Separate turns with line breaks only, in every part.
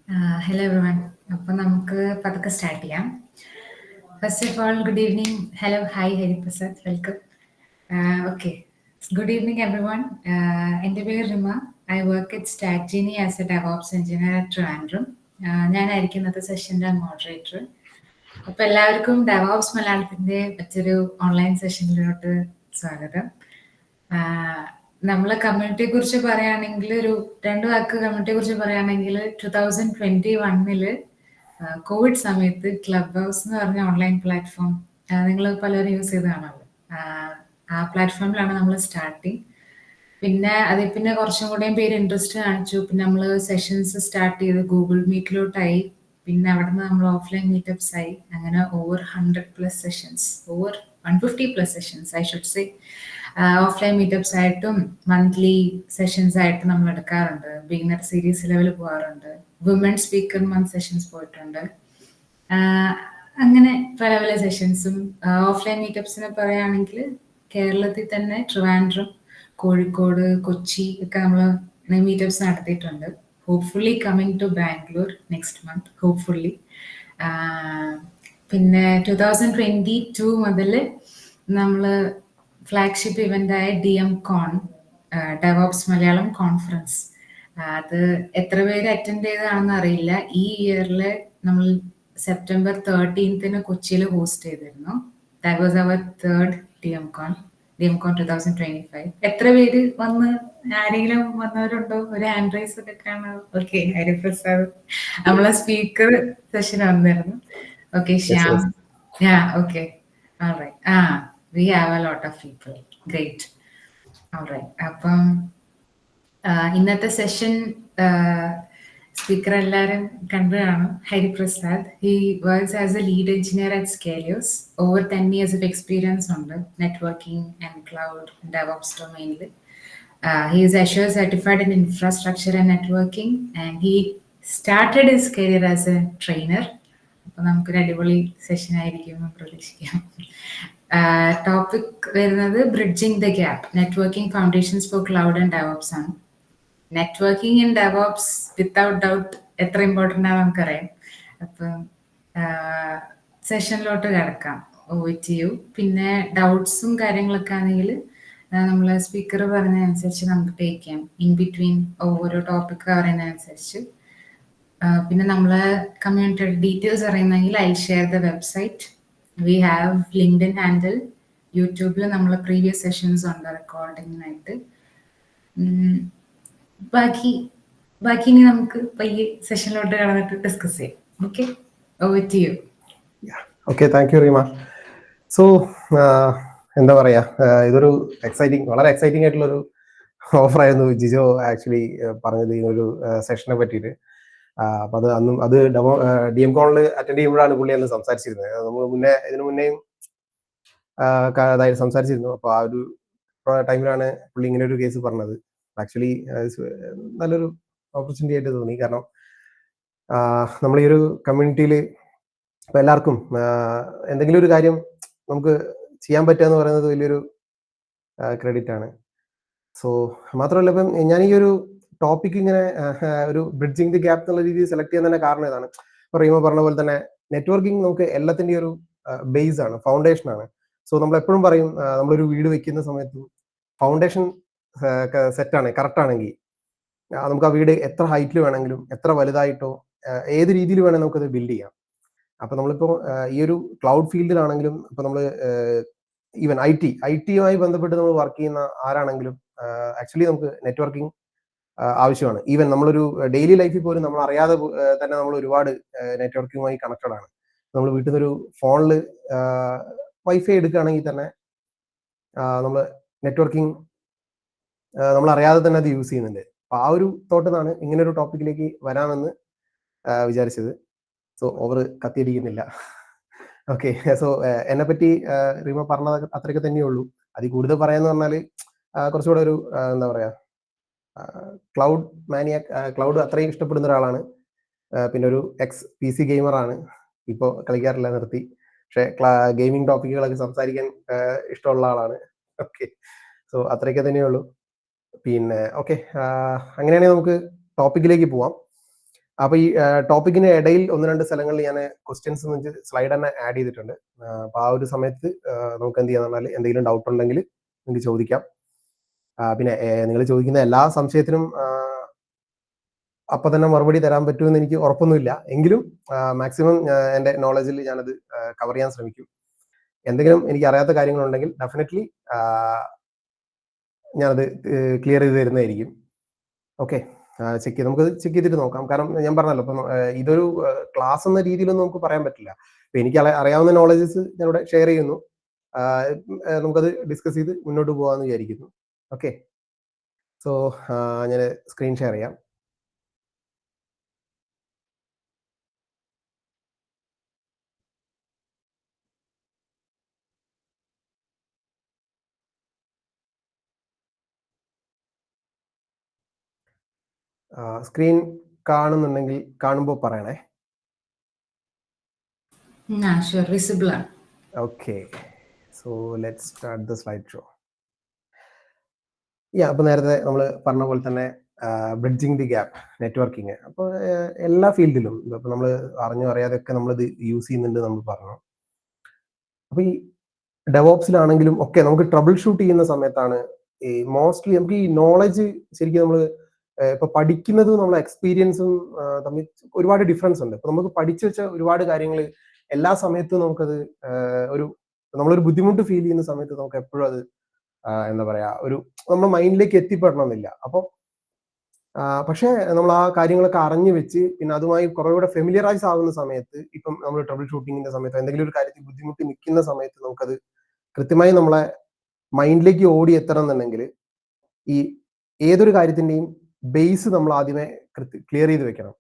Hello everyone. അപ്പോൾ നമുക്ക് പതുക്കെ സ്റ്റാർട്ട് ചെയ്യാം. First of all good evening. Hello hi Hariprasad, welcome. Okay, good evening everyone. എൻ്റെ പേര് Rima. I work at Statgini as a DevOps engineer at Trivandrum. ഞാനായിരിക്കും ഇന്നത്തെ സെഷൻ്റെ moderator. അപ്പോൾ എല്ലാവർക്കും ഡെവോപ്സ് മലയാളത്തിൻ്റെ മറ്റൊരു ഓൺലൈൻ സെഷനിലോട്ട് സ്വാഗതം. നമ്മളെ കമ്മ്യൂണിറ്റിയെ കുറിച്ച് പറയുകയാണെങ്കിൽ ഒരു 2 വാക്ക് കമ്മ്യൂണിറ്റിയെ കുറിച്ച് പറയുകയാണെങ്കിൽ 2021 കോവിഡ് സമയത്ത് ക്ലബ് ഹൗസ് എന്ന് പറഞ്ഞ ഓൺലൈൻ പ്ലാറ്റ്ഫോം നിങ്ങൾ പലരും യൂസ് ചെയ്ത് കാണാമല്ലോ. ആ പ്ലാറ്റ്ഫോമിലാണ് നമ്മൾ സ്റ്റാർട്ടിങ്. പിന്നെ കുറച്ചും കൂടെയും പേര് ഇൻട്രസ്റ്റ് കാണിച്ചു. പിന്നെ നമ്മൾ സെഷൻസ് സ്റ്റാർട്ട് ചെയ്ത് ഗൂഗിൾ മീറ്റിലോട്ടായി. പിന്നെ അവിടുന്ന് നമ്മൾ ഓഫ്ലൈൻ മീറ്റപ്സ് ആയി. അങ്ങനെ over 100+ sessions, over 150+ sessions I should say. Offline meetups ആയിട്ടും മന്ത്ലി സെഷൻസ് ആയിട്ട് നമ്മൾ എടുക്കാറുണ്ട്. ബിഗിനർ സീരീസ് ലെവൽ പോകാറുണ്ട്. വുമൺ സ്പീക്കർ മന്ത് സെഷൻസ് പോയിട്ടുണ്ട്. അങ്ങനെ പല പല സെഷൻസും. ഓഫ്ലൈൻ മീറ്റപ്സിനെ പറയുകയാണെങ്കിൽ കേരളത്തിൽ തന്നെ ട്രിവാൻഡ്രം, കോഴിക്കോട്, കൊച്ചി ഒക്കെ നമ്മൾ മീറ്റപ്സ് നടത്തിയിട്ടുണ്ട്. Hopefully coming to Bangalore next month, hopefully. പിന്നെ 2022 മുതൽ നമ്മൾ ഫ്ലാഗ്ഷിപ്പ് ഇവൻ്റായ DMCon, ഡെവോപ്സ് മലയാളം കോൺഫറൻസ്, അത് എത്ര പേര് അറ്റൻഡ് ചെയ്തതാണെന്ന് അറിയില്ല. ഈ ഇയറിൽ നമ്മൾ സെപ്റ്റംബർ 13 കൊച്ചിയിൽ ഹോസ്റ്റ് ചെയ്തിരുന്നു. That was our third DMCon 2025. എത്ര പേര് വന്ന്? ആരെങ്കിലും വന്നവരുണ്ടോ? ഒരു ഹാൻഡ് റൈസ് ഒക്കെ കാണാം. ഓക്കെ, ഹരിപ്രസാദ് നമ്മളെ സ്പീക്കർ സെഷൻ വന്നിരുന്നു. Okay, Shyam. Okay, alright. We have a lot of people. Great. Alright. അപ്പം ഇന്നത്തെ സെഷൻ സ്പീക്കർ എല്ലാവരും കണ്ടതാണ്. Hariprasad. He works as a lead engineer at Scalios. Over 10 years of experience ഉണ്ട് നെറ്റ്വർക്കിംഗ് ആൻഡ് ക്ലൗഡ് ഡെവോപ്സ് ഡൊമൈനിൽ. He is Azure certified in infrastructure and networking, and he started his career as a trainer. അപ്പോൾ നമുക്കൊരു അടിപൊളി session ആയിരിക്കും പ്രതീക്ഷിക്കാം. Topic വരുന്നത് bridging the gap, networking foundations for cloud and DevOps ആണ്. Networking in DevOps without doubt എത്ര important ആണെന്ന് നമുക്കറിയാം. അപ്പം സെഷനിലോട്ട് കിടക്കാം. Over to you. പിന്നെ ഡൗട്ട്സും കാര്യങ്ങളൊക്കെ ആണെങ്കിൽ നമ്മൾ സ്പീക്കർ പറയുന്നതനുസരിച്ച് നമുക്ക് ടേക്ക് ചെയ്യാം. ഇൻ ബിറ്റ്വീൻ ഓരോ ടോപ്പിക് പറയുന്നതനുസരിച്ച്. പിന്നെ നമ്മളെ കമ്മ്യൂണിറ്റിയുടെ ഡീറ്റെയിൽസ് അറിയുന്നെങ്കിൽ I share the website. We have LinkedIn handle. യൂട്യൂബിൽ നമ്മളെ പ്രീവിയസ് സെഷൻസ് ഉണ്ട് റെക്കോർഡിങ്ങിനായിട്ട്. ബാക്കി ഇനി നമുക്ക് പയ്യെ സെഷനിലോട്ട് കടന്നിട്ട് ഡിസ്കസ് ചെയ്യാം. Okay, over to you.
Okay, thank you Reema. So എന്താ പറയാ, ഇതൊരു വളരെ എക്സൈറ്റിംഗ് ആയിട്ടുള്ളൊരു ഓഫറായിരുന്നു ജിജോ ആക്ച്വലി പറഞ്ഞത് ഈ ഒരു സെഷനെ പറ്റിയിട്ട്. അപ്പൊ അത് DMCon അറ്റൻഡ് ചെയ്യുമ്പോഴാണ് പുള്ളി അന്ന് സംസാരിച്ചിരുന്നത്. നമ്മൾ ഇതിനു മുന്നേയും അതായത് സംസാരിച്ചിരുന്നു. അപ്പൊ ആ ഒരു ടൈമിലാണ് പുള്ളി ഇങ്ങനെ ഒരു കേസ് പറഞ്ഞത്. ആക്ച്വലി നല്ലൊരു ഓപ്പർച്യൂണിറ്റി ആയിട്ട് തോന്നി. കാരണം നമ്മൾ ഈ ഒരു കമ്മ്യൂണിറ്റിയിൽ ഇപ്പൊ എല്ലാവർക്കും എന്തെങ്കിലും ഒരു കാര്യം നമുക്ക് ചെയ്യാൻ പറ്റുക എന്ന് പറയുന്നത് വലിയൊരു ക്രെഡിറ്റ് ആണ്. സോ മാത്രമല്ല, ഇപ്പം ഞാൻ ഈ ഒരു ടോപ്പിക് ഇങ്ങനെ ഒരു ബ്രിഡ്ജിങ് ദി ഗ്യാപ്പ് എന്നുള്ള രീതിയിൽ സെലക്ട് ചെയ്യാൻ തന്നെ കാരണം ഇതാണ്. റീമ പറഞ്ഞ പോലെ തന്നെ നെറ്റ്വർക്കിംഗ് നമുക്ക് എല്ലാത്തിൻ്റെ ഒരു ബേസ് ആണ്, ഫൗണ്ടേഷൻ ആണ്. സോ നമ്മൾ എപ്പോഴും പറയും, നമ്മളൊരു വീട് വെക്കുന്ന സമയത്ത് ഫൗണ്ടേഷൻ സെറ്റാണ്, കറക്റ്റ് ആണെങ്കിൽ നമുക്ക് ആ വീട് എത്ര ഹൈറ്റിൽ വേണമെങ്കിലും എത്ര വലുതായിട്ടോ ഏത് രീതിയിൽ വേണമെങ്കിൽ നമുക്കത് ബിൽഡ് ചെയ്യാം. അപ്പൊ നമ്മളിപ്പോ ഈ ഒരു ക്ലൗഡ് ഫീൽഡിലാണെങ്കിലും ഇപ്പൊ നമ്മൾ ഈവൻ ഐടിയുമായി ബന്ധപ്പെട്ട് നമ്മൾ വർക്ക് ചെയ്യുന്ന ആരാണെങ്കിലും ആക്ച്വലി നമുക്ക് നെറ്റ്വർക്കിംഗ് ആവശ്യമാണ്. ഈവൻ നമ്മളൊരു ഡെയിലി ലൈഫിൽ പോലും നമ്മൾ അറിയാതെ തന്നെ നമ്മൾ ഒരുപാട് നെറ്റ്വർക്കിങ്ങുമായി കണക്റ്റഡ് ആണ്. നമ്മൾ വീട്ടിൽ നിന്നൊരു ഫോണിൽ വൈഫൈ എടുക്കുകയാണെങ്കിൽ തന്നെ നമ്മൾ നെറ്റ്വർക്കിംഗ് നമ്മൾ അറിയാതെ തന്നെ അത് യൂസ് ചെയ്യുന്നുണ്ട്. അപ്പൊ ആ ഒരു തോട്ടിലാണ് ഇങ്ങനെ ഒരു ടോപ്പിക്കിലേക്ക് വരാമെന്ന് വിചാരിച്ചത്. സോ ഓവർ കത്തിയടിക്കുന്നില്ല. ഓക്കെ, സോ എന്നെ പറ്റി റീമ പറഞ്ഞത് അത്രയൊക്കെ തന്നെയുള്ളൂ. അതിൽ കൂടുതൽ പറയാന്ന് പറഞ്ഞാൽ കുറച്ചുകൂടെ ഒരു എന്താ പറയാ, ക്ലൗഡ് ക്ലൗഡ് അത്രയും ഇഷ്ടപ്പെടുന്ന ഒരാളാണ്. പിന്നെ ഒരു എക്സ് PC ഗെയിമറാണ്. ഇപ്പോൾ കളിക്കാറില്ല, നിർത്തി. പക്ഷെ ഗെയിമിംഗ് ടോപ്പിക്കുകളൊക്കെ സംസാരിക്കാൻ ഇഷ്ടമുള്ള ആളാണ്. ഓക്കെ, സോ അത്രയൊക്കെ തന്നെയുള്ളൂ. പിന്നെ ഓക്കെ, അങ്ങനെയാണെങ്കിൽ നമുക്ക് ടോപ്പിക്കിലേക്ക് പോവാം. അപ്പൊ ഈ ടോപ്പിക്കിന് ഇടയിൽ 1-2 സ്ഥലങ്ങളിൽ ഞാൻ ക്വസ്റ്റ്യൻസ് സ്ലൈഡ് തന്നെ ആഡ് ചെയ്തിട്ടുണ്ട്. അപ്പൊ ആ ഒരു സമയത്ത് നമുക്ക് എന്ത് ചെയ്യാന്ന് പറഞ്ഞാൽ എന്തെങ്കിലും ഡൗട്ട് ഉണ്ടെങ്കിൽ നിങ്ങൾക്ക് ചോദിക്കാം. പിന്നെ നിങ്ങൾ ചോദിക്കുന്ന എല്ലാ സംശയത്തിനും അപ്പൊ തന്നെ മറുപടി തരാൻ പറ്റുമെന്ന് എനിക്ക് ഉറപ്പൊന്നുമില്ല. എങ്കിലും മാക്സിമം എന്റെ നോളജിൽ ഞാനത് കവർ ചെയ്യാൻ ശ്രമിക്കും. എന്തെങ്കിലും എനിക്ക് അറിയാത്ത കാര്യങ്ങളുണ്ടെങ്കിൽ ഡെഫിനറ്റ്ലി ഞാനത് ക്ലിയർ ചെയ്ത് തരുന്നതായിരിക്കും. ഓക്കെ, നമുക്കത് ചെക്ക് ചെയ്തിട്ട് നോക്കാം. കാരണം ഞാൻ പറഞ്ഞല്ലോ, ഇപ്പം ഇതൊരു ക്ലാസ് എന്ന രീതിയിലൊന്നും നമുക്ക് പറയാൻ പറ്റില്ല. ഇപ്പൊ എനിക്ക് അറിയാവുന്ന നോളജസ് ഞാനിവിടെ ഷെയർ ചെയ്യുന്നു. നമുക്കത് ഡിസ്കസ് ചെയ്ത് മുന്നോട്ട് പോകാമെന്ന് വിചാരിക്കുന്നു. ഓക്കെ, സോ ഞാൻ സ്ക്രീൻ ഷെയർ ചെയ്യാം. സ്ക്രീൻ കാണുന്നുണ്ടെങ്കിൽ കാണുമ്പോൾ പറയണേ.
ഷുവർ, വിസിബിൾ ആണ്.
Okay, so let's start the slide show. അപ്പൊ നേരത്തെ നമ്മൾ പറഞ്ഞ പോലെ തന്നെ ബ്രിഡ്ജിങ് ദി ഗ്യാപ്പ്, നെറ്റ്വർക്കിംഗ്. അപ്പോൾ എല്ലാ ഫീൽഡിലും ഇപ്പൊ നമ്മൾ അറിഞ്ഞോ അറിയാതെയൊക്കെ നമ്മളിത് യൂസ് ചെയ്യുന്നുണ്ട് നമ്മൾ പറഞ്ഞു. അപ്പൊ ഈ ഡെവോപ്സിലാണെങ്കിലും ഒക്കെ നമുക്ക് ട്രബിൾ ഷൂട്ട് ചെയ്യുന്ന സമയത്താണ് ഈ മോസ്റ്റ്ലി നമുക്ക് ഈ നോളജ് ശരിക്കും നമ്മൾ ഇപ്പൊ പഠിക്കുന്നതും നമ്മളെ എക്സ്പീരിയൻസും തമ്മിൽ ഒരുപാട് ഡിഫറൻസ് ഉണ്ട്. ഇപ്പൊ നമുക്ക് പഠിച്ചു വെച്ച ഒരുപാട് കാര്യങ്ങൾ എല്ലാ സമയത്തും നമുക്കത് ഒരു നമ്മളൊരു ബുദ്ധിമുട്ട് ഫീൽ ചെയ്യുന്ന സമയത്ത് നമുക്ക് എപ്പോഴും അത് എന്താ പറയാ ഒരു നമ്മുടെ മൈൻഡിലേക്ക് എത്തിപ്പെടണമെന്നില്ല. അപ്പൊ പക്ഷേ നമ്മൾ ആ കാര്യങ്ങളൊക്കെ അറിഞ്ഞു വെച്ച് പിന്നെ അതുമായി കുറെ കൂടെ ഫെമിലിയറൈസ് ആവുന്ന സമയത്ത്, ഇപ്പം നമ്മൾ ട്രബിൾ ഷൂട്ടിങ്ങിന്റെ സമയത്ത് എന്തെങ്കിലും ഒരു കാര്യത്തിൽ ബുദ്ധിമുട്ടി നിൽക്കുന്ന സമയത്ത് നമുക്കത് കൃത്യമായി നമ്മളെ മൈൻഡിലേക്ക് ഓടി എത്തണം എന്നുണ്ടെങ്കിൽ ഈ ഏതൊരു കാര്യത്തിന്റെയും ബേസ് നമ്മൾ ആദ്യമേ ക്ലിയർ ചെയ്ത് വെക്കണം.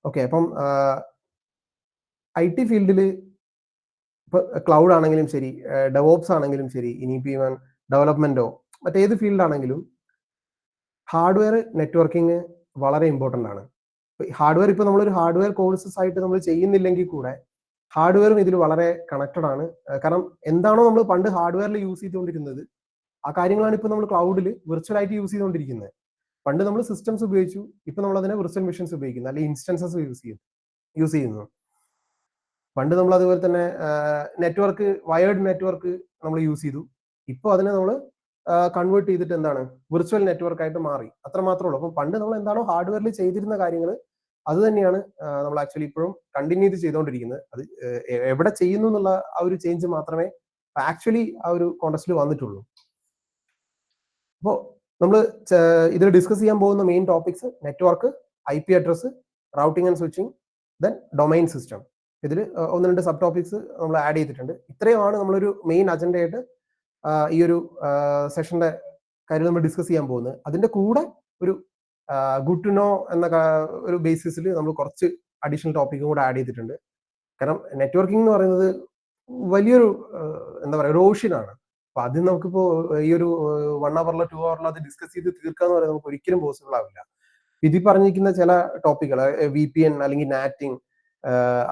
ഓക്കെ, അപ്പം IT ഫീൽഡിൽ ഇപ്പൊ ക്ലൗഡ് ആണെങ്കിലും ശരി, ഡെവോപ്സ് ആണെങ്കിലും ശരി, ഇനിയിപ്പോ ഈവൻ ഡെവലപ്മെന്റോ മറ്റേത് ഫീൽഡാണെങ്കിലും ഹാർഡ്വെയർ നെറ്റ്വർക്കിംഗ് വളരെ ഇമ്പോർട്ടന്റ് ആണ്. ഹാർഡ്വെയർ ഇപ്പൊ നമ്മളൊരു ഹാർഡ്വെയർ കോഴ്സസ് ആയിട്ട് നമ്മൾ ചെയ്യുന്നില്ലെങ്കിൽ കൂടെ ഹാർഡ്വെയറും ഇതിൽ വളരെ കണക്റ്റഡ് ആണ്. കാരണം എന്താണോ നമ്മൾ പണ്ട് ഹാർഡ്വെയറിൽ യൂസ് ചെയ്തുകൊണ്ടിരുന്നത് ആ കാര്യങ്ങളാണ് ഇപ്പൊ നമ്മൾ ക്ലൗഡിൽ വിർച്വൽ ആയിട്ട് യൂസ് ചെയ്തുകൊണ്ടിരിക്കുന്നത്. പണ്ട് നമ്മൾ സിസ്റ്റംസ് ഉപയോഗിച്ചു, ഇപ്പൊ നമ്മൾ അതിനെ വിർച്വൽ മെഷീൻസ് ഉപയോഗിക്കുന്നു, അല്ലെങ്കിൽ ഇൻസ്റ്റൻസസ് യൂസ് ചെയ്യുന്നു. പണ്ട് നമ്മൾ അതുപോലെ തന്നെ നെറ്റ്വർക്ക്, വയേർഡ് നെറ്റ്വർക്ക് നമ്മൾ യൂസ് ചെയ്തു. ഇപ്പോൾ അതിനെ നമ്മൾ കൺവേർട്ട് ചെയ്തിട്ട് എന്താണ് വിർച്വൽ നെറ്റ്വർക്ക് ആയിട്ട് മാറി. അത്ര മാത്രമേ ഉള്ളൂ. അപ്പം പണ്ട് നമ്മൾ എന്താണോ ഹാർഡ്വെയറിൽ ചെയ്തിരുന്ന കാര്യങ്ങൾ അത് തന്നെയാണ് നമ്മൾ ആക്ച്വലി ഇപ്പോഴും കണ്ടിന്യൂ ചെയ്തുകൊണ്ടിരിക്കുന്നത്. അത് എവിടെ ചെയ്യുന്നു എന്നുള്ള ആ ഒരു ചേഞ്ച് മാത്രമേ ആക്ച്വലി ആ ഒരു കോണ്ടസ്റ്റിൽ വന്നിട്ടുള്ളൂ. അപ്പോൾ നമ്മൾ ഇതിൽ ഡിസ്കസ് ചെയ്യാൻ പോകുന്ന main topics network, IP address, routing and switching, then domain system. ഇതിൽ 1-2 സബ് ടോപ്പിക്സ് നമ്മൾ ആഡ് ചെയ്തിട്ടുണ്ട്. ഇത്രയുമാണ് നമ്മളൊരു മെയിൻ അജണ്ടയായിട്ട് ഈ ഒരു സെഷന്റെ കാര്യം നമ്മൾ ഡിസ്കസ് ചെയ്യാൻ പോകുന്നത്. അതിന്റെ കൂടെ ഒരു ഗുഡ് ടു നോ എന്ന ഒരു ബേസിസിൽ നമ്മൾ കുറച്ച് അഡീഷണൽ ടോപ്പിക്കും കൂടെ ആഡ് ചെയ്തിട്ടുണ്ട്. കാരണം നെറ്റ്വർക്കിംഗ് എന്ന് പറയുന്നത് വലിയൊരു എന്താ പറയുക ഒരു ഓഷ്യനാണ്. അപ്പൊ അത് നമുക്കിപ്പോ ഈ ഒരു 1 hour 2 hour അത് ഡിസ്കസ് ചെയ്ത് തീർക്കാന്ന് പറയുന്നത് നമുക്ക് ഒരിക്കലും പോസിബിൾ ആവില്ല. ഇതിൽ പറഞ്ഞിരിക്കുന്ന ചില ടോപ്പിക്കുകൾ VPN അല്ലെങ്കിൽ നാറ്റിംഗ്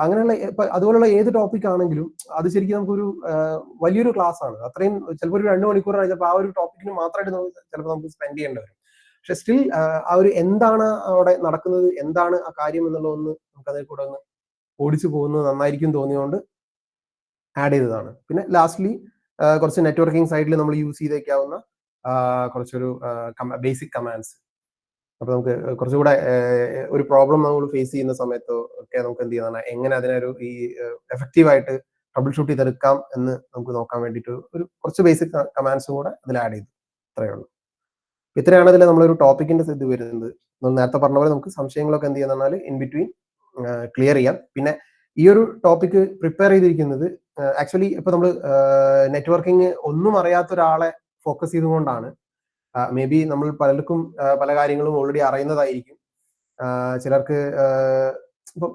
അങ്ങനെയുള്ള അതുപോലുള്ള ഏത് ടോപ്പിക് ആണെങ്കിലും അത് ശരിക്കും നമുക്കൊരു വലിയൊരു ക്ലാസ് ആണ്. അത്രയും ചിലപ്പോൾ ഒരു 2 മണിക്കൂറാണ് ചിലപ്പോൾ ആ ഒരു ടോപ്പിക്കിന് മാത്രമായിട്ട് ചിലപ്പോൾ നമുക്ക് സ്പെൻഡ് ചെയ്യേണ്ടി വരും. പക്ഷെ സ്റ്റിൽ ആ ഒരു എന്താണ് അവിടെ നടക്കുന്നത്, എന്താണ് ആ കാര്യം എന്നുള്ളതൊന്ന് നമുക്ക് അതിൽ കൂടെ ഒന്ന് ഓടിച്ചു പോകുന്നത് നന്നായിരിക്കും തോന്നിയതുകൊണ്ട് ആഡ് ചെയ്തതാണ്. പിന്നെ ലാസ്റ്റ്ലി കുറച്ച് നെറ്റ്വർക്കിംഗ് സൈഡിൽ നമ്മൾ യൂസ് ചെയ്തേക്കാവുന്ന കുറച്ചൊരു ബേസിക് കമാൻഡ്സ്. അപ്പൊ നമുക്ക് കുറച്ചുകൂടെ ഒരു പ്രോബ്ലം നമ്മൾ ഫേസ് ചെയ്യുന്ന സമയത്തോ ഒക്കെ നമുക്ക് എന്ത് ചെയ്യുന്നതാണ് എങ്ങനെ അതിനൊരു ഈ എഫക്റ്റീവായിട്ട് ട്രബിൾ ഷൂട്ട് ചെയ്തെടുക്കാം എന്ന് നമുക്ക് നോക്കാൻ വേണ്ടിയിട്ട് ഒരു കുറച്ച് ബേസിക് കമാൻഡ്സും കൂടെ അതിൽ ആഡ് ചെയ്തു. അത്രയേ ഉള്ളൂ. ഇത്രയാണ് അതിൽ നമ്മളൊരു ടോപ്പിക്കിന്റെ ഇത് വരുന്നത്. നേരത്തെ പറഞ്ഞ പോലെ നമുക്ക് സംശയങ്ങളൊക്കെ എന്ത് ചെയ്യുന്ന ഇൻ ബിറ്റ്വീൻ ക്ലിയർ ചെയ്യാം. പിന്നെ ഈ ഒരു ടോപ്പിക് പ്രിപ്പയർ ചെയ്തിരിക്കുന്നത് ആക്ച്വലി ഇപ്പൊ നമ്മൾ നെറ്റ്വർക്കിംഗ് ഒന്നും അറിയാത്ത ഒരാളെ ഫോക്കസ് ചെയ്തുകൊണ്ടാണ്. മേ ബി നമ്മൾ പലർക്കും പല കാര്യങ്ങളും ഓൾറെഡി അറിയുന്നതായിരിക്കും. ചിലർക്ക് ഇപ്പം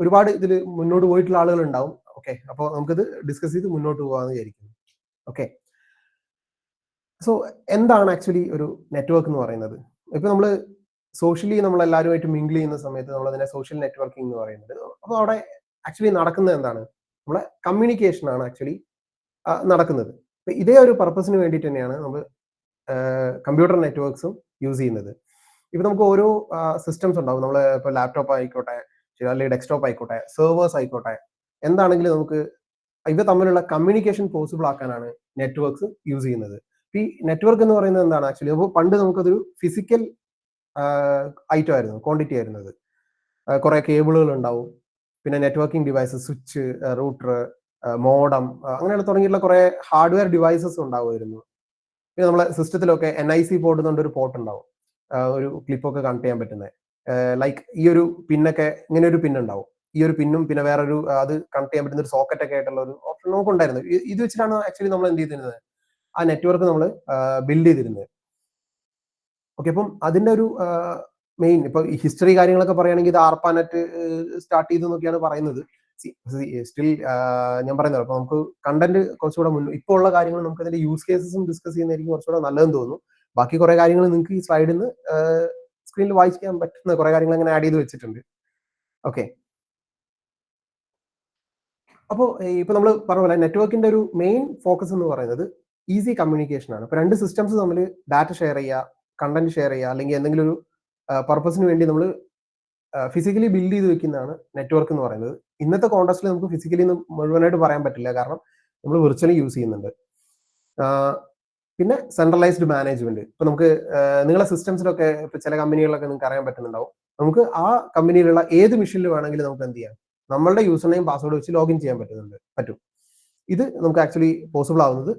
ഒരുപാട് ഇതിൽ മുന്നോട്ട് പോയിട്ടുള്ള ആളുകൾ ഉണ്ടാവും. ഓക്കെ, അപ്പോൾ നമുക്കിത് ഡിസ്കസ് ചെയ്ത് മുന്നോട്ട് പോകാമെന്ന് വിചാരിക്കുന്നു. ഓക്കെ, സോ എന്താണ് ആക്ച്വലി ഒരു നെറ്റ്വർക്ക് എന്ന് പറയുന്നത്? ഇപ്പൊ നമ്മൾ സോഷ്യലി നമ്മൾ എല്ലാവരുമായിട്ട് മിങ്കിൾ ചെയ്യുന്ന സമയത്ത് നമ്മൾ അതിനെ സോഷ്യൽ നെറ്റ്വർക്കിംഗ് എന്ന് പറയുന്നത്. അപ്പോൾ അവിടെ ആക്ച്വലി നടക്കുന്നത് എന്താണ്? നമ്മളെ കമ്മ്യൂണിക്കേഷൻ ആണ് ആക്ച്വലി നടക്കുന്നത്. ഇതേ ഒരു പർപ്പസിന് വേണ്ടിയിട്ട് തന്നെയാണ് നമ്മൾ കമ്പ്യൂട്ടർ നെറ്റ്വർക്ക്സും യൂസ് ചെയ്യുന്നത്. ഇപ്പൊ നമുക്ക് ഓരോ സിസ്റ്റംസ് ഉണ്ടാവും. നമ്മൾ ഇപ്പൊ ലാപ്ടോപ്പ് ആയിക്കോട്ടെ, അല്ലെങ്കിൽ ഡെസ്ക്ടോപ്പ് ആയിക്കോട്ടെ, സെർവേഴ്സ് ആയിക്കോട്ടെ, എന്താണെങ്കിലും നമുക്ക് ഇവ തമ്മിലുള്ള കമ്മ്യൂണിക്കേഷൻ പോസിബിൾ ആക്കാനാണ് നെറ്റ്വർക്ക്സ് യൂസ് ചെയ്യുന്നത്. ഈ നെറ്റ്വർക്ക് എന്ന് പറയുന്നത് എന്താണ് ആക്ച്വലി? അപ്പോൾ പണ്ട് നമുക്കതൊരു ഫിസിക്കൽ ഐറ്റം ആയിരുന്നു, ക്വാണ്ടിറ്റി ആയിരുന്നത്. കുറെ കേബിളുകൾ ഉണ്ടാവും, പിന്നെ networking devices, switch, router, modem, അങ്ങനെയുള്ള തുടങ്ങിയിട്ടുള്ള കുറെ ഹാർഡ്വെയർ ഡിവൈസസ് ഉണ്ടാവുമായിരുന്നു. പിന്നെ നമ്മളെ സിസ്റ്റത്തിലൊക്കെ NIC പോർട്ട് എന്നൊരു പോർട്ട് ഉണ്ടാവും, ഒരു ക്ലിപ്പൊക്കെ കണക്ട് ചെയ്യാൻ പറ്റുന്നത്. ലൈക്ക് ഈ ഒരു പിന്നൊക്കെ ഇങ്ങനെ ഒരു പിൻ ഉണ്ടാവും, ഈ ഒരു പിന്നും പിന്നെ വേറൊരു അത് കണക്ട് ചെയ്യാൻ പറ്റുന്ന ഒരു സോക്കറ്റ് ഒക്കെ ആയിട്ടുള്ള ഒരു ഓപ്ഷൻ നമുക്ക് ഉണ്ടായിരുന്നു. ഇത് വെച്ചിട്ടാണ് ആക്ച്വലി നമ്മൾ എന്ത് ചെയ്തിരുന്നത്, ആ നെറ്റ്വർക്ക് നമ്മൾ ബിൽഡ് ചെയ്തിരുന്നത്. ഓക്കെ, അപ്പം അതിന്റെ ഒരു മെയിൻ ഇപ്പൊ ഹിസ്റ്ററി കാര്യങ്ങളൊക്കെ പറയുകയാണെങ്കിൽ ഇത് ആർപ്പാനെറ്റ് സ്റ്റാർട്ട് ചെയ്തു എന്നൊക്കെയാണ് പറയുന്നത്. സ്റ്റിൽ ഞാൻ പറയുന്നത്, അപ്പൊ നമുക്ക് കണ്ടന്റ് കുറച്ചുകൂടെ ഇപ്പോൾ ഉള്ള കാര്യങ്ങൾ നമുക്ക് അതിന്റെ യൂസ് കേസസും ഡിസ്കസ് ചെയ്യുന്നതായിരിക്കും കുറച്ചുകൂടെ നല്ലതെന്ന് തോന്നുന്നു. ബാക്കി കുറെ കാര്യങ്ങൾ നിങ്ങൾക്ക് ഈ സ്ലൈഡിൽ നിന്ന് സ്ക്രീനിൽ വായിക്കാൻ പറ്റുന്ന കുറെ കാര്യങ്ങൾ അങ്ങനെ ആഡ് ചെയ്ത് വെച്ചിട്ടുണ്ട്. ഓക്കെ, അപ്പോൾ ഇപ്പൊ നമ്മൾ പറഞ്ഞ പോലെ നെറ്റ്വർക്കിന്റെ ഒരു മെയിൻ ഫോക്കസ് എന്ന് പറയുന്നത് ഈസി കമ്മ്യൂണിക്കേഷൻ ആണ്. ഇപ്പൊ രണ്ട് സിസ്റ്റംസ് തമ്മിൽ ഡാറ്റ ഷെയർ ചെയ്യുക, കണ്ടന്റ് ഷെയർ ചെയ്യുക, അല്ലെങ്കിൽ എന്തെങ്കിലും ഒരു പർപ്പസിന് വേണ്ടി നമ്മൾ ഫിസിക്കലി ബിൽഡ് ചെയ്ത് വെക്കുന്നതാണ് നെറ്റ്വർക്ക് എന്ന് പറയുന്നത്. ഇന്നത്തെ കോണ്ടസ്റ്റിൽ നമുക്ക് ഫിസിക്കലി മുഴുവനായിട്ട് പറയാൻ പറ്റില്ല, കാരണം നമ്മൾ വിർച്വലി യൂസ് ചെയ്യുന്നുണ്ട്. പിന്നെ സെൻട്രലൈസ്ഡ് മാനേജ്മെന്റ്. ഇപ്പൊ നമുക്ക് നിങ്ങളെ സിസ്റ്റംസിലൊക്കെ ഇപ്പൊ ചില കമ്പനികളിലൊക്കെ നിങ്ങൾക്ക് അറിയാൻ പറ്റുന്നുണ്ടാവും, നമുക്ക് ആ കമ്പനിയിലുള്ള ഏത് മെഷീനിൽ വേണമെങ്കിലും നമുക്ക് എന്ത് ചെയ്യാം, നമ്മളുടെ യൂസർ നെയിം പാസ്വേഡ് വെച്ച് ലോഗിൻ ചെയ്യാൻ പറ്റും. ഇത് നമുക്ക് ആക്ച്വലി പോസിബിൾ ആവുന്നത്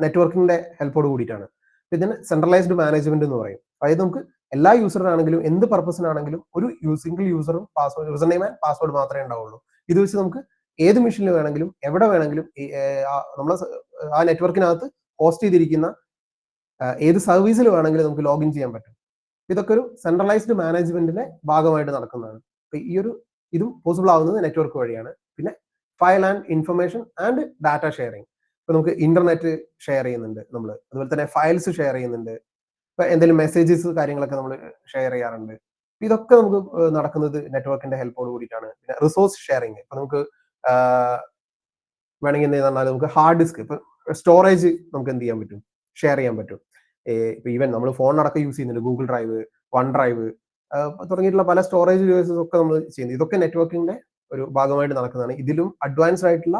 നെറ്റ്വർക്കിന്റെ ഹെൽപ്പോട് കൂടിയിട്ടാണ്. ഇതിന് സെൻട്രലൈസ്ഡ് മാനേജ്മെന്റ് എന്ന് പറയും. അതായത് നമുക്ക് എല്ലാ യൂസറിനാണെങ്കിലും എന്ത് പർപ്പസിനാണെങ്കിലും ഒരു സിംഗിൾ യൂസറും password, user name and password മാത്രമേ ഉണ്ടാവുള്ളൂ. ഇത് വെച്ച് നമുക്ക് ഏത് മെഷീനിൽ വേണമെങ്കിലും എവിടെ വേണമെങ്കിലും നമ്മളെ ആ നെറ്റ്വർക്കിനകത്ത് ഹോസ്റ്റ് ചെയ്തിരിക്കുന്ന ഏത് സർവീസിൽ വേണമെങ്കിലും നമുക്ക് ലോഗിൻ ചെയ്യാൻ പറ്റും. ഇതൊക്കെ ഒരു സെൻട്രലൈസ്ഡ് മാനേജ്മെന്റിന്റെ ഭാഗമായിട്ട് നടക്കുന്നതാണ്. ഇതും പോസിബിൾ ആവുന്നത് നെറ്റ്വർക്ക് വഴിയാണ്. പിന്നെ file and information and data sharing. ഇപ്പൊ നമുക്ക് ഇന്റർനെറ്റ് ഷെയർ ചെയ്യുന്നുണ്ട് നമ്മൾ, അതുപോലെ തന്നെ ഫയൽസ് ഷെയർ ചെയ്യുന്നുണ്ട്, ഇപ്പൊ എന്തെങ്കിലും മെസ്സേജസ് കാര്യങ്ങളൊക്കെ നമ്മൾ ഷെയർ ചെയ്യാറുണ്ട്. ഇതൊക്കെ നമുക്ക് നടക്കുന്നത് നെറ്റ്വർക്കിന്റെ ഹെൽപ്പോട് കൂടിയിട്ടാണ്. പിന്നെ റിസോഴ്സ് ഷെയറിംഗ്. ഇപ്പൊ നമുക്ക് വേണമെങ്കിൽ എന്ത് ചെയ്താൽ നമുക്ക് ഹാർഡ് ഡിസ്ക്, ഇപ്പൊ സ്റ്റോറേജ് നമുക്ക് എന്ത് ചെയ്യാൻ പറ്റും, ഷെയർ ചെയ്യാൻ പറ്റും. ഇപ്പൊ ഈവൻ നമ്മൾ ഫോണിനടക്കം യൂസ് ചെയ്യുന്നുണ്ട്, ഗൂഗിൾ ഡ്രൈവ്, വൺ ഡ്രൈവ് തുടങ്ങിയിട്ടുള്ള പല സ്റ്റോറേജ് ഡിവൈസസ് ഒക്കെ നമ്മൾ ചെയ്യുന്നത്. ഇതൊക്കെ നെറ്റ്വർക്കിന്റെ ഒരു ഭാഗമായിട്ട് നടക്കുന്നതാണ്. ഇതിലും അഡ്വാൻസ്ഡ് ആയിട്ടുള്ള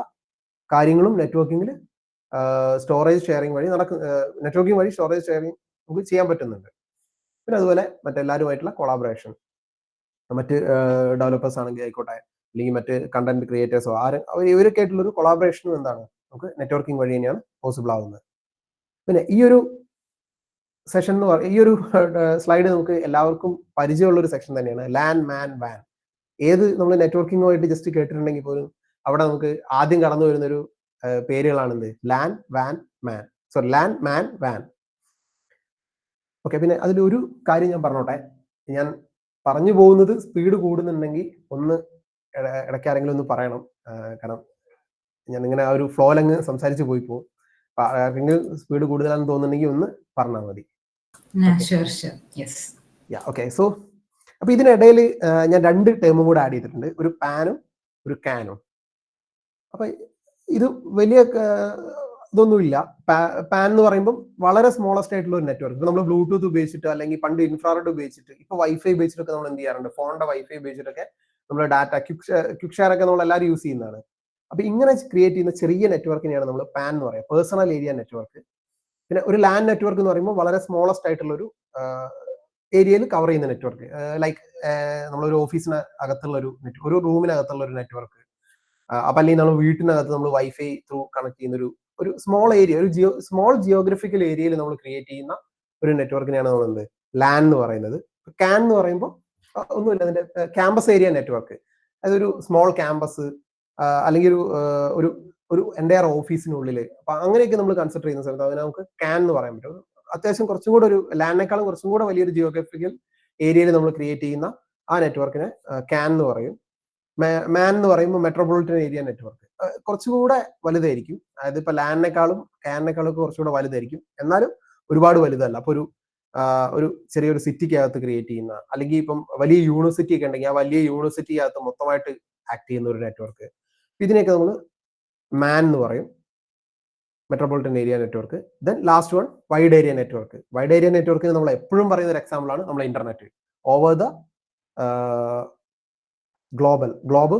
കാര്യങ്ങളും നെറ്റ്വർക്കിംഗിൽ സ്റ്റോറേജ് ഷെയറിംഗ് വഴി നെറ്റ്വർക്കിംഗ് വഴി സ്റ്റോറേജ് ഷെയറിംഗ് നമുക്ക് ചെയ്യാൻ പറ്റുന്നുണ്ട്. പിന്നെ അതുപോലെ മറ്റെല്ലാവരുമായിട്ടുള്ള കൊളാബറേഷൻ, മറ്റ് ഡെവലപ്പേഴ്സ് ആണെങ്കിൽ ആയിക്കോട്ടെ, അല്ലെങ്കിൽ മറ്റ് കണ്ടന്റ് ക്രിയേറ്റേഴ്സോ ഇവരൊക്കെ ആയിട്ടുള്ള ഒരു കൊളാബറേഷനും എന്താണ് നമുക്ക് നെറ്റ്വർക്കിംഗ് വഴി തന്നെയാണ് പോസിബിൾ ആവുന്നത്. പിന്നെ ഈ ഒരു സെഷൻ എന്ന് പറയുന്നത്, ഈ ഒരു സ്ലൈഡ് നമുക്ക് എല്ലാവർക്കും പരിചയമുള്ള ഒരു സെക്ഷൻ തന്നെയാണ്, ലാൻ മാൻ വാൻ. ഏത് നമ്മൾ നെറ്റ്വർക്കിംഗുമായിട്ട് ജസ്റ്റ് കേട്ടിട്ടുണ്ടെങ്കിൽ പോലും അവിടെ നമുക്ക് ആദ്യം കടന്നു വരുന്ന ഒരു പേരുകളാണ് ലാൻ, വാൻ, മാൻ. സോറി, ലാൻ, മാൻ, വാൻ. ഓക്കെ, പിന്നെ അതിലൊരു കാര്യം ഞാൻ പറഞ്ഞോട്ടെ. ഞാൻ പറഞ്ഞു പോകുന്നത് സ്പീഡ് കൂടുന്നുണ്ടെങ്കിൽ ഒന്ന് ഇടയ്ക്ക് ആരെങ്കിലും ഒന്ന് പറയണം. കാരണം ഞാൻ ഇങ്ങനെ ആ ഒരു ഫ്ലോയിലങ്ങ് സംസാരിച്ച് പോയി പോകും. ആർക്കെങ്കിലും സ്പീഡ് കൂടുതലാണെന്ന് തോന്നുന്നുണ്ടെങ്കിൽ ഒന്ന് പറഞ്ഞാൽ മതി. ഓക്കെ, സോ അപ്പൊ ഇതിനിടയിൽ ഞാൻ രണ്ട് ടേമും കൂടെ ആഡ് ചെയ്തിട്ടുണ്ട്, ഒരു പാനും ഒരു കാനും. അപ്പൊ ഇത് വലിയ ഇതൊന്നുമില്ല. പാൻ എന്ന് പറയുമ്പോൾ വളരെ സ്മോളസ്റ്റ് ആയിട്ടുള്ള ഒരു നെറ്റ്വർക്ക്. ഇപ്പൊ നമ്മൾ ബ്ലൂടൂത്ത് ഉപയോഗിച്ചിട്ട്, അല്ലെങ്കിൽ പണ്ട് ഇൻഫ്രാറെഡ് ഉപയോഗിച്ചിട്ട്, ഇപ്പൊ വൈഫൈ ഉപയോഗിച്ചിട്ടൊക്കെ നമ്മൾ എന്ത് ചെയ്യാറുണ്ട്, ഫോണിന്റെ വൈഫൈ ഉപയോഗിച്ചിട്ടൊക്കെ നമ്മൾ ഡാറ്റ ക്വിക്ക് ഷെയർ ഒക്കെ നമ്മൾ എല്ലാവരും യൂസ് ചെയ്യുന്നതാണ്. അപ്പൊ ഇങ്ങനെ ക്രിയേറ്റ് ചെയ്യുന്ന ചെറിയ നെറ്റ്വർക്കിനെയാണ് നമ്മൾ പാൻ എന്ന് പറയുക, പേഴ്സണൽ ഏരിയ നെറ്റ്വർക്ക്. പിന്നെ ഒരു ലാൻ നെറ്റ്വർക്ക് എന്ന് പറയുമ്പോൾ വളരെ സ്മോളസ്റ്റ് ആയിട്ടുള്ള ഒരു ഏരിയയിൽ കവർ ചെയ്യുന്ന നെറ്റ്വർക്ക്. ലൈക്ക് നമ്മളൊരു ഓഫീസിന് അകത്തുള്ള ഒരു റൂമിനകത്തുള്ള ഒരു നെറ്റ്വർക്ക്. അപ്പൊ അല്ലെങ്കിൽ നമ്മൾ വീട്ടിനകത്ത് നമ്മൾ വൈഫൈ ത്രൂ കണക്ട് ചെയ്യുന്ന ഒരു സ്മോൾ ഏരിയ, ഒരു സ്മോൾ ജിയോഗ്രഫിക്കൽ ഏരിയയിൽ നമ്മൾ ക്രിയേറ്റ് ചെയ്യുന്ന ഒരു നെറ്റ്വർക്കിനെയാണ് നമ്മൾ എന്ത് ലാൻ എന്ന് പറയുന്നത്. കാൻ എന്ന് പറയുമ്പോൾ ഒന്നുമില്ല, അതിന്റെ ക്യാമ്പസ് ഏരിയ നെറ്റ്വർക്ക്. അതൊരു സ്മോൾ ക്യാമ്പസ് അല്ലെങ്കിൽ ഒരു ഒരു എൻ്റയർ ഓഫീസിനുള്ളിൽ, അപ്പൊ അങ്ങനെയൊക്കെ നമ്മൾ കൺസിഡർ ചെയ്യുന്ന സമയത്ത് അതിനെ നമുക്ക് കാൻ എന്ന് പറയാൻ പറ്റും. അത്യാവശ്യം കുറച്ചും കൂടെ ഒരു ലാൻഡിനേക്കാളും കുറച്ചും കൂടെ വലിയൊരു ജിയോഗ്രഫിക്കൽ ഏരിയയിൽ നമ്മൾ ക്രിയേറ്റ് ചെയ്യുന്ന ആ നെറ്റ്വർക്കിനെ കാൻ എന്ന് പറയും. മാൻ എന്ന് പറയുമ്പോൾ മെട്രോപൊളിറ്റൻ ഏരിയ നെറ്റ്വർക്ക്, കുറച്ചുകൂടെ വലുതായിരിക്കും. അതായത് ഇപ്പൊ ലാൻഡിനേക്കാളും കാനിനേക്കാളും ഒക്കെ കുറച്ചുകൂടെ വലുതായിരിക്കും, എന്നാലും ഒരുപാട് വലുതല്ല. അപ്പൊ ഒരു ചെറിയൊരു സിറ്റിക്കകത്ത് ക്രിയേറ്റ് ചെയ്യുന്ന, അല്ലെങ്കിൽ ഇപ്പം വലിയ യൂണിവേഴ്സിറ്റി ഒക്കെ ഉണ്ടെങ്കിൽ ആ വലിയ യൂണിവേഴ്സിറ്റിക്കകത്ത് മൊത്തമായിട്ട് ആക്ട് ചെയ്യുന്ന ഒരു നെറ്റ്വർക്ക്, ഇതിനെയൊക്കെ നമ്മൾ മാൻ എന്ന് പറയും. Metropolitan area network. Then last one wide area network. Wide area നെറ്റ്വർക്കിന് നമ്മൾ എപ്പോഴും പറയുന്ന ഒരു എക്സാമ്പിൾ ആണ് നമ്മുടെ ഇന്റർനെറ്റ്. ഓവർ ദ ഗ്ലോബ്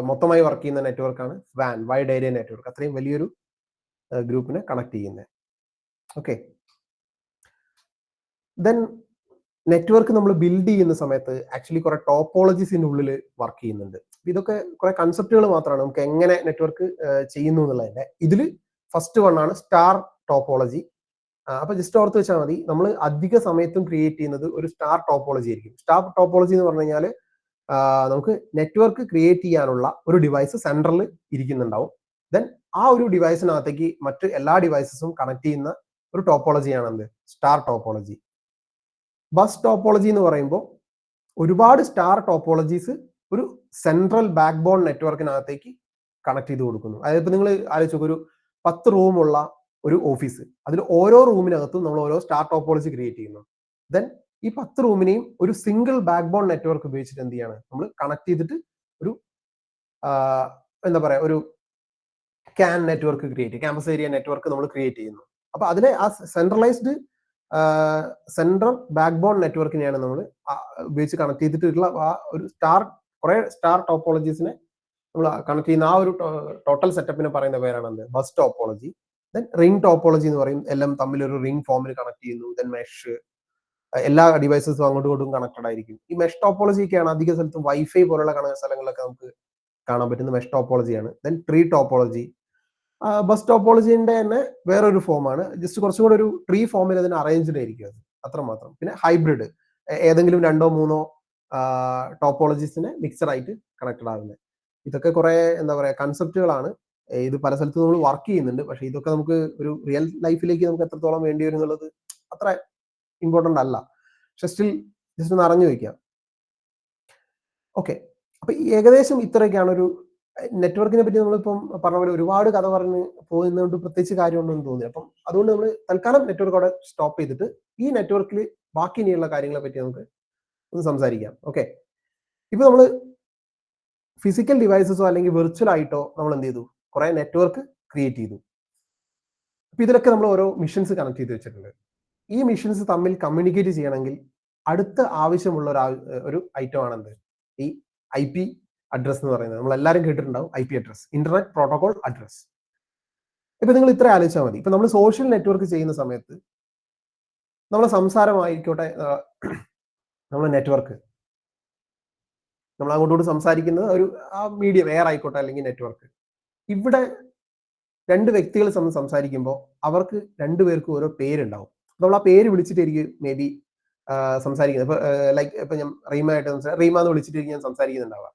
മൊത്തമായി വർക്ക് ചെയ്യുന്ന നെറ്റ്വർക്കാണ് വാൻ, വൈഡ് ഏരിയ നെറ്റ്വർക്ക്. അത്രയും വലിയൊരു ഗ്രൂപ്പിനെ കണക്ട് ചെയ്യുന്നത്. ഓക്കെ. ദെൻ നെറ്റ്വർക്ക് നമ്മൾ ബിൽഡ് ചെയ്യുന്ന സമയത്ത് ആക്ച്വലി കുറെ ടോപ്പോളജീസിന്റെ ഉള്ളിൽ വർക്ക് ചെയ്യുന്നുണ്ട്. ഇതൊക്കെ കുറെ കൺസെപ്റ്റുകൾ മാത്രമാണ് നമുക്ക് എങ്ങനെ നെറ്റ്വർക്ക് ചെയ്യുന്നു എന്നുള്ളതിന്റെ. ഇതിൽ ഫസ്റ്റ് വൺ ആണ് സ്റ്റാർ ടോപ്പോളജി. അപ്പൊ ജസ്റ്റ് ഓർത്ത് വെച്ചാൽ മതി, നമ്മൾ അധിക സമയത്തും ക്രിയേറ്റ് ചെയ്യുന്നത് ഒരു സ്റ്റാർ ടോപ്പോളജി ആയിരിക്കും. സ്റ്റാർ ടോപ്പോളജി എന്ന് പറഞ്ഞു കഴിഞ്ഞാൽ നമുക്ക് നെറ്റ്വർക്ക് ക്രിയേറ്റ് ചെയ്യാനുള്ള ഒരു ഡിവൈസ് സെൻട്രലിൽ ഇരിക്കുന്നുണ്ടാവും. ദെൻ ആ ഒരു ഡിവൈസിനകത്തേക്ക് മറ്റ് എല്ലാ ഡിവൈസസും കണക്ട് ചെയ്യുന്ന ഒരു ടോപ്പോളജിയാണ് എന്ത്? Star topology. ബസ് ടോപ്പോളജി എന്ന് പറയുമ്പോൾ ഒരുപാട് സ്റ്റാർ ടോപ്പോളജീസ് ഒരു സെൻട്രൽ ബാക്ക് ബോൺ നെറ്റ്വർക്കിനകത്തേക്ക് കണക്ട് ചെയ്ത് കൊടുക്കുന്നു. അതായത് ഇപ്പൊ നിങ്ങൾ ആലോചിച്ചു, ഒരു 10 റൂമുള്ള ഒരു ഓഫീസ്, അതിൽ ഓരോ റൂമിനകത്തും നമ്മൾ ഓരോ സ്റ്റാർ ടോപ്പോളജി ക്രിയേറ്റ് ചെയ്യുന്നു. ദെൻ ഈ 10 റൂമിനെയും ഒരു സിംഗിൾ ബാക്ക് ബോൺ നെറ്റ്വർക്ക് ഉപയോഗിച്ചിട്ട് എന്ത് ചെയ്യാണ്, നമ്മൾ കണക്ട് ചെയ്തിട്ട് ഒരു എന്താ പറയാ, ഒരു can network create, campus area network നമ്മൾ ക്രിയേറ്റ് ചെയ്യുന്നു. അപ്പൊ അതിലെ ആ സെൻട്രലൈസ്ഡ് സെൻട്രൽ ബാക്ക് ബോൺ നെറ്റ്വർക്കിനെയാണ് നമ്മൾ ഉപയോഗിച്ച് കണക്ട് ചെയ്തിട്ടുള്ള ആ ഒരു കുറെ സ്റ്റാർ ടോപ്പോളജീസിനെ നമ്മൾ കണക്ട് ചെയ്യുന്ന ആ ഒരു ടോട്ടൽ സെറ്റപ്പിനെ പറയുന്ന പേരാണ് എന്ത്? Bus topology. Then ring topology എന്ന് പറയും, എല്ലാം തമ്മിൽ ഒരു റിംഗ് ഫോമിൽ കണക്ട് ചെയ്യുന്നു. ദെൻ മെഷ്, എല്ലാ ഡിവൈസസും അങ്ങോട്ടും ഇങ്ങോട്ടും കണക്റ്റഡ് ആയിരിക്കും. ഈ മെഷ് ടോപ്പോളജിയൊക്കെയാണ് അധിക സ്ഥലത്തും വൈഫൈ പോലുള്ള സ്ഥലങ്ങളിലൊക്കെ നമുക്ക് കാണാൻ പറ്റുന്ന മെഷ് ടോപ്പോളജിയാണ്. Then tree topology. ബസ് ടോപ്പോളജിന്റെ തന്നെ വേറൊരു ഫോമാണ്, ജസ്റ്റ് കുറച്ചും കൂടെ ഒരു ട്രീ ഫോമിൽ അതിന് അറേഞ്ച്ഡ് ആയിരിക്കും, അത് അത്രമാത്രം. പിന്നെ ഹൈബ്രിഡ്, ഏതെങ്കിലും 2 or 3 ടോപ്പോളജീസിനെ മിക്സഡ് ആയിട്ട് കണക്റ്റഡ് ആകുന്നത്. ഇതൊക്കെ കുറെ എന്താ പറയാ കൺസെപ്റ്റുകളാണ്. ഇത് പല സ്ഥലത്തും നമ്മൾ വർക്ക് ചെയ്യുന്നുണ്ട്. പക്ഷെ ഇതൊക്കെ നമുക്ക് ഒരു റിയൽ ലൈഫിലേക്ക് നമുക്ക് എത്രത്തോളം വേണ്ടി വരും എന്നുള്ളത് അത്ര ഇമ്പോർട്ടന്റ് അല്ല. പക്ഷെ സ്റ്റിൽ ജസ്റ്റ് ഒന്ന് അറിഞ്ഞു വയ്ക്കാം. ഓക്കെ. അപ്പൊ ഏകദേശം ഇത്രയൊക്കെയാണ് ഒരു നെറ്റ്വർക്കിനെ പറ്റി. നമ്മളിപ്പം പറഞ്ഞ പോലെ ഒരുപാട് കഥ പറഞ്ഞ് പോകുന്നതുകൊണ്ട് പ്രത്യേകിച്ച് കാര്യമുണ്ടെന്ന് തോന്നി. അപ്പം അതുകൊണ്ട് നമ്മൾ തൽക്കാലം നെറ്റ്വർക്ക് അവിടെ സ്റ്റോപ്പ് ചെയ്തിട്ട് ഈ നെറ്റ്വർക്കിൽ ബാക്കി ഇനിയുള്ള കാര്യങ്ങളെ പറ്റി നമുക്ക് ഒന്ന് സംസാരിക്കാം. ഓക്കെ. ഇപ്പൊ നമ്മൾ ഫിസിക്കൽ ഡിവൈസസോ അല്ലെങ്കിൽ വെർച്വൽ ആയിട്ടോ നമ്മൾ എന്ത് ചെയ്തു, കുറെ നെറ്റ്വർക്ക് ക്രിയേറ്റ് ചെയ്തു. അപ്പൊ ഇതിലൊക്കെ നമ്മൾ ഓരോ മിഷൻസ് കണക്ട് ചെയ്ത് വെച്ചിട്ടുണ്ട്. ഈ മിഷൻസ് തമ്മിൽ കമ്മ്യൂണിക്കേറ്റ് ചെയ്യണമെങ്കിൽ അടുത്ത ആവശ്യമുള്ള ഒരു ഐറ്റം ആണ് എന്ത്? ഈ IP അഡ്രസ് എന്ന് പറയുന്നത്. നമ്മൾ എല്ലാവരും കേട്ടിട്ടുണ്ടാവും IP address, internet protocol address. ഇപ്പൊ നിങ്ങൾ ഇത്ര ആലോചിച്ചാൽ മതി. ഇപ്പൊ നമ്മൾ സോഷ്യൽ നെറ്റ്വർക്ക് ചെയ്യുന്ന സമയത്ത് നമ്മളെ സംസാരമായിക്കോട്ടെ, നമ്മളെ നെറ്റ്വർക്ക് നമ്മൾ അങ്ങോട്ടോട് സംസാരിക്കുന്നത് ഒരു ആ മീഡിയം എയർ ആയിക്കോട്ടെ അല്ലെങ്കിൽ നെറ്റ്വർക്ക്. ഇവിടെ 2 വ്യക്തികൾ സംസാരിക്കുമ്പോൾ അവർക്ക് 2 പേർക്കും ഓരോ പേരുണ്ടാവും. നമ്മൾ ആ പേര് വിളിച്ചിട്ടായിരിക്കും മേ ബി സംസാരിക്കുന്നത്. ഇപ്പൊ ലൈക്ക് ഇപ്പൊ ഞാൻ റീമ എന്ന് വിളിച്ചിട്ടായിരിക്കും ഞാൻ സംസാരിക്കുന്നുണ്ടാവുക.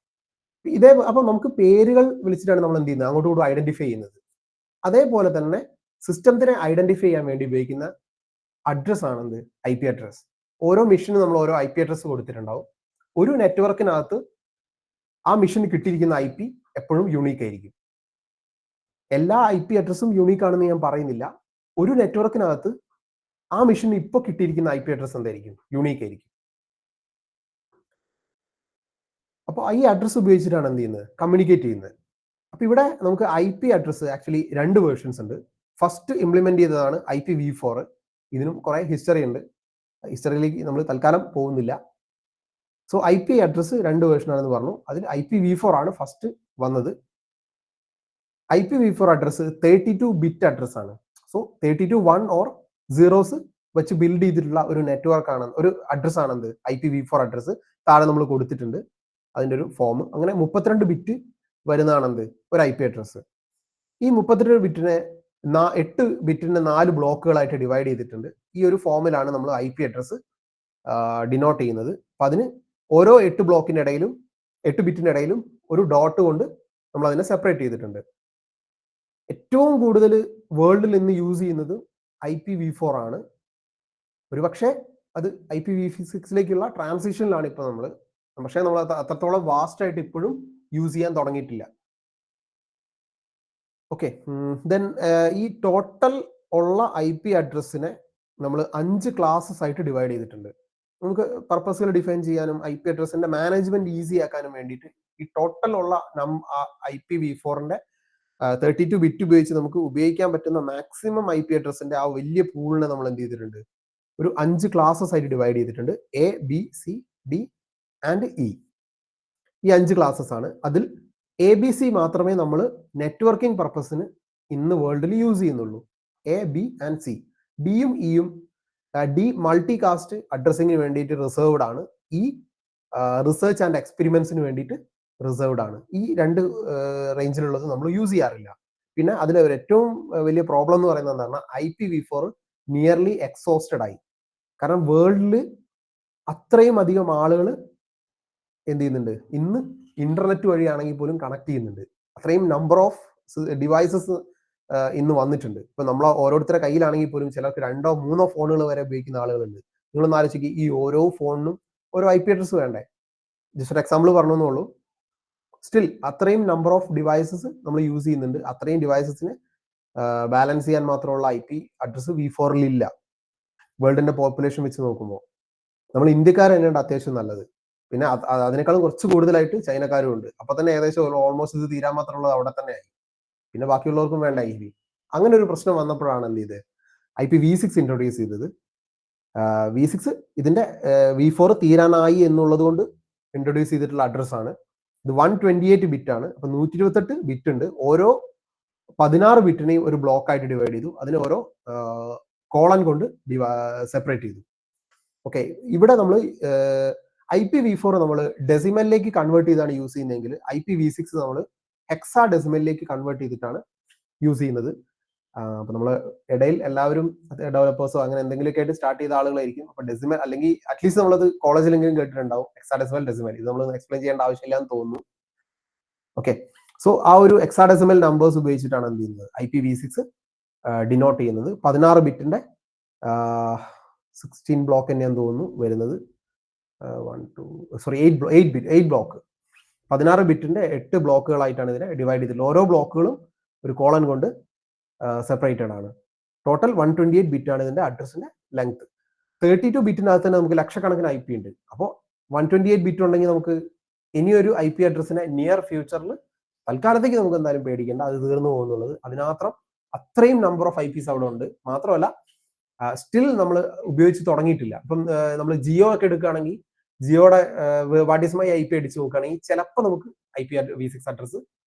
അപ്പൊ നമുക്ക് പേരുകൾ വിളിച്ചിട്ടാണ് നമ്മൾ എന്ത് ചെയ്യുന്നത്, അങ്ങോട്ടും ഇങ്ങോട്ടും ഐഡന്റിഫൈ ചെയ്യുന്നത്. അതേപോലെ തന്നെ സിസ്റ്റത്തിനെ ഐഡന്റിഫൈ ചെയ്യാൻ വേണ്ടി ഉപയോഗിക്കുന്ന അഡ്രസ് ആണെന്ത്? IP address. ഓരോ മിഷനും നമ്മൾ ഓരോ IP അഡ്രസ് കൊടുത്തിട്ടുണ്ടാവും. ഒരു നെറ്റ്വർക്കിനകത്ത് ആ മിഷന് കിട്ടിയിരിക്കുന്ന IP എപ്പോഴും യൂണീക്ക് ആയിരിക്കും. എല്ലാ IP അഡ്രസ്സും യൂണീക്ക് ആണെന്ന് ഞാൻ പറയുന്നില്ല. ഒരു നെറ്റ്വർക്കിനകത്ത് ആ മിഷന് ഇപ്പൊ കിട്ടിയിരിക്കുന്ന IP അഡ്രസ് എന്തായിരിക്കും? യൂണീക്ക് ആയിരിക്കും. അപ്പൊ ഈ അഡ്രസ് ഉപയോഗിച്ചിട്ടാണ് എന്ത് ചെയ്യുന്നത്, കമ്മ്യൂണിക്കേറ്റ് ചെയ്യുന്നത്. അപ്പൊ ഇവിടെ നമുക്ക് IP അഡ്രസ് ആക്ച്വലി 2 വേർഷൻസ് ഉണ്ട്. ഫസ്റ്റ് ഇംപ്ലിമെന്റ് ചെയ്തതാണ് IPv4. ഇതിനും കുറെ ഹിസ്റ്ററി ഉണ്ട്. ഹിസ്റ്ററിയിലേക്ക് നമ്മൾ തൽക്കാലം പോകുന്നില്ല. സോ IP അഡ്രസ് 2 വേർഷൻ ആണെന്ന് പറഞ്ഞു. അതിൽ IPv4 ആണ് ഫസ്റ്റ് വന്നത്. IPv4 അഡ്രസ് 32 ബിറ്റ് അഡ്രസ് ആണ്. സോ 32 1 or 0s വെച്ച് ബിൽഡ് ചെയ്തിട്ടുള്ള ഒരു നെറ്റ്വർക്ക് ആണ്, ഒരു അഡ്രസ് ആണെന്ത്? IPv4 address. താഴെ നമ്മൾ കൊടുത്തിട്ടുണ്ട് അതിന്റെ ഒരു ഫോം. അങ്ങനെ 32 ബിറ്റ് വരുന്നതാണെന്ത്? ഒരു IP അഡ്രസ്. ഈ 32 ബിറ്റിനെ 8 ബിറ്റിന്റെ 4 ബ്ലോക്കുകളായിട്ട് ഡിവൈഡ് ചെയ്തിട്ടുണ്ട്. ഈ ഒരു ഫോമിലാണ് നമ്മൾ IP അഡ്രസ് ഡിനോട്ട് ചെയ്യുന്നത്. അപ്പൊ അതിന് ഓരോ 8 ബ്ലോക്കിന്റെ ഇടയിലും 8 ബിറ്റിന്റെ ഇടയിലും ഒരു ഡോട്ട് കൊണ്ട് നമ്മൾ അതിനെ സെപ്പറേറ്റ് ചെയ്തിട്ടുണ്ട്. ഏറ്റവും കൂടുതൽ വേൾഡിൽ ഇന്ന് യൂസ് ചെയ്യുന്നത് IPv4 ആണ്. ഒരുപക്ഷെ അത് IPv6ലേക്കുള്ള ട്രാൻസിഷനിലാണ് ഇപ്പൊ നമ്മൾ. പക്ഷെ നമ്മൾ അത്രത്തോളം വാസ്റ്റ് ആയിട്ട് ഇപ്പോഴും യൂസ് ചെയ്യാൻ തുടങ്ങിയിട്ടില്ല. ഓക്കെ. ദെൻ ഈ ടോട്ടൽ ഉള്ള IP അഡ്രസ്സിനെ നമ്മൾ 5 ക്ലാസ്സസ് ആയിട്ട് ഡിവൈഡ് ചെയ്തിട്ടുണ്ട്. നമുക്ക് പർപ്പസുകൾ ഡിഫൈൻ ചെയ്യാനും IP അഡ്രസ്സിന്റെ മാനേജ്മെന്റ് ഈസി ആക്കാനും വേണ്ടിയിട്ട് ഈ ടോട്ടൽ ഉള്ള IPv4ന്റെ 32 ബിറ്റ് ഉപയോഗിച്ച് നമുക്ക് ഉപയോഗിക്കാൻ പറ്റുന്ന മാക്സിമം IP അഡ്രസ്സിന്റെ ആ വലിയ പൂളിനെ നമ്മൾ എന്ത് ചെയ്തിട്ടുണ്ട്, ഒരു 5 ക്ലാസ്സസ് ആയിട്ട് ഡിവൈഡ് ചെയ്തിട്ടുണ്ട്. ABCD and E. ഈ 5 ക്ലാസ്സസ് ആണ്. അതിൽ ABC മാത്രമേ നമ്മൾ നെറ്റ്വർക്കിംഗ് പർപ്പസിന് ഇന്ന് വേൾഡിൽ യൂസ് ചെയ്യുന്നുള്ളൂ. A, B and C. ഡിയും ഇയും ഡി മൾട്ടികാസ്റ്റ് അഡ്രസ്സിങ്ങിന് വേണ്ടിയിട്ട് റിസർവ്ഡ് ആണ്. ഈ റിസർച്ച് ആൻഡ് എക്സ്പെരിമെന്റ്സിന് വേണ്ടിയിട്ട് റിസർവ്ഡ് ആണ്. ഈ രണ്ട് റേഞ്ചിലുള്ളത് നമ്മൾ യൂസ് ചെയ്യാറില്ല. പിന്നെ അതിൽ ഒരു ഏറ്റവും വലിയ പ്രോബ്ലം എന്ന് പറയുന്നത് എന്താണ്, IPv4 നിയർലി എക്സോസ്റ്റഡ് ആയി. കാരണം വേൾഡിൽ അത്രയും അധികം ആളുകൾ എന്ത് ചെയ്യുന്നുണ്ട്, ഇന്ന് ഇന്റർനെറ്റ് വഴിയാണെങ്കിൽ പോലും കണക്ട് ചെയ്യുന്നുണ്ട്. അത്രയും നമ്പർ ഓഫ് ഡിവൈസസ് ഇന്ന് വന്നിട്ടുണ്ട്. ഇപ്പൊ നമ്മൾ ഓരോരുത്തരുടെ കയ്യിലാണെങ്കിൽ പോലും ചിലർക്ക് 2 or 3 ഫോണുകൾ വരെ ഉപയോഗിക്കുന്ന ആളുകളുണ്ട്. നിങ്ങളൊന്ന് ആലോചിക്കുക, ഈ ഓരോ ഫോണിനും ഓരോ IP അഡ്രസ് വേണ്ടേ? ജസ്റ്റ് ഒരു എക്സാമ്പിൾ പറഞ്ഞെന്നുള്ളൂ. സ്റ്റിൽ അത്രയും നമ്പർ ഓഫ് ഡിവൈസസ് നമ്മൾ യൂസ് ചെയ്യുന്നുണ്ട്. അത്രയും ഡിവൈസസിനെ ബാലൻസ് ചെയ്യാൻ മാത്രമുള്ള IP അഡ്രസ് V4 ഇല്ല. വേൾഡിന്റെ പോപ്പുലേഷൻ വെച്ച് നോക്കുമ്പോൾ നമ്മൾ ഇന്ത്യക്കാർ തന്നെയാണ് അത്യാവശ്യം നല്ലത്. പിന്നെ അതിനേക്കാളും കുറച്ച് കൂടുതലായിട്ട് ചൈനക്കാരും ഉണ്ട്. അപ്പൊ തന്നെ ഏകദേശം ഓൾമോസ്റ്റ് ഇത് തീരാൻ മാത്രമുള്ളത് അവിടെ തന്നെ ആയി. പിന്നെ ബാക്കിയുള്ളവർക്കും വേണ്ട IP. അങ്ങനെ ഒരു പ്രശ്നം വന്നപ്പോഴാണ് എന്ത് ചെയ്ത് IPv6 ഇൻട്രൊഡ്യൂസ് ചെയ്തത്. V6 ഇതിന്റെ V4 തീരാനായി എന്നുള്ളത് കൊണ്ട് ഇൻട്രൊഡ്യൂസ് ചെയ്തിട്ടുള്ള അഡ്രസ്സാണ്. ഇത് 128 ബിറ്റ് ആണ്. അപ്പൊ 128 ബിറ്റ് ഉണ്ട്. ഓരോ 16 ബിറ്റിനെയും ഒരു ബ്ലോക്ക് ആയിട്ട് ഡിവൈഡ് ചെയ്തു. അതിന് ഓരോ കോളൻ കൊണ്ട് സെപ്പറേറ്റ് ചെയ്തു. ഓക്കെ, ഇവിടെ നമ്മൾ IPv4 നമ്മൾ ഡെസിമലിലേക്ക് കൺവേർട്ട് ചെയ്താണ് യൂസ് ചെയ്യുന്നതെങ്കിൽ IPv6 നമ്മൾ ഹെക്സാ ഡെസിമലിലേക്ക് കൺവേർട്ട് ചെയ്തിട്ടാണ് യൂസ് ചെയ്യുന്നത്. അപ്പൊ നമ്മൾ ഇടയിൽ എല്ലാവരും ഡെവലപ്പേഴ്സോ അങ്ങനെ എന്തെങ്കിലുമൊക്കെ ആയിട്ട് സ്റ്റാർട്ട് ചെയ്ത ആളുകളായിരിക്കും. അപ്പൊ ഡെസിമൽ അല്ലെങ്കിൽ അറ്റ്ലീസ്റ്റ് നമ്മളത് കോളേജിലെങ്കിലും കേട്ടിട്ടുണ്ടാവും, ഹെക്സാ ഡെസിമൽ, ഡെസിമൽ. ഇത് നമ്മൾ എക്സ്പ്ലെയിൻ ചെയ്യേണ്ട ആവശ്യമില്ല എന്ന് തോന്നുന്നു. ഓക്കെ, സോ ആ ഒരു ഹെക്സാ ഡെസിമൽ നമ്പേഴ്സ് ഉപയോഗിച്ചിട്ടാണ് എന്ത് ചെയ്യുന്നത്, IPv6 ഡിനോട്ട് ചെയ്യുന്നത്. 16 ബിറ്റിന്റെ 16 ബ്ലോക്ക് തന്നെയാന്ന് തോന്നുന്നു വരുന്നത്. 8 ബ്ലോക്ക്, 16 ബിറ്റിന്റെ 8 ബ്ലോക്കുകളായിട്ടാണ് ഇതിനെ ഡിവൈഡ് ചെയ്തിട്ടുള്ളത്. ഓരോ ബ്ലോക്കുകളും ഒരു കോളൻ കൊണ്ട് സെപ്പറേറ്റഡ് ആണ്. ടോട്ടൽ 128 ബിറ്റ് ആണ് ഇതിന്റെ അഡ്രസ്സിന്റെ ലെങ്ത്. 32 ബിറ്റിനകത്ത് തന്നെ നമുക്ക് ലക്ഷക്കണക്കിന് IP ഉണ്ട്. അപ്പോൾ 128 ബിറ്റ് ഉണ്ടെങ്കിൽ നമുക്ക് ഇനിയൊരു IP അഡ്രസ്സിനെ നിയർ ഫ്യൂച്ചറിൽ തൽക്കാലത്തേക്ക് നമുക്ക് എന്തായാലും പേടിക്കേണ്ട, അത് തീർന്നു പോകുന്നുള്ളത്. അതിനാത്രം അത്രയും നമ്പർ ഓഫ് IPs അവിടെ ഉണ്ട്. മാത്രമല്ല സ്റ്റിൽ നമ്മൾ ഉപയോഗിച്ച് തുടങ്ങിയിട്ടില്ല. ഇപ്പം നമ്മൾ ജിയോ ഒക്കെ എടുക്കുകയാണെങ്കിൽ ജിയോയുടെ വാട്ട് ഈസ് മൈ IP അടിച്ച് നോക്കുകയാണെങ്കിൽ ചിലപ്പോൾ നമുക്ക് IPv6 അഡ്രസ്സ്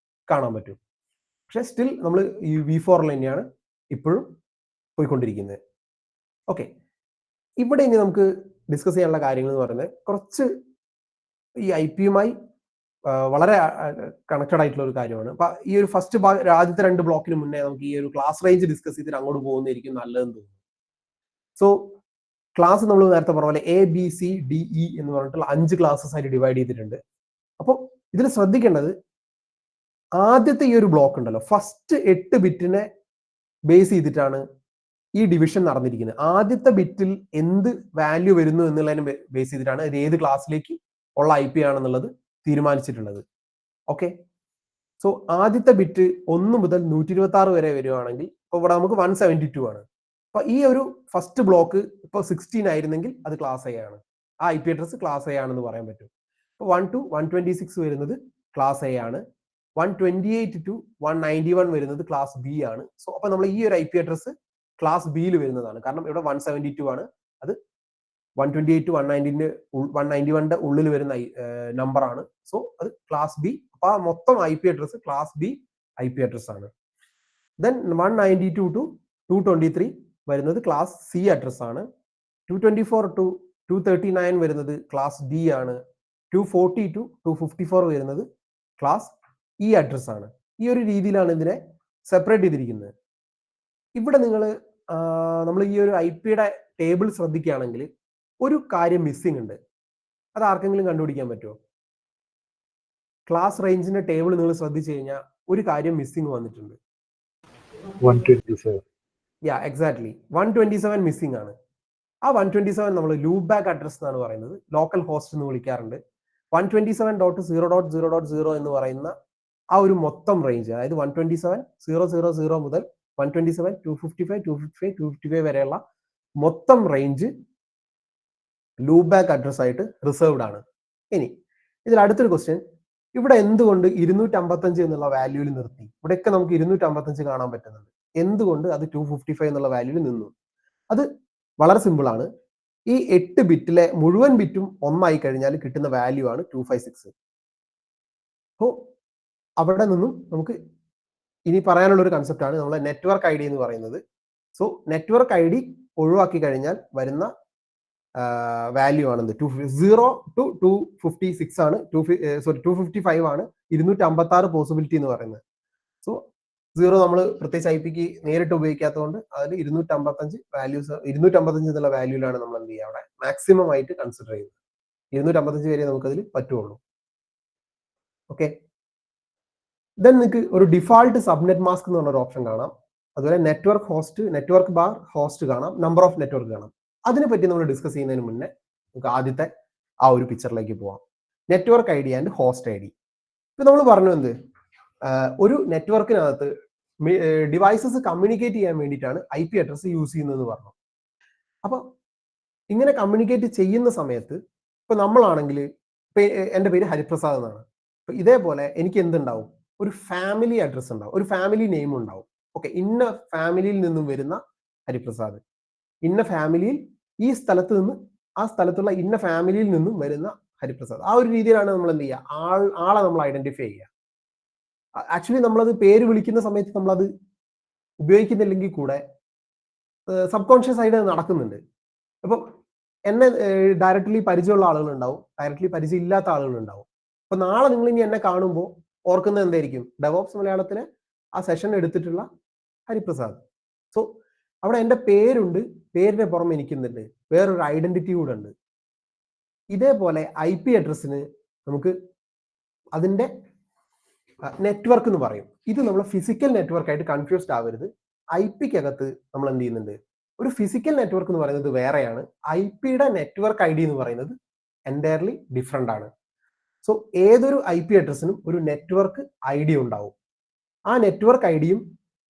കാണാൻ പറ്റും. പക്ഷെ സ്റ്റിൽ നമ്മൾ ഈ V4 തന്നെയാണ് ഇപ്പോഴും പോയിക്കൊണ്ടിരിക്കുന്നത്. ഓക്കെ, ഇവിടെ ഇനി നമുക്ക് ഡിസ്കസ് ചെയ്യാനുള്ള കാര്യങ്ങൾ എന്ന് പറയുന്നത് കുറച്ച് ഈ IP-യുമായി വളരെ കണക്റ്റഡ് ആയിട്ടുള്ള ഒരു കാര്യമാണ്. അപ്പൊ ഈ ഒരു ഫസ്റ്റ് ആദ്യത്തെ 2 ബ്ലോക്കിന് മുന്നേ നമുക്ക് ഈ ഒരു ക്ലാസ് റേഞ്ച് ഡിസ്കസ് ചെയ്തിട്ട് അങ്ങോട്ട് പോകുന്നതായിരിക്കും നല്ലതെന്ന് തോന്നുന്നു. സോ ക്ലാസ് നമ്മൾ നേരത്തെ പറഞ്ഞ പോലെ ABCDE എന്ന് പറഞ്ഞിട്ടുള്ള 5 ക്ലാസ്സസ് ആയിട്ട് ഡിവൈഡ് ചെയ്തിട്ടുണ്ട്. അപ്പോൾ ഇതിൽ ശ്രദ്ധിക്കേണ്ടത് ആദ്യത്തെ ഈ ഒരു ബ്ലോക്ക് ഉണ്ടല്ലോ, ഫസ്റ്റ് 8 ബിറ്റിനെ ബേസ് ചെയ്തിട്ടാണ് ഈ ഡിവിഷൻ നടന്നിരിക്കുന്നത്. ആദ്യത്തെ ബിറ്റിൽ എന്ത് വാല്യൂ വരുന്നു എന്നുള്ളതിനെ ബേസ് ചെയ്തിട്ടാണ് ഇത് ഏത് ക്ലാസ്സിലേക്ക് ഉള്ള IP ആണെന്നുള്ളത് തീരുമാനിച്ചിട്ടുള്ളത്. ഓക്കെ, സോ ആദ്യത്തെ ബിറ്റ് 1 മുതൽ 126 വരെ വരുവാണെങ്കിൽ ഇപ്പൊ ഇവിടെ നമുക്ക് 172 ആണ്. അപ്പൊ ഈ ഒരു ഫസ്റ്റ് ബ്ലോക്ക് ഇപ്പൊ 16 ആയിരുന്നെങ്കിൽ അത് ക്ലാസ് A ആണ്. ആ IP അഡ്രസ് ക്ലാസ് A ആണെന്ന് പറയാൻ പറ്റും. ഇപ്പൊ 1 to 126 വരുന്നത് ക്ലാസ് A ആണ്. 128 to 191 വരുന്നത് ക്ലാസ് B ആണ്. സോ അപ്പൊ നമ്മൾ ഈ ഒരു IP അഡ്രസ് ക്ലാസ് ബിയിൽ വരുന്നതാണ്. കാരണം ഇവിടെ 172 ആണ്, അത് 128 to 191ന്റെ ഉള്ളിൽ വരുന്ന നമ്പർ ആണ്. സോ അത് ക്ലാസ് ബി. അപ്പൊ ആ മൊത്തം IP address class B IP address ആണ്. ദെൻ 192 to 223 വരുന്നത് ക്ലാസ് സി അഡ്രസ് ആണ്. 224 to 239 വരുന്നത് ക്ലാസ് ഡി ആണ്. 240 to 254 വരുന്നത് ക്ലാസ് ഇ അഡ്രസ് ആണ്. ഈ ഒരു രീതിയിലാണ് ഇതിനെ സെപ്പറേറ്റ് ചെയ്തിരിക്കുന്നത്. ഇവിടെ നമ്മൾ ഈ ഒരു IP-യുടെ ടേബിൾ ശ്രദ്ധിക്കുകയാണെങ്കിൽ ഒരു കാര്യം മിസ്സിംഗ് ഉണ്ട്. അത് ആർക്കെങ്കിലും കണ്ടുപിടിക്കാൻ പറ്റുമോ? ക്ലാസ് റേഞ്ചിന്റെ ടേബിൾ നിങ്ങൾ ശ്രദ്ധിച്ചു കഴിഞ്ഞാൽ ഒരു കാര്യം മിസ്സിംഗ് വന്നിട്ടുണ്ട്.
127.
യാ, എക്സാക്ട്ലി 127 മിസ്സിംഗ് ആണ്. ആ 127 നമ്മൾ ലൂപ്പ് ബാക്ക് അഡ്രസ് എന്നാണ് പറയുന്നത്, ലോക്കൽ ഹോസ്റ്റ് എന്ന് വിളിക്കാറുണ്ട്. 127.0.0.0 എന്ന് പറയുന്ന ആ ഒരു മൊത്തം റേഞ്ച്, അതായത് 127.0.0.0 മുതൽ 127, 255, 255, 255 വരെയുള്ള മൊത്തം റേഞ്ച് ലൂപ്പ് ബാക്ക് അഡ്രസ് ആയിട്ട് റിസർവ്ഡ് ആണ്. ഇനി ഇതിൽ അടുത്തൊരു ക്വസ്റ്റ്യൻ, ഇവിടെ എന്തുകൊണ്ട് 255 എന്നുള്ള വാല്യൂവിൽ നിർത്തി? ഇവിടെയൊക്കെ നമുക്ക് 255 കാണാൻ പറ്റുന്നുണ്ട്. എന്തുകൊണ്ട് അത് 255 എന്നുള്ള വാല്യൂവിൽ നിന്നു? അത് വളരെ സിമ്പിൾ ആണ്. ഈ 8 ബിറ്റിലെ മുഴുവൻ ബിറ്റും 1 ആയി കഴിഞ്ഞാൽ കിട്ടുന്ന വാല്യൂ ആണ് 256. അപ്പോൾ അവിടെ നിന്നും നമുക്ക് ഇനി പറയാനുള്ള ഒരു കൺസെപ്റ്റ് ആണ് നമ്മളെ നെറ്റ്വർക്ക് ഐ ഡി എന്ന് പറയുന്നത്. സോ നെറ്റ്വർക്ക് ഐ ഡി ഒഴിവാക്കി കഴിഞ്ഞാൽ വരുന്ന വാല്യൂ ആണെന്ന് 0 to 256 ആണ് 255 ആണ് 256 പോസിബിലിറ്റി എന്ന് പറയുന്നത്. സോ 0 നമ്മൾ പ്രത്യേകിച്ച് ഐ പിക്ക് നേരിട്ട് ഉപയോഗിക്കാത്തതുകൊണ്ട് അതിൽ 255 വാല്യൂസ് 255 എന്നുള്ള വാല്യൂലാണ് നമ്മൾ എന്ത് ചെയ്യുക അവിടെ മാക്സിമം ആയിട്ട് കൺസിഡർ ചെയ്യുന്നത്. 255 വരെ നമുക്കതിൽ പറ്റുള്ളൂ. ഓക്കെ, ദെൻ നിങ്ങൾക്ക് ഒരു ഡിഫാൾട്ട് സബ്നെറ്റ് മാസ്ക് എന്ന് പറഞ്ഞൊരു ഓപ്ഷൻ കാണാം. അതുപോലെ network host, network bar host കാണാം, നമ്പർ ഓഫ് നെറ്റ്വർക്ക് കാണാം. അതിനെപ്പറ്റി നമ്മൾ ഡിസ്കസ് ചെയ്യുന്നതിന് മുന്നേ നമുക്ക് ആദ്യത്തെ ആ ഒരു പിക്ചറിലേക്ക് പോവാം. Network I D and host I D. ഇപ്പൊ നമ്മൾ പറഞ്ഞു എന്ത്, ഒരു നെറ്റ്വർക്കിനകത്ത് ഡിവൈസസ് കമ്മ്യൂണിക്കേറ്റ് ചെയ്യാൻ വേണ്ടിയിട്ടാണ് ഐ പി അഡ്രസ് യൂസ് ചെയ്യുന്നതെന്ന് പറഞ്ഞു. അപ്പൊ ഇങ്ങനെ കമ്മ്യൂണിക്കേറ്റ് ചെയ്യുന്ന സമയത്ത് ഇപ്പൊ നമ്മളാണെങ്കിൽ ഇപ്പൊ എൻ്റെ പേര് ഹരിപ്രസാദ് എന്നാണ്. അപ്പൊ ഇതേപോലെ എനിക്ക് എന്തുണ്ടാവും, ഒരു ഫാമിലി അഡ്രസ് ഉണ്ടാവും, ഒരു ഫാമിലി നെയിം ഉണ്ടാവും. ഓക്കെ, ഇന്ന ഫാമിലിയിൽ നിന്നും വരുന്ന ഹരിപ്രസാദ്, ഇന്ന ഫാമിലിയിൽ ഈ സ്ഥലത്ത് നിന്ന് ആ സ്ഥലത്തുള്ള ഇന്ന ഫാമിലിയിൽ നിന്നും വരുന്ന ഹരിപ്രസാദ്. ആ ഒരു രീതിയിലാണ് നമ്മൾ എന്ത് ചെയ്യുക, ആളെ നമ്മൾ ഐഡന്റിഫൈ ചെയ്യുക. ആക്ച്വലി നമ്മളത് പേര് വിളിക്കുന്ന സമയത്ത് നമ്മളത് ഉപയോഗിക്കുന്നില്ലെങ്കിൽ കൂടെ സബ് കോൺഷ്യസ് ആയിട്ട് നടക്കുന്നുണ്ട്. അപ്പം എന്നെ ഡയറക്റ്റ്ലി പരിചയമുള്ള ആളുകളുണ്ടാവും, ഡയറക്റ്റ്ലി പരിചയം ഇല്ലാത്ത ആളുകളുണ്ടാവും. അപ്പൊ നാളെ നിങ്ങൾ ഇനി എന്നെ കാണുമ്പോൾ ഓർക്കുന്നത് എന്തായിരിക്കും, ഡെവോപ്സ് മലയാളത്തിലെ ആ സെഷൻ എടുത്തിട്ടുള്ള ഹരിപ്രസാദ്. സോ അവിടെ എൻ്റെ പേരുണ്ട്, പേരിന്റെ പുറമെ എനിക്കുന്നുണ്ട് വേറൊരു ഐഡന്റിറ്റി കൂടെ ഉണ്ട്. ഇതേപോലെ ഐ പി അഡ്രസ്സിന് നമുക്ക് അതിന്റെ നെറ്റ്വർക്ക് എന്ന് പറയും. ഇത് നമ്മൾ ഫിസിക്കൽ നെറ്റ്വർക്ക് ആയിട്ട് കൺഫ്യൂസ്ഡ് ആവരുത്. ഐ പിക്ക് അകത്ത് നമ്മൾ എന്ത് ചെയ്യുന്നുണ്ട്, ഒരു ഫിസിക്കൽ നെറ്റ്വർക്ക് എന്ന് പറയുന്നത് വേറെയാണ്, ഐ പിയുടെ നെറ്റ്വർക്ക് ഐ ഡി എന്ന് പറയുന്നത് എൻറ്റയർലി ഡിഫറെന്റ് ആണ്. സോ ഏതൊരു ഐ പി അഡ്രസ്സിനും ഒരു നെറ്റ്വർക്ക് ഐ ഡി ഉണ്ടാവും. ആ നെറ്റ്വർക്ക് ഐ ഡിയും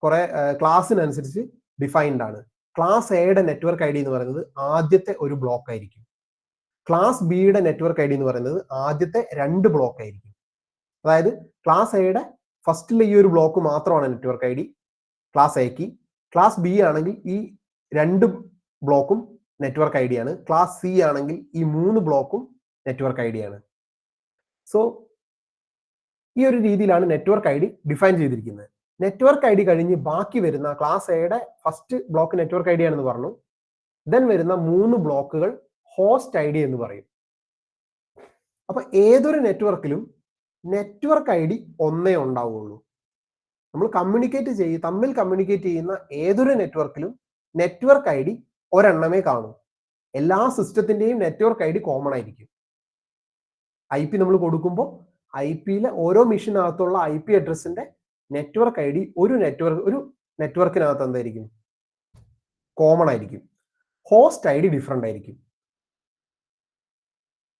കുറെ ക്ലാസ്സിനനുസരിച്ച് ഡിഫൈൻഡ് ആണ്. ക്ലാസ് എയുടെ നെറ്റ്വർക്ക് ഐ ഡി എന്ന് പറയുന്നത് ആദ്യത്തെ ഒരു ബ്ലോക്ക് ആയിരിക്കും. ക്ലാസ് ബിയുടെ നെറ്റ്വർക്ക് ഐ ഡി എന്ന് പറയുന്നത് ആദ്യത്തെ 2 ബ്ലോക്ക് ആയിരിക്കും. അതായത് ക്ലാസ് എയുടെ ഫസ്റ്റിലെ ഈ ഒരു ബ്ലോക്ക് മാത്രമാണ് നെറ്റ്വർക്ക് ഐ ഡി ക്ലാസ് എക്ക്. ക്ലാസ് ബി ആണെങ്കിൽ ഈ 2 ബ്ലോക്കും നെറ്റ്വർക്ക് ഐ ഡി ആണ്. ക്ലാസ് സി ആണെങ്കിൽ ഈ 3 ബ്ലോക്കും നെറ്റ്വർക്ക് ഐ ഡി ആണ്. സോ ഈ ഒരു രീതിയിലാണ് നെറ്റ്വർക്ക് ഐ ഡി ഡിഫൈൻ ചെയ്തിരിക്കുന്നത്. നെറ്റ്വർക്ക് ഐ ഡി കഴിഞ്ഞ് ബാക്കി വരുന്ന ക്ലാസ് എയുടെ first block network I D ആണെന്ന് പറഞ്ഞു. ദെൻ വരുന്ന 3 ബ്ലോക്കുകൾ ഹോസ്റ്റ് ഐ ഡി എന്ന് പറയും. അപ്പൊ ഏതൊരു നെറ്റ്വർക്കിലും നെറ്റ്വർക്ക് ഐ ഡി ഒന്നേ ഉണ്ടാവുള്ളൂ. നമ്മൾ തമ്മിൽ കമ്മ്യൂണിക്കേറ്റ് ചെയ്യുന്ന ഏതൊരു നെറ്റ്വർക്കിലും നെറ്റ്വർക്ക് ഐ ഡി ഒരെണ്ണമേ കാണൂ. എല്ലാ സിസ്റ്റത്തിന്റെയും നെറ്റ്വർക്ക് ഐ ഡി കോമൺ ആയിരിക്കും. ഐ പി നമ്മൾ കൊടുക്കുമ്പോൾ ഐ പിയിലെ ഓരോ മെഷീനകത്തുള്ള ഐ പി അഡ്രസ്സിന്റെ നെറ്റ്വർക്ക് ഐ ഡി ഒരു നെറ്റ്വർക്കിനകത്ത് എന്തായിരിക്കും, കോമൺ ആയിരിക്കും. ഹോസ്റ്റ് ഐ ഡി ഡിഫറെന്റ് ആയിരിക്കും.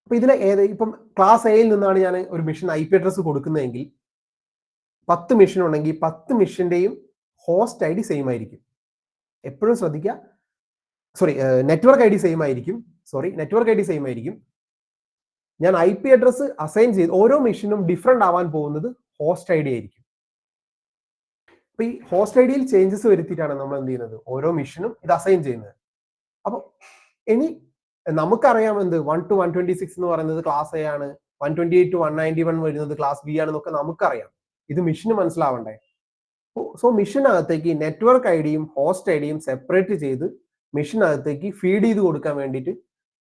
അപ്പൊ ഇതിലെ ഇപ്പം ക്ലാസ് എയിൽ നിന്നാണ് ഞാൻ ഒരു മെഷീൻ ഐ പി അഡ്രസ് കൊടുക്കുന്നതെങ്കിൽ 10 മെഷീൻ ഉണ്ടെങ്കിൽ 10 മെഷീന്റെയും ഹോസ്റ്റ് ഐ ഡി സെയിം ആയിരിക്കും. എപ്പോഴും ശ്രദ്ധിക്കുക, നെറ്റ്വർക്ക് ഐ ഡി സെയിം ആയിരിക്കും. നെറ്റ്വർക്ക് ഐ ഡി സെയിം ആയിരിക്കും. ഞാൻ ഐ പി അഡ്രസ് അസൈൻ ചെയ്ത് ഓരോ മെഷീനും ഡിഫറെന്റ് ആവാൻ പോകുന്നത് ഹോസ്റ്റ് ഐ ഡി ആയിരിക്കും. അപ്പൊ ഈ ഹോസ്റ്റ് ഐ ഡിയിൽ ചേഞ്ചസ് വരുത്തിയിട്ടാണ് നമ്മൾ എന്ത് ചെയ്യുന്നത്, ഓരോ മെഷീനും ഇത് അസൈൻ ചെയ്യുന്നത്. അപ്പൊ ഇനി നമുക്കറിയാം എന്ത് 1 to 126 എന്ന് പറയുന്നത് ക്ലാസ് എ ആണ്, 128 to 191 വരുന്നത് ക്ലാസ് ബി ആണെന്നൊക്കെ നമുക്കറിയാം. ഇത് മെഷീന് മനസ്സിലാവണ്ടേ. സോ മെഷീനകത്തേക്ക് നെറ്റ്വർക്ക് ഐ ഡിയും ഹോസ്റ്റ് ഐ ഡിയും സെപ്പറേറ്റ് ചെയ്ത് മെഷീനകത്തേക്ക് ഫീഡ് ചെയ്ത് കൊടുക്കാൻ വേണ്ടിയിട്ട്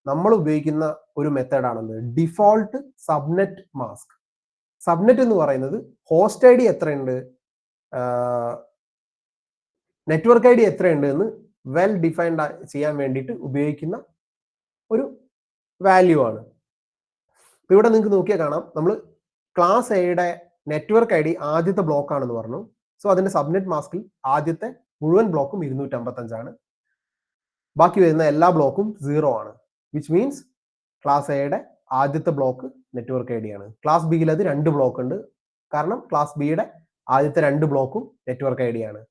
നമ്മൾ ഉപയോഗിക്കുന്ന ഒരു മെത്തേഡാണെന്ന് ഡിഫോൾട്ട് സബ്നെറ്റ് മാസ്ക്. സബ്നെറ്റ് എന്ന് പറയുന്നത് ഹോസ്റ്റ് ഐ ഡി എത്രയുണ്ട്, നെറ്റ്വർക്ക് ഐ ഡി എത്രയുണ്ട് എന്ന് വെൽ ഡിഫൈൻഡ് ചെയ്യാൻ വേണ്ടിയിട്ട് ഉപയോഗിക്കുന്ന ഒരു വാല്യൂ ആണ്. ഇവിടെ നിങ്ങൾക്ക് നോക്കിയാൽ കാണാം, നമ്മൾ ക്ലാസ് എയുടെ നെറ്റ്വർക്ക് ഐ ഡി ആദ്യത്തെ ബ്ലോക്ക് ആണെന്ന് പറഞ്ഞു. സോ അതിന്റെ സബ്നെറ്റ് മാസ്കിൽ ആദ്യത്തെ മുഴുവൻ ബ്ലോക്കും 255 ആണ്. ബാക്കി വരുന്ന എല്ലാ ബ്ലോക്കും 0 ആണ്. വിച്ച് മീൻസ് ക്ലാസ് എയുടെ ആദ്യത്തെ ബ്ലോക്ക് നെറ്റ്വർക്ക് ഐ ഡി ആണ്. ക്ലാസ് ബിയിൽ അത് 2 ബ്ലോക്ക് ഉണ്ട്, കാരണം ക്ലാസ് ബിയുടെ ആദ്യത്തെ 2 ബ്ലോക്കും നെറ്റ്വർക്ക് ഐ ഡി ആണ്.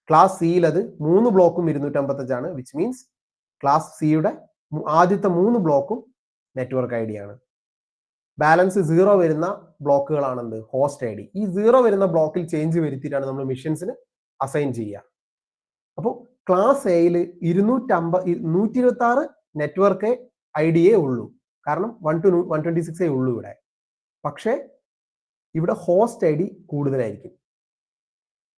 ക്ലാസ് സിയിൽ അത് 3 ബ്ലോക്കും 255 ആണ്. വിച്ച് മീൻസ് ക്ലാസ് സിയുടെ ആദ്യത്തെ 3 ബ്ലോക്കും നെറ്റ്വർക്ക് ഐ ഡി ആണ്. ബാലൻസ് 0 വരുന്ന ബ്ലോക്കുകളാണെന്ത് ഹോസ്റ്റ് ഐ ഡി. ഈ 0 വരുന്ന ബ്ലോക്കിൽ ചേഞ്ച് വരുത്തിയിട്ടാണ് നമ്മൾ മിഷൻസിന് അസൈൻ ചെയ്യുക. അപ്പോൾ ക്ലാസ് എയിൽ 126 നെറ്റ്വർക്ക് ഐ ഡിയേ ഉള്ളൂ. കാരണം 1 to 126 ഉള്ളൂ ഇവിടെ. പക്ഷേ ഇവിടെ ഹോസ്റ്റ് ഐ ഡി കൂടുതലായിരിക്കും,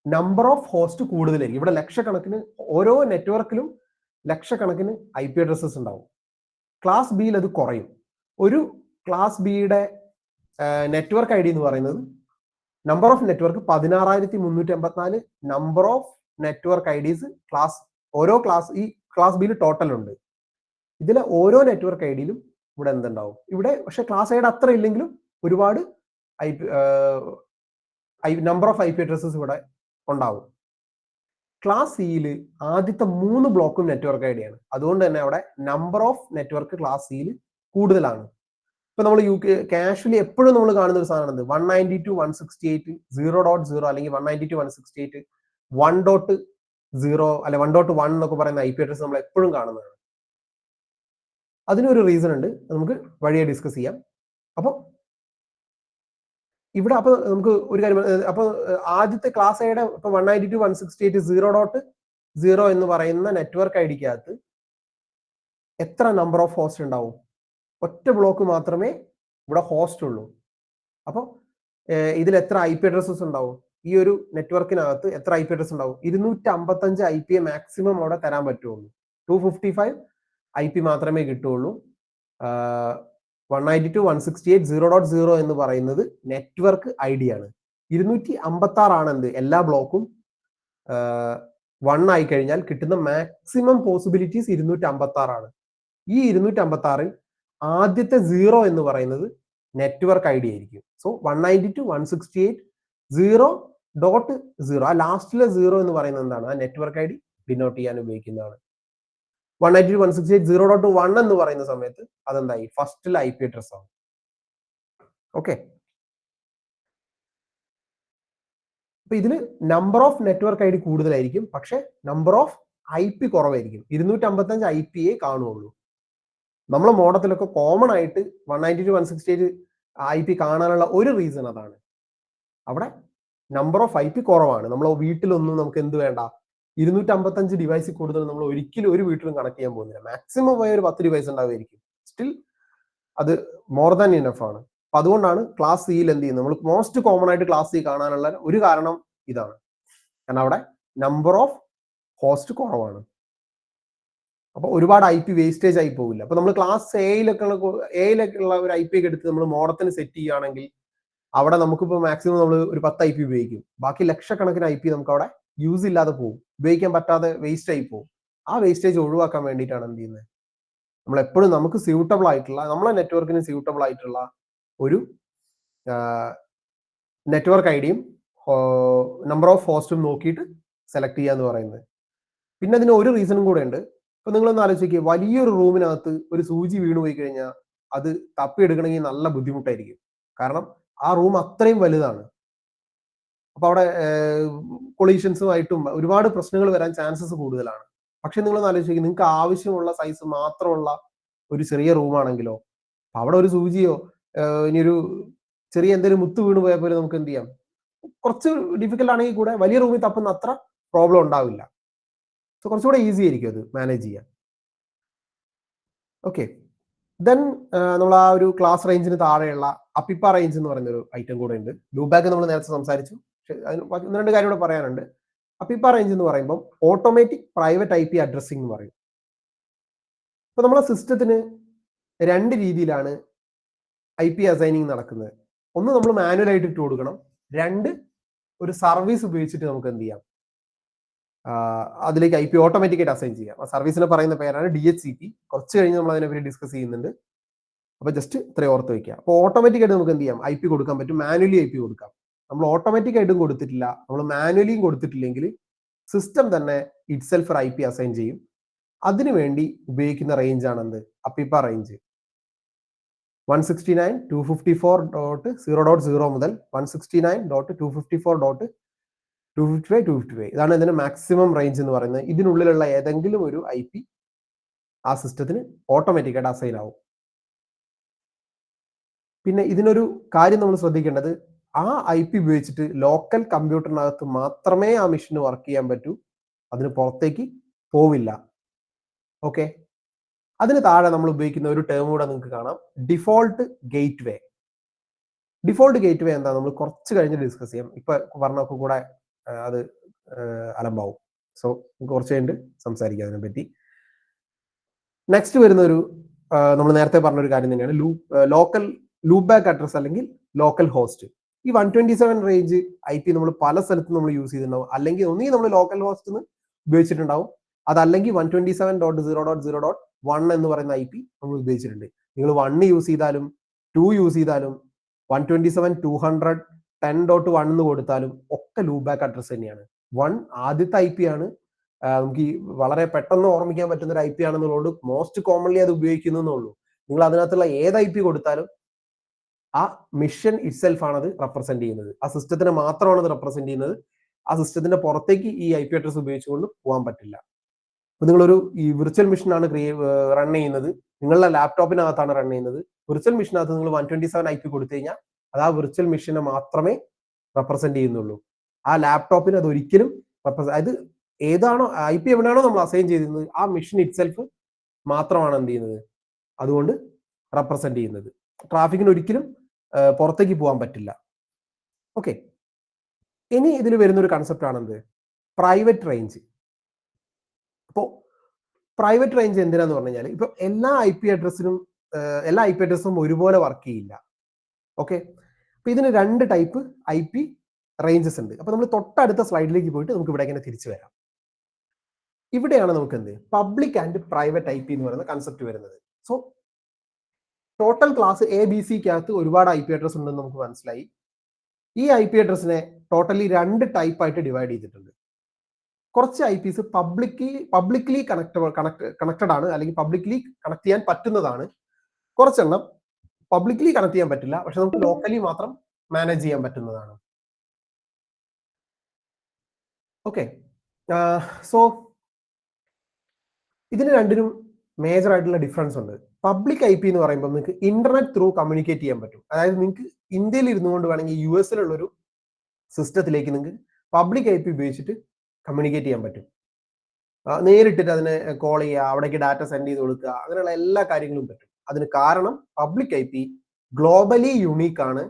നമ്പർ ഓഫ് ഹോസ്റ്റ് കൂടുതലായിരിക്കും. ഇവിടെ ലക്ഷക്കണക്കിന്, ഓരോ നെറ്റ്വർക്കിലും ലക്ഷക്കണക്കിന് IP അഡ്രസ്സസ് ഉണ്ടാവും. ക്ലാസ് ബിയിൽ അത് കുറയും. ഒരു ക്ലാസ് ബിയുടെ നെറ്റ്വർക്ക് ഐ ഡി എന്ന് പറയുന്നത് number of network 16,384 number of network I ഡീസ് ഓരോ ഈ ക്ലാസ് ബിയിൽ ടോട്ടൽ ഉണ്ട്. ഇതിലെ ഓരോ നെറ്റ്വർക്ക് ഐ ഡിയിലും ഇവിടെ എന്തുണ്ടാവും, ഇവിടെ പക്ഷെ ക്ലാസ് ഐയുടെ അത്ര ഇല്ലെങ്കിലും ഒരുപാട് നമ്പർ ഓഫ് IP അഡ്രസ്സസ് ഇവിടെ ഉണ്ടാവും. ക്ലാസ് സിയിൽ ആദ്യത്തെ 3 ബ്ലോക്കും നെറ്റ്വർക്ക് ഐ ഡിയാണ്. അതുകൊണ്ട് തന്നെ അവിടെ നമ്പർ ഓഫ് നെറ്റ്വർക്ക് ക്ലാസ് സിയിൽ കൂടുതലാണ്. ഇപ്പൊ നമ്മൾ കാഷ്വലി എപ്പോഴും നമ്മൾ കാണുന്ന ഒരു സാധനം 192.168.0.0 അല്ലെങ്കിൽ 192.168.1.0 അല്ലെ 1.1 എന്നൊക്കെ പറയുന്ന IP അഡ്രസ് നമ്മൾ എപ്പോഴും കാണുന്നതാണ്. അതിനൊരു റീസൺ ഉണ്ട്, നമുക്ക് വഴിയെ ഡിസ്കസ് ചെയ്യാം. അപ്പോൾ ഇവിടെ അപ്പൊ നമുക്ക് ഒരു കാര്യം, അപ്പൊ ആദ്യത്തെ ക്ലാസ് ഐയുടെ ഇപ്പൊ 192.168.0.0 എന്ന് പറയുന്ന നെറ്റ്വർക്ക് ഐ ഡിക്കകത്ത് എത്ര നമ്പർ ഓഫ് ഹോസ്റ്റ് ഉണ്ടാവും? ഒറ്റ ബ്ലോക്ക് മാത്രമേ ഇവിടെ ഹോസ്റ്റ് ഉള്ളൂ. അപ്പോൾ ഇതിൽ എത്ര IP അഡ്രസ്സസ് ഉണ്ടാവും? ഈ ഒരു നെറ്റ്വർക്കിനകത്ത് എത്ര IP അഡ്രസ് ഉണ്ടാവും? 255 IP മാക്സിമം അവിടെ തരാൻ പറ്റുള്ളൂ. 255 IP മാത്രമേ കിട്ടുള്ളൂ. 192.168.0.0 എന്ന് പറയുന്നത് നെറ്റ്വർക്ക് ഐ ഡി ആണ്. 256 ആണ് എന്ത്, എല്ലാ ബ്ലോക്കും 1 ആയി കഴിഞ്ഞാൽ കിട്ടുന്ന മാക്സിമം പോസിബിലിറ്റീസ് 256 ആണ്. ഈ 256ൽ ആദ്യത്തെ 0 എന്ന് പറയുന്നത് നെറ്റ്വർക്ക് ഐ ഡി ആയിരിക്കും. സോ 192.168.0.0 ആ ലാസ്റ്റിലെ 0 എന്ന് പറയുന്നത് എന്താണ്? ആ നെറ്റ്വർക്ക് ഐ ഡി ഡിനോട്ട് ചെയ്യാൻ ഉപയോഗിക്കുന്നതാണ്. 192.168.0.1 എന്ന് പറയുന്ന സമയത്ത് അതെന്തായി? ഫസ്റ്റിലെ IP അഡ്രസ് ആണ്. ഓക്കെ, അപ്പൊ ഇതില് number of network I D കൂടുതലായിരിക്കും, പക്ഷെ നമ്പർ ഓഫ് IP കുറവായിരിക്കും. 255 IP കാണുള്ളൂ. നമ്മളെ മോഡത്തിലൊക്കെ കോമൺ ആയിട്ട് 192.168 IP കാണാനുള്ള ഒരു റീസൺ അതാണ്. അവിടെ നമ്പർ ഓഫ് IP കുറവാണ്. നമ്മളെ വീട്ടിലൊന്നും നമുക്ക് എന്ത് വേണ്ട, 255 ഡിവൈസിൽ കൂടുതൽ നമ്മൾ ഒരിക്കലും ഒരു വീട്ടിലും കണക്ട് ചെയ്യാൻ പോകുന്നില്ല. മാക്സിമം പോയ ഒരു 10 ഡിവൈസ് ഉണ്ടാവുമായിരിക്കും. സ്റ്റിൽ അത് മോർ ദാൻ ഇനഫ് ആണ്. അപ്പൊ അതുകൊണ്ടാണ് ക്ലാസ് സിയിൽ എന്ത് ചെയ്യുന്നത്, നമ്മൾ മോസ്റ്റ് കോമൺ ആയിട്ട് ക്ലാസ് സി കാണാനുള്ള ഒരു കാരണം ഇതാണ്. കാരണം അവിടെ നമ്പർ ഓഫ് ഹോസ്റ്റ് കുറവാണ്. അപ്പൊ ഒരുപാട് IP വേസ്റ്റേജ് ആയി പോകില്ല. അപ്പൊ നമ്മൾ ക്ലാസ് എയിലൊക്കെ ഉള്ള ഒരു IP ഒക്കെ എടുത്ത് നമ്മൾ മോഡത്തിന് സെറ്റ് ചെയ്യുകയാണെങ്കിൽ അവിടെ നമുക്കിപ്പോ മാക്സിമം നമ്മൾ ഒരു 10 IP ഉപയോഗിക്കും. ബാക്കി ലക്ഷക്കണക്കിന് IP നമുക്ക് അവിടെ യൂസ് ഇല്ലാതെ പോകും, ഉപയോഗിക്കാൻ പറ്റാതെ വേസ്റ്റ് ആയി പോകും. ആ വേസ്റ്റേജ് ഒഴിവാക്കാൻ വേണ്ടിയിട്ടാണ് എന്ത് ചെയ്യുന്നത്, നമ്മൾ എപ്പോഴും നമുക്ക് സ്യൂട്ടബിൾ ആയിട്ടുള്ള, നമ്മളെ നെറ്റ്വർക്കിന് സ്യൂട്ടബിൾ ആയിട്ടുള്ള ഒരു നെറ്റ്വർക്ക് ഐ ഡിയും നമ്പർ ഓഫ് ഹോസ്റ്റും നോക്കിയിട്ട് സെലക്ട് ചെയ്യുക എന്ന് പറയുന്നത്. പിന്നെ അതിന് ഒരു റീസണും കൂടെ ഉണ്ട്. ഇപ്പൊ നിങ്ങളൊന്ന് ആലോചിക്കുക, വലിയൊരു റൂമിനകത്ത് ഒരു സൂചി വീണ് പോയി കഴിഞ്ഞാൽ അത് തപ്പിയെടുക്കണമെങ്കിൽ നല്ല ബുദ്ധിമുട്ടായിരിക്കും. കാരണം ആ റൂം അത്രയും വലുതാണ്. അപ്പൊ അവിടെ കൊളീഷൻസുമായിട്ടും ഒരുപാട് പ്രശ്നങ്ങൾ വരാൻ ചാൻസസ് കൂടുതലാണ്. പക്ഷെ നിങ്ങളൊന്ന് ആലോചിക്കുക, നിങ്ങൾക്ക് ആവശ്യമുള്ള സൈസ് മാത്രമുള്ള ഒരു ചെറിയ റൂമാണെങ്കിലോ, അവിടെ ഒരു സൂചിയോ ഇനിയൊരു ചെറിയ എന്തെങ്കിലും മുത്ത് വീണ് പോയാൽ പോലെ നമുക്ക് എന്ത് ചെയ്യാം, കുറച്ച് ഡിഫിക്കൽട്ട് ആണെങ്കിൽ കൂടെ വലിയ റൂമിൽ തപ്പുന്ന അത്ര പ്രോബ്ലം ഉണ്ടാവില്ല. സോ കുറച്ചുകൂടെ ഈസി ആയിരിക്കും അത് മാനേജ് ചെയ്യാൻ. ഓക്കെ, ദെൻ നമ്മൾ ആ ഒരു ക്ലാസ് റേഞ്ചിന് താഴെയുള്ള അപ്പിപ്പ റേഞ്ച് എന്ന് പറയുന്ന ഒരു ഐറ്റം കൂടെ ഉണ്ട്. ലൂബാക്ക് നമ്മൾ നേരത്തെ സംസാരിച്ചു, പക്ഷെ അതിന് 1-2 കാര്യം കൂടെ പറയാനുണ്ട്. അപ്പിപ്പ റേഞ്ച് എന്ന് പറയുമ്പോൾ ഓട്ടോമാറ്റിക് പ്രൈവറ്റ് IP അഡ്രസ്സിംഗ് എന്ന് പറയും. ഇപ്പൊ നമ്മളെ സിസ്റ്റത്തിന് 2 രീതിയിലാണ് IP അസൈനിങ് നടക്കുന്നത്. ഒന്ന്, നമ്മൾ മാനുവൽ ആയിട്ട് ഇട്ട് കൊടുക്കണം. 2, ഒരു സർവീസ് ഉപയോഗിച്ചിട്ട് നമുക്ക് എന്ത് ചെയ്യാം, അതിലേക്ക് IP ഓട്ടോമാറ്റിക് ആയിട്ട് അസൈൻ ചെയ്യാം. ആ സർവീസിനെ പറയുന്ന പേരാണ് DHCP. കുറച്ച് കഴിഞ്ഞ് നമ്മൾ അതിനെപ്പറ്റി ഡിസ്കസ് ചെയ്യുന്നുണ്ട്. അപ്പൊ ജസ്റ്റ് ഇത്രയും ഓർത്ത് വെക്കുക. അപ്പോൾ ഓട്ടോമാറ്റിക് ആയിട്ട് നമുക്ക് എന്ത് ചെയ്യാം, IP കൊടുക്കാൻ പറ്റും, മാനുവലി IP കൊടുക്കാം. നമ്മൾ ഓട്ടോമാറ്റിക് ആയിട്ടും കൊടുത്തിട്ടില്ല, നമ്മൾ മാനുവലിയും കൊടുത്തിട്ടില്ലെങ്കിൽ സിസ്റ്റം തന്നെ ഇറ്റ്സെൽഫ് ഒരു IP അസൈൻ ചെയ്യും. അതിനുവേണ്ടി ഉപയോഗിക്കുന്ന റേഞ്ച് ആണ് എന്ത്, അപ്പിപ്പ റേഞ്ച്. 169.254.0.0 മുതൽ 169.254.255 ഇതാണ് ഇതിന്റെ മാക്സിമം റേഞ്ച് എന്ന് പറയുന്നത്. ഇതിനുള്ളിലുള്ള ഏതെങ്കിലും ഒരു IP ആ സിസ്റ്റത്തിന് ഓട്ടോമാറ്റിക് ആയിട്ട് അസൈൻ ആവും. പിന്നെ ഇതിനൊരു കാര്യം നമ്മൾ ശ്രദ്ധിക്കേണ്ടത്, ആ IP ഉപയോഗിച്ചിട്ട് ലോക്കൽ കമ്പ്യൂട്ടറിനകത്ത് മാത്രമേ ആ മെഷീന് വർക്ക് ചെയ്യാൻ പറ്റൂ, അതിന് പുറത്തേക്ക് പോവില്ല. ഓക്കെ, അതിന് താഴെ നമ്മൾ ഉപയോഗിക്കുന്ന ഒരു ടേം കൂടെ നിങ്ങൾക്ക് കാണാം, ഡിഫോൾട്ട് ഗേറ്റ് വേ. ഡിഫോൾട്ട് ഗേറ്റ് വേ എന്താ നമ്മൾ കുറച്ച് കഴിഞ്ഞ് ഡിസ്കസ് ചെയ്യാം. ഇപ്പൊ പറഞ്ഞൊക്കെ കൂടെ അത് അലമ്പാവും. സോ നമുക്ക് കുറച്ച് കഴിഞ്ഞിട്ട് സംസാരിക്കാം അതിനെപ്പറ്റി. നെക്സ്റ്റ് വരുന്ന ഒരു നമ്മൾ നേരത്തെ പറഞ്ഞ ഒരു കാര്യം തന്നെയാണ് ലോക്കൽ ലൂപ്പ് ബാക്ക് അഡ്രസ് അല്ലെങ്കിൽ ലോക്കൽ ഹോസ്റ്റ്. ഈ 127 റേഞ്ച് IP നമ്മൾ പല സ്ഥലത്തും നമ്മൾ യൂസ് ചെയ്തിട്ടുണ്ടാവും. അല്ലെങ്കിൽ ഒന്നുകിൽ നമ്മൾ ലോക്കൽ ഹോസ്റ്റ് ഉപയോഗിച്ചിട്ടുണ്ടാവും, അതല്ലെങ്കിൽ 127.0.0.1 എന്ന് പറയുന്ന IP നമ്മൾ ഉപയോഗിച്ചിട്ടുണ്ട്. നിങ്ങൾ 1 യൂസ് ചെയ്താലും 2 യൂസ് ചെയ്താലും 127.200 10.1 എന്ന് കൊടുത്താലും ഒക്കെ ലൂപ്പ് ബാക്ക് അഡ്രസ് തന്നെയാണ്. 1 ആദ്യത്തെ IP ആണ്, നമുക്ക് ഈ വളരെ പെട്ടെന്ന് ഓർമ്മിക്കാൻ പറ്റുന്ന ഒരു IP ആണെന്നുള്ളത് മോസ്റ്റ് കോമൺലി അത് ഉപയോഗിക്കുന്നുള്ളൂ. നിങ്ങൾ അതിനകത്തുള്ള ഏത് IP കൊടുത്താലും ആ മിഷൻ ഇറ്റ്സെൽഫ് ആണ് അത് റെപ്രസെന്റ് ചെയ്യുന്നത്. ആ സിസ്റ്റത്തിനെ മാത്രമാണ് അത് റെപ്രസെന്റ് ചെയ്യുന്നത്. ആ സിസ്റ്റത്തിന്റെ പുറത്തേക്ക് ഈ IP അഡ്രസ് ഉപയോഗിച്ചുകൊണ്ട് പോകാൻ പറ്റില്ല. അപ്പൊ നിങ്ങളൊരു ഈ വിർച്വൽ മെഷീൻ ആണ് റൺ ചെയ്യുന്നത്, നിങ്ങളുടെ ലാപ്ടോപ്പിനകത്താണ് റൺ ചെയ്യുന്നത്. വിർച്വൽ മെഷീനകത്ത് നിങ്ങൾ 127 IP കൊടുത്തു കഴിഞ്ഞാൽ അത് ആ വിർച്വൽ മെഷീനെ മാത്രമേ റെപ്രസെന്റ് ചെയ്യുന്നുള്ളൂ. ആ ലാപ്ടോപ്പിന് അത് ഒരിക്കലും അതായത് ഏതാണോ IP എവിടെയാണോ നമ്മൾ അസൈൻ ചെയ്തിരുന്നത് ആ മെഷീൻ ഇറ്റ്സെൽഫ് മാത്രമാണ് എന്ത് ചെയ്യുന്നത്, അതുകൊണ്ട് റെപ്രസെന്റ് ചെയ്യുന്നത്. ട്രാഫിക്കിന് ഒരിക്കലും പുറത്തേക്ക് പോകാൻ പറ്റില്ല. ഓക്കെ, ഇനി ഇതിൽ വരുന്ന ഒരു കൺസെപ്റ്റ് ആണെന്ത്, പ്രൈവറ്റ് റേഞ്ച്. അപ്പോൾ പ്രൈവറ്റ് റേഞ്ച് എന്തിനാന്ന് പറഞ്ഞു കഴിഞ്ഞാൽ, ഇപ്പൊ എല്ലാ IP അഡ്രസ്സും ഒരുപോലെ വർക്ക് ചെയ്യില്ല. ഓക്കെ, അപ്പൊ ഇതിന് 2 ടൈപ്പ് IP റേഞ്ചസ് ഉണ്ട്. അപ്പൊ നമ്മൾ തൊട്ടടുത്ത സ്ലൈഡിലേക്ക് പോയിട്ട് നമുക്ക് ഇവിടെ ഇങ്ങനെ തിരിച്ചു വരാം. ഇവിടെയാണ് നമുക്ക് എന്ത് പബ്ലിക് ആൻഡ് പ്രൈവറ്റ് IP എന്ന് പറയുന്ന കൺസെപ്റ്റ് വരുന്നത്. സോ ടോട്ടൽ ക്ലാസ് ABCക്കകത്ത് ഒരുപാട് IP അഡ്രസ് ഉണ്ടെന്ന് നമുക്ക് മനസ്സിലായി. ഈ IP അഡ്രസ്സിനെ ടോട്ടലി 2 ടൈപ്പ് ആയിട്ട് ഡിവൈഡ് ചെയ്തിട്ടുണ്ട്. കുറച്ച് IPs പബ്ലിക്ലി കണക്റ്റഡ് ആണ്, അല്ലെങ്കിൽ പബ്ലിക്ലി കണക്ട് ചെയ്യാൻ പറ്റുന്നതാണ്. കുറച്ചെണ്ണം പബ്ലിക്ലി കണക്ട് ചെയ്യാൻ പറ്റില്ല, പക്ഷെ നമുക്ക് ലോക്കലി മാത്രം മാനേജ് ചെയ്യാൻ പറ്റുന്നതാണ്. ഓക്കെ, സോ ഇതിന് രണ്ടിനും മേജർ ആയിട്ടുള്ള ഡിഫറൻസ് ഉണ്ട്. പബ്ലിക് IP എന്ന് പറയുമ്പോൾ നിങ്ങൾക്ക് ഇന്റർനെറ്റ് ത്രൂ കമ്മ്യൂണിക്കേറ്റ് ചെയ്യാൻ പറ്റും. അതായത് നിങ്ങൾക്ക് ഇന്ത്യയിൽ ഇരുന്നുകൊണ്ട് വേണമെങ്കിൽ US-ലുള്ള ഒരു സിസ്റ്റത്തിലേക്ക് നിങ്ങൾക്ക് പബ്ലിക് IP ഉപയോഗിച്ചിട്ട് കമ്മ്യൂണിക്കേറ്റ് ചെയ്യാൻ പറ്റും. നേരിട്ടിട്ട് അതിനെ കോൾ ചെയ്യുക, അവിടേക്ക് ഡാറ്റ സെൻഡ് ചെയ്ത് കൊടുക്കുക, അങ്ങനെയുള്ള എല്ലാ കാര്യങ്ങളും പറ്റും. അതിന് കാരണം പബ്ലിക് IP ഗ്ലോബലി യുണീക്ക് ആണ്,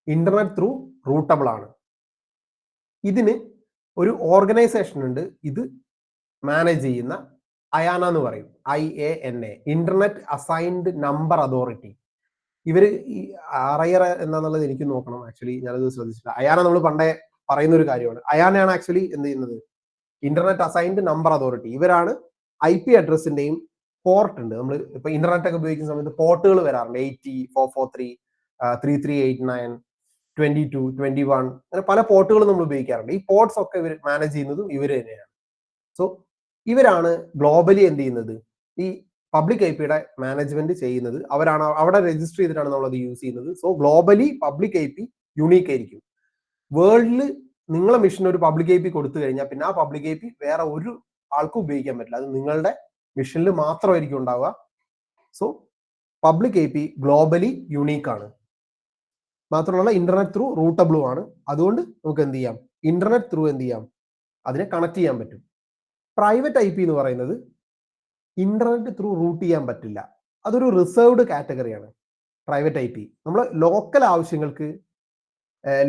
ഇന്റർനെറ്റ് ത്രൂ റൂട്ടബിൾ ആണ്. ഇതിന് ഒരു ഓർഗനൈസേഷൻ ഉണ്ട്, ഇത് മാനേജ് ചെയ്യുന്ന അയാന എന്ന് പറയും, IANA, internet assigned number authority. ഇവര് ഈ RIR എന്താന്നുള്ളത് എനിക്ക് നോക്കണം, ആക്ച്വലി ഞാനത് ശ്രദ്ധിച്ചില്ല. അയാന നമ്മൾ പണ്ടേ പറയുന്ന ഒരു കാര്യമാണ്. അയാനയാണ് ആക്ച്വലി എന്ത് ചെയ്യുന്നത്, ഇന്റർനെറ്റ് അസൈൻഡ് നമ്പർ അതോറിറ്റി. ഇവരാണ് IP അഡ്രസ്സിന്റെയും പോർട്ട് ഉണ്ട്. നമ്മൾ ഇപ്പൊ ഇന്റർനെറ്റ് ഒക്കെ ഉപയോഗിക്കുന്ന സമയത്ത് പോർട്ടുകൾ വരാറുണ്ട്, 80, 443, 3389, 22, 21, അങ്ങനെ പല പോർട്ടുകൾ നമ്മൾ ഉപയോഗിക്കാറുണ്ട്. ഈ പോർട്ട്സ് ഒക്കെ ഇവർ മാനേജ് ചെയ്യുന്നതും ഇവർ തന്നെയാണ്. സോ ഇവരാണ് ഗ്ലോബലി എന്ത് ചെയ്യുന്നത്, ഈ പബ്ലിക് IP-യുടെ മാനേജ്മെന്റ് ചെയ്യുന്നത്. അവരാണ് അവിടെ രജിസ്റ്റർ ചെയ്തിട്ടാണ് നമ്മൾ അത് യൂസ് ചെയ്യുന്നത്. So globally public IP unique ആയിരിക്കും. വേൾഡിൽ നിങ്ങളെ മെഷീൻ ഒരു പബ്ലിക് IP കൊടുത്തു കഴിഞ്ഞാൽ പിന്നെ ആ പബ്ലിക് IP വേറെ ഒരു ആൾക്കും ഉപയോഗിക്കാൻ പറ്റില്ല, അത് നിങ്ങളുടെ മെഷീനിൽ മാത്രമായിരിക്കും ഉണ്ടാവുക. So public IP globally unique ആണ്. മാത്രമല്ല ഇന്റർനെറ്റ് ത്രൂ റൂട്ടബിളും ആണ്. അതുകൊണ്ട് നമുക്ക് എന്ത് ചെയ്യാം, ഇന്റർനെറ്റ് ത്രൂ എന്ത് ചെയ്യാം, അതിനെ കണക്ട് ചെയ്യാൻ പറ്റും. പ്രൈവറ്റ് IP എന്ന് പറയുന്നത് ഇന്റർനെറ്റ് ത്രൂ റൂട്ട് ചെയ്യാൻ പറ്റില്ല, അതൊരു റിസർവ്ഡ് കാറ്റഗറിയാണ് പ്രൈവറ്റ് IP. നമ്മൾ ലോക്കൽ ആവശ്യങ്ങൾക്ക്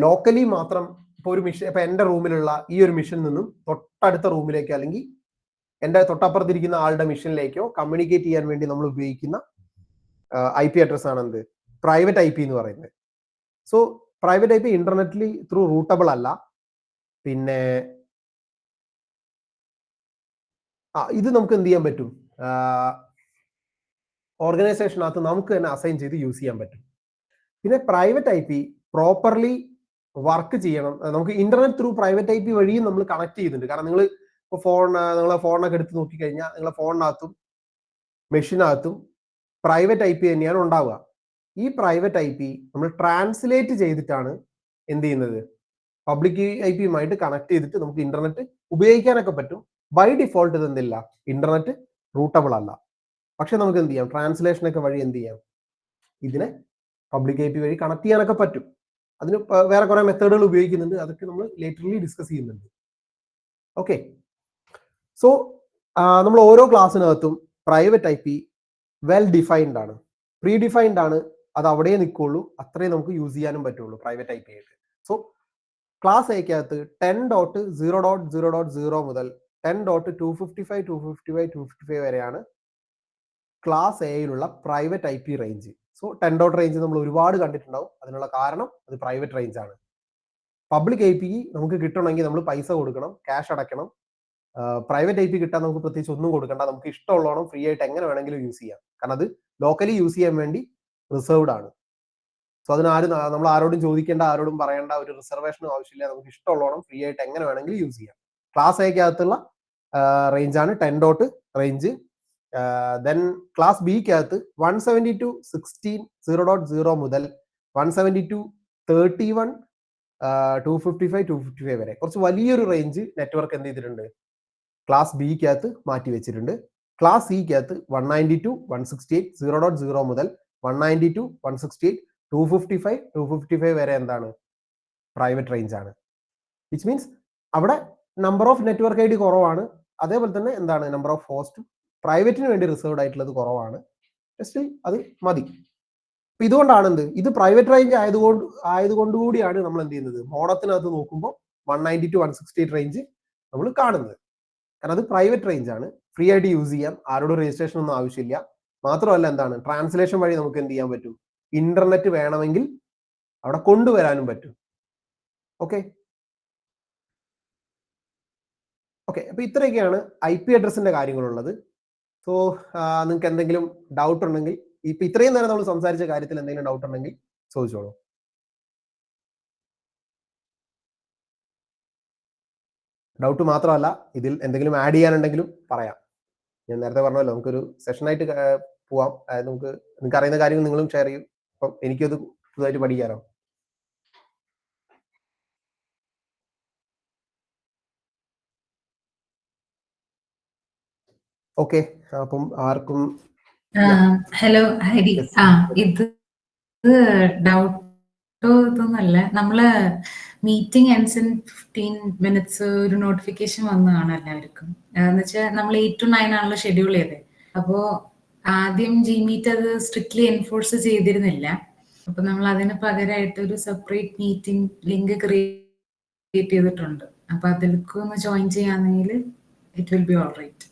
ലോക്കലി മാത്രം, ഇപ്പൊ ഒരു മിഷൻ, ഇപ്പൊ എന്റെ റൂമിലുള്ള ഈ ഒരു മിഷനിൽ നിന്നും തൊട്ടടുത്ത റൂമിലേക്കോ അല്ലെങ്കിൽ എന്റെ തൊട്ടപ്പുറത്തിരിക്കുന്ന ആളുടെ മിഷനിലേക്കോ കമ്മ്യൂണിക്കേറ്റ് ചെയ്യാൻ വേണ്ടി നമ്മൾ ഉപയോഗിക്കുന്ന IP അഡ്രസ് ആണ് എന്ത്, പ്രൈവറ്റ് IP എന്ന് പറയുന്നത്. സോ പ്രൈവറ്റ് IP ഇന്റർനെറ്റ്ലി ത്രൂ റൂട്ടബിൾ അല്ല. പിന്നെ ഇത് നമുക്ക് എന്ത് ചെയ്യാൻ പറ്റും, ഓർഗനൈസേഷനകത്ത് നമുക്ക് തന്നെ അസൈൻ ചെയ്ത് യൂസ് ചെയ്യാൻ പറ്റും. പിന്നെ പ്രൈവറ്റ് IP പ്രോപ്പർലി വർക്ക് ചെയ്യണം. നമുക്ക് ഇന്റർനെറ്റ് ത്രൂ പ്രൈവറ്റ് IP വഴിയും നമ്മൾ കണക്ട് ചെയ്യുന്നുണ്ട്. കാരണം നിങ്ങൾ ഇപ്പോൾ നിങ്ങളെ ഫോണൊക്കെ എടുത്ത് നോക്കിക്കഴിഞ്ഞാൽ നിങ്ങളെ ഫോണിനകത്തും മെഷീനകത്തും പ്രൈവറ്റ് IP തന്നെയാണ് ഉണ്ടാവുക. ഈ പ്രൈവറ്റ് IP നമ്മൾ ട്രാൻസ്ലേറ്റ് ചെയ്തിട്ടാണ് എന്ത് ചെയ്യുന്നത്, പബ്ലിക് IP-യുമായിട്ട് കണക്ട് ചെയ്തിട്ട് നമുക്ക് ഇന്റർനെറ്റ് ഉപയോഗിക്കാനൊക്കെ പറ്റും. ബൈ ഡിഫോൾട്ട് ഇത് എന്തില്ല, ഇന്റർനെറ്റ് റൂട്ടബിൾ അല്ല. പക്ഷെ നമുക്ക് എന്ത് ചെയ്യാം, ട്രാൻസ്ലേഷൻ ഒക്കെ വഴി എന്ത് ചെയ്യാം, ഇതിനെ പബ്ലിക് ഐ പി വഴി കണക്ട് ചെയ്യാനൊക്കെ പറ്റും. അതിന് വേറെ കുറെ മെത്തേഡുകൾ ഉപയോഗിക്കുന്നുണ്ട്, അതൊക്കെ നമ്മൾ ലേറ്റർലി ഡിസ്കസ് ചെയ്യുന്നുണ്ട്. ഓക്കെ, സോ നമ്മൾ ഓരോ ക്ലാസ്സിനകത്തും private I P well defined ആണ്, പ്രീ ഡിഫൈൻഡ് ആണ്, അത് അവിടെ നിൽക്കുള്ളൂ, അത്രയും നമുക്ക് യൂസ് ചെയ്യാനും പറ്റുള്ളൂ പ്രൈവറ്റ് ഐ പി ആയിട്ട്. സോ ക്ലാസ് എക്കകത്ത് 10.0.0.0 മുതൽ 10.255 വരെയാണ് ക്ലാസ് എയിലുള്ള private I P range. So 10 range നമ്മൾ ഒരുപാട് കണ്ടിട്ടുണ്ടാവും. അതിനുള്ള കാരണം അത് പ്രൈവറ്റ് റേഞ്ച് ആണ്. പബ്ലിക് ഐ പി നമുക്ക് കിട്ടണമെങ്കിൽ നമ്മൾ പൈസ കൊടുക്കണം, ക്യാഷ് അടയ്ക്കണം. പ്രൈവറ്റ് ഐ പി കിട്ടാൻ നമുക്ക് പ്രത്യേകിച്ച് ഒന്നും കൊടുക്കണ്ട, നമുക്ക് ഇഷ്ടമുള്ളോണം ഫ്രീ ആയിട്ട് എങ്ങനെ വേണമെങ്കിലും യൂസ് ചെയ്യാം. കാരണം അത് ലോക്കലി യൂസ് ചെയ്യാൻ വേണ്ടി റിസർവ്ഡ് ആണ്. സോ അതിനാരും നമ്മൾ ആരോടും ചോദിക്കേണ്ട, ആരോടും പറയേണ്ട, ഒരു റിസർവേഷനും ആവശ്യമില്ല. നമുക്ക് ഇഷ്ടമുള്ളോണം ഫ്രീ ആയിട്ട് എങ്ങനെ വേണമെങ്കിലും യൂസ് ചെയ്യാം. ക്ലാസ് എക്കകത്തുള്ള റേഞ്ച് ആണ് 10 റേഞ്ച്. ദെൻ ക്ലാസ് ബിക്കകത്ത് 172.16.0.0 മുതൽ 172.31 255 വരെ കുറച്ച് വലിയൊരു റേഞ്ച് നെറ്റ്വർക്ക് എന്ത് ചെയ്തിട്ടുണ്ട്, ക്ലാസ് ബിക്കകത്ത് മാറ്റി വെച്ചിട്ടുണ്ട്. ക്ലാസ് സിക്കകത്ത് 192.168.0.0 മുതൽ 192.168.255 വരെ എന്താണ്, പ്രൈവറ്റ് റേഞ്ച് ആണ്. വിച്ച് മീൻസ് അവിടെ number of network I D കുറവാണ്, അതേപോലെ തന്നെ എന്താണ്, നമ്പർ ഓഫ് ഹോസ്റ്റ് പ്രൈവറ്റിന് വേണ്ടി റിസർവ്ഡ് ആയിട്ടുള്ളത് കുറവാണ്. ജസ്റ്റ് അത് മതി. ഇതുകൊണ്ടാണ് എന്ത്, ഇത് പ്രൈവറ്റ് റേഞ്ച് ആയതുകൊണ്ടുകൂടിയാണ് നമ്മൾ എന്ത് ചെയ്യുന്നത്, മോഡത്തിനകത്ത് നോക്കുമ്പോൾ 192.168 റേഞ്ച് നമ്മൾ കാണുന്നത്. കാരണം അത് പ്രൈവറ്റ് റേഞ്ച് ആണ്, ഫ്രീ ആയിട്ട് യൂസ് ചെയ്യാം, ആരോടും രജിസ്ട്രേഷൻ ഒന്നും ആവശ്യമില്ല. മാത്രമല്ല എന്താണ്, ട്രാൻസ്ലേഷൻ വഴി നമുക്ക് എന്ത് ചെയ്യാൻ പറ്റും, ഇന്റർനെറ്റ് വേണമെങ്കിൽ അവിടെ കൊണ്ടുവരാനും പറ്റും. ഓക്കെ ഓക്കെ അപ്പൊ ഇത്രയൊക്കെയാണ് ഐ പി അഡ്രസ്സിന്റെ കാര്യങ്ങളുള്ളത്. സോ നിങ്ങൾക്ക് എന്തെങ്കിലും ഡൗട്ട് ഉണ്ടെങ്കിൽ, ഇപ്പൊ ഇത്രയും നേരം നമ്മൾ സംസാരിച്ച കാര്യത്തിൽ എന്തെങ്കിലും ഡൗട്ട് ഉണ്ടെങ്കിൽ ചോദിച്ചോളൂ. ഡൗട്ട് മാത്രമല്ല, ഇതിൽ എന്തെങ്കിലും ആഡ് ചെയ്യാനുണ്ടെങ്കിലും പറയാം. ഞാൻ നേരത്തെ പറഞ്ഞല്ലോ, നമുക്കൊരു സെഷനായിട്ട് പോവാം. അതായത് നിങ്ങൾക്ക് അറിയുന്ന കാര്യങ്ങൾ നിങ്ങളും ഷെയർ ചെയ്യും, അപ്പം എനിക്കത് പുതുതായിട്ട് പഠിക്കാനോ. ഓക്കെ, അപ്പം ആർക്കും
ഹലോ ഹരി, ഇത് ഡൗട്ടോ ഇതൊന്നല്ല, നമ്മള് മീറ്റിംഗ് എൻഡ്സ് ഇൻ 15 minutes ഒരു നോട്ടിഫിക്കേഷൻ വന്നതാണ് എല്ലാവർക്കും. എന്ന് വെച്ചാൽ നമ്മൾ 8 to 9 ആണല്ലോ ഷെഡ്യൂൾ ചെയ്തത്. അപ്പോ ആദ്യം ജിമീറ്റ് അത് സ്ട്രിക്ട്ലി എൻഫോഴ്സ് ചെയ്തിരുന്നില്ല. അപ്പൊ നമ്മൾ അതിന് പകരമായിട്ട് ഒരു സെപ്പറേറ്റ് മീറ്റിംഗ് ലിങ്ക് ക്രിയേറ്റ് ചെയ്തിട്ടുണ്ട്. അപ്പൊ അതിലേക്ക് ഒന്ന് ജോയിൻ ചെയ്യാണെങ്കിൽ it will be all right.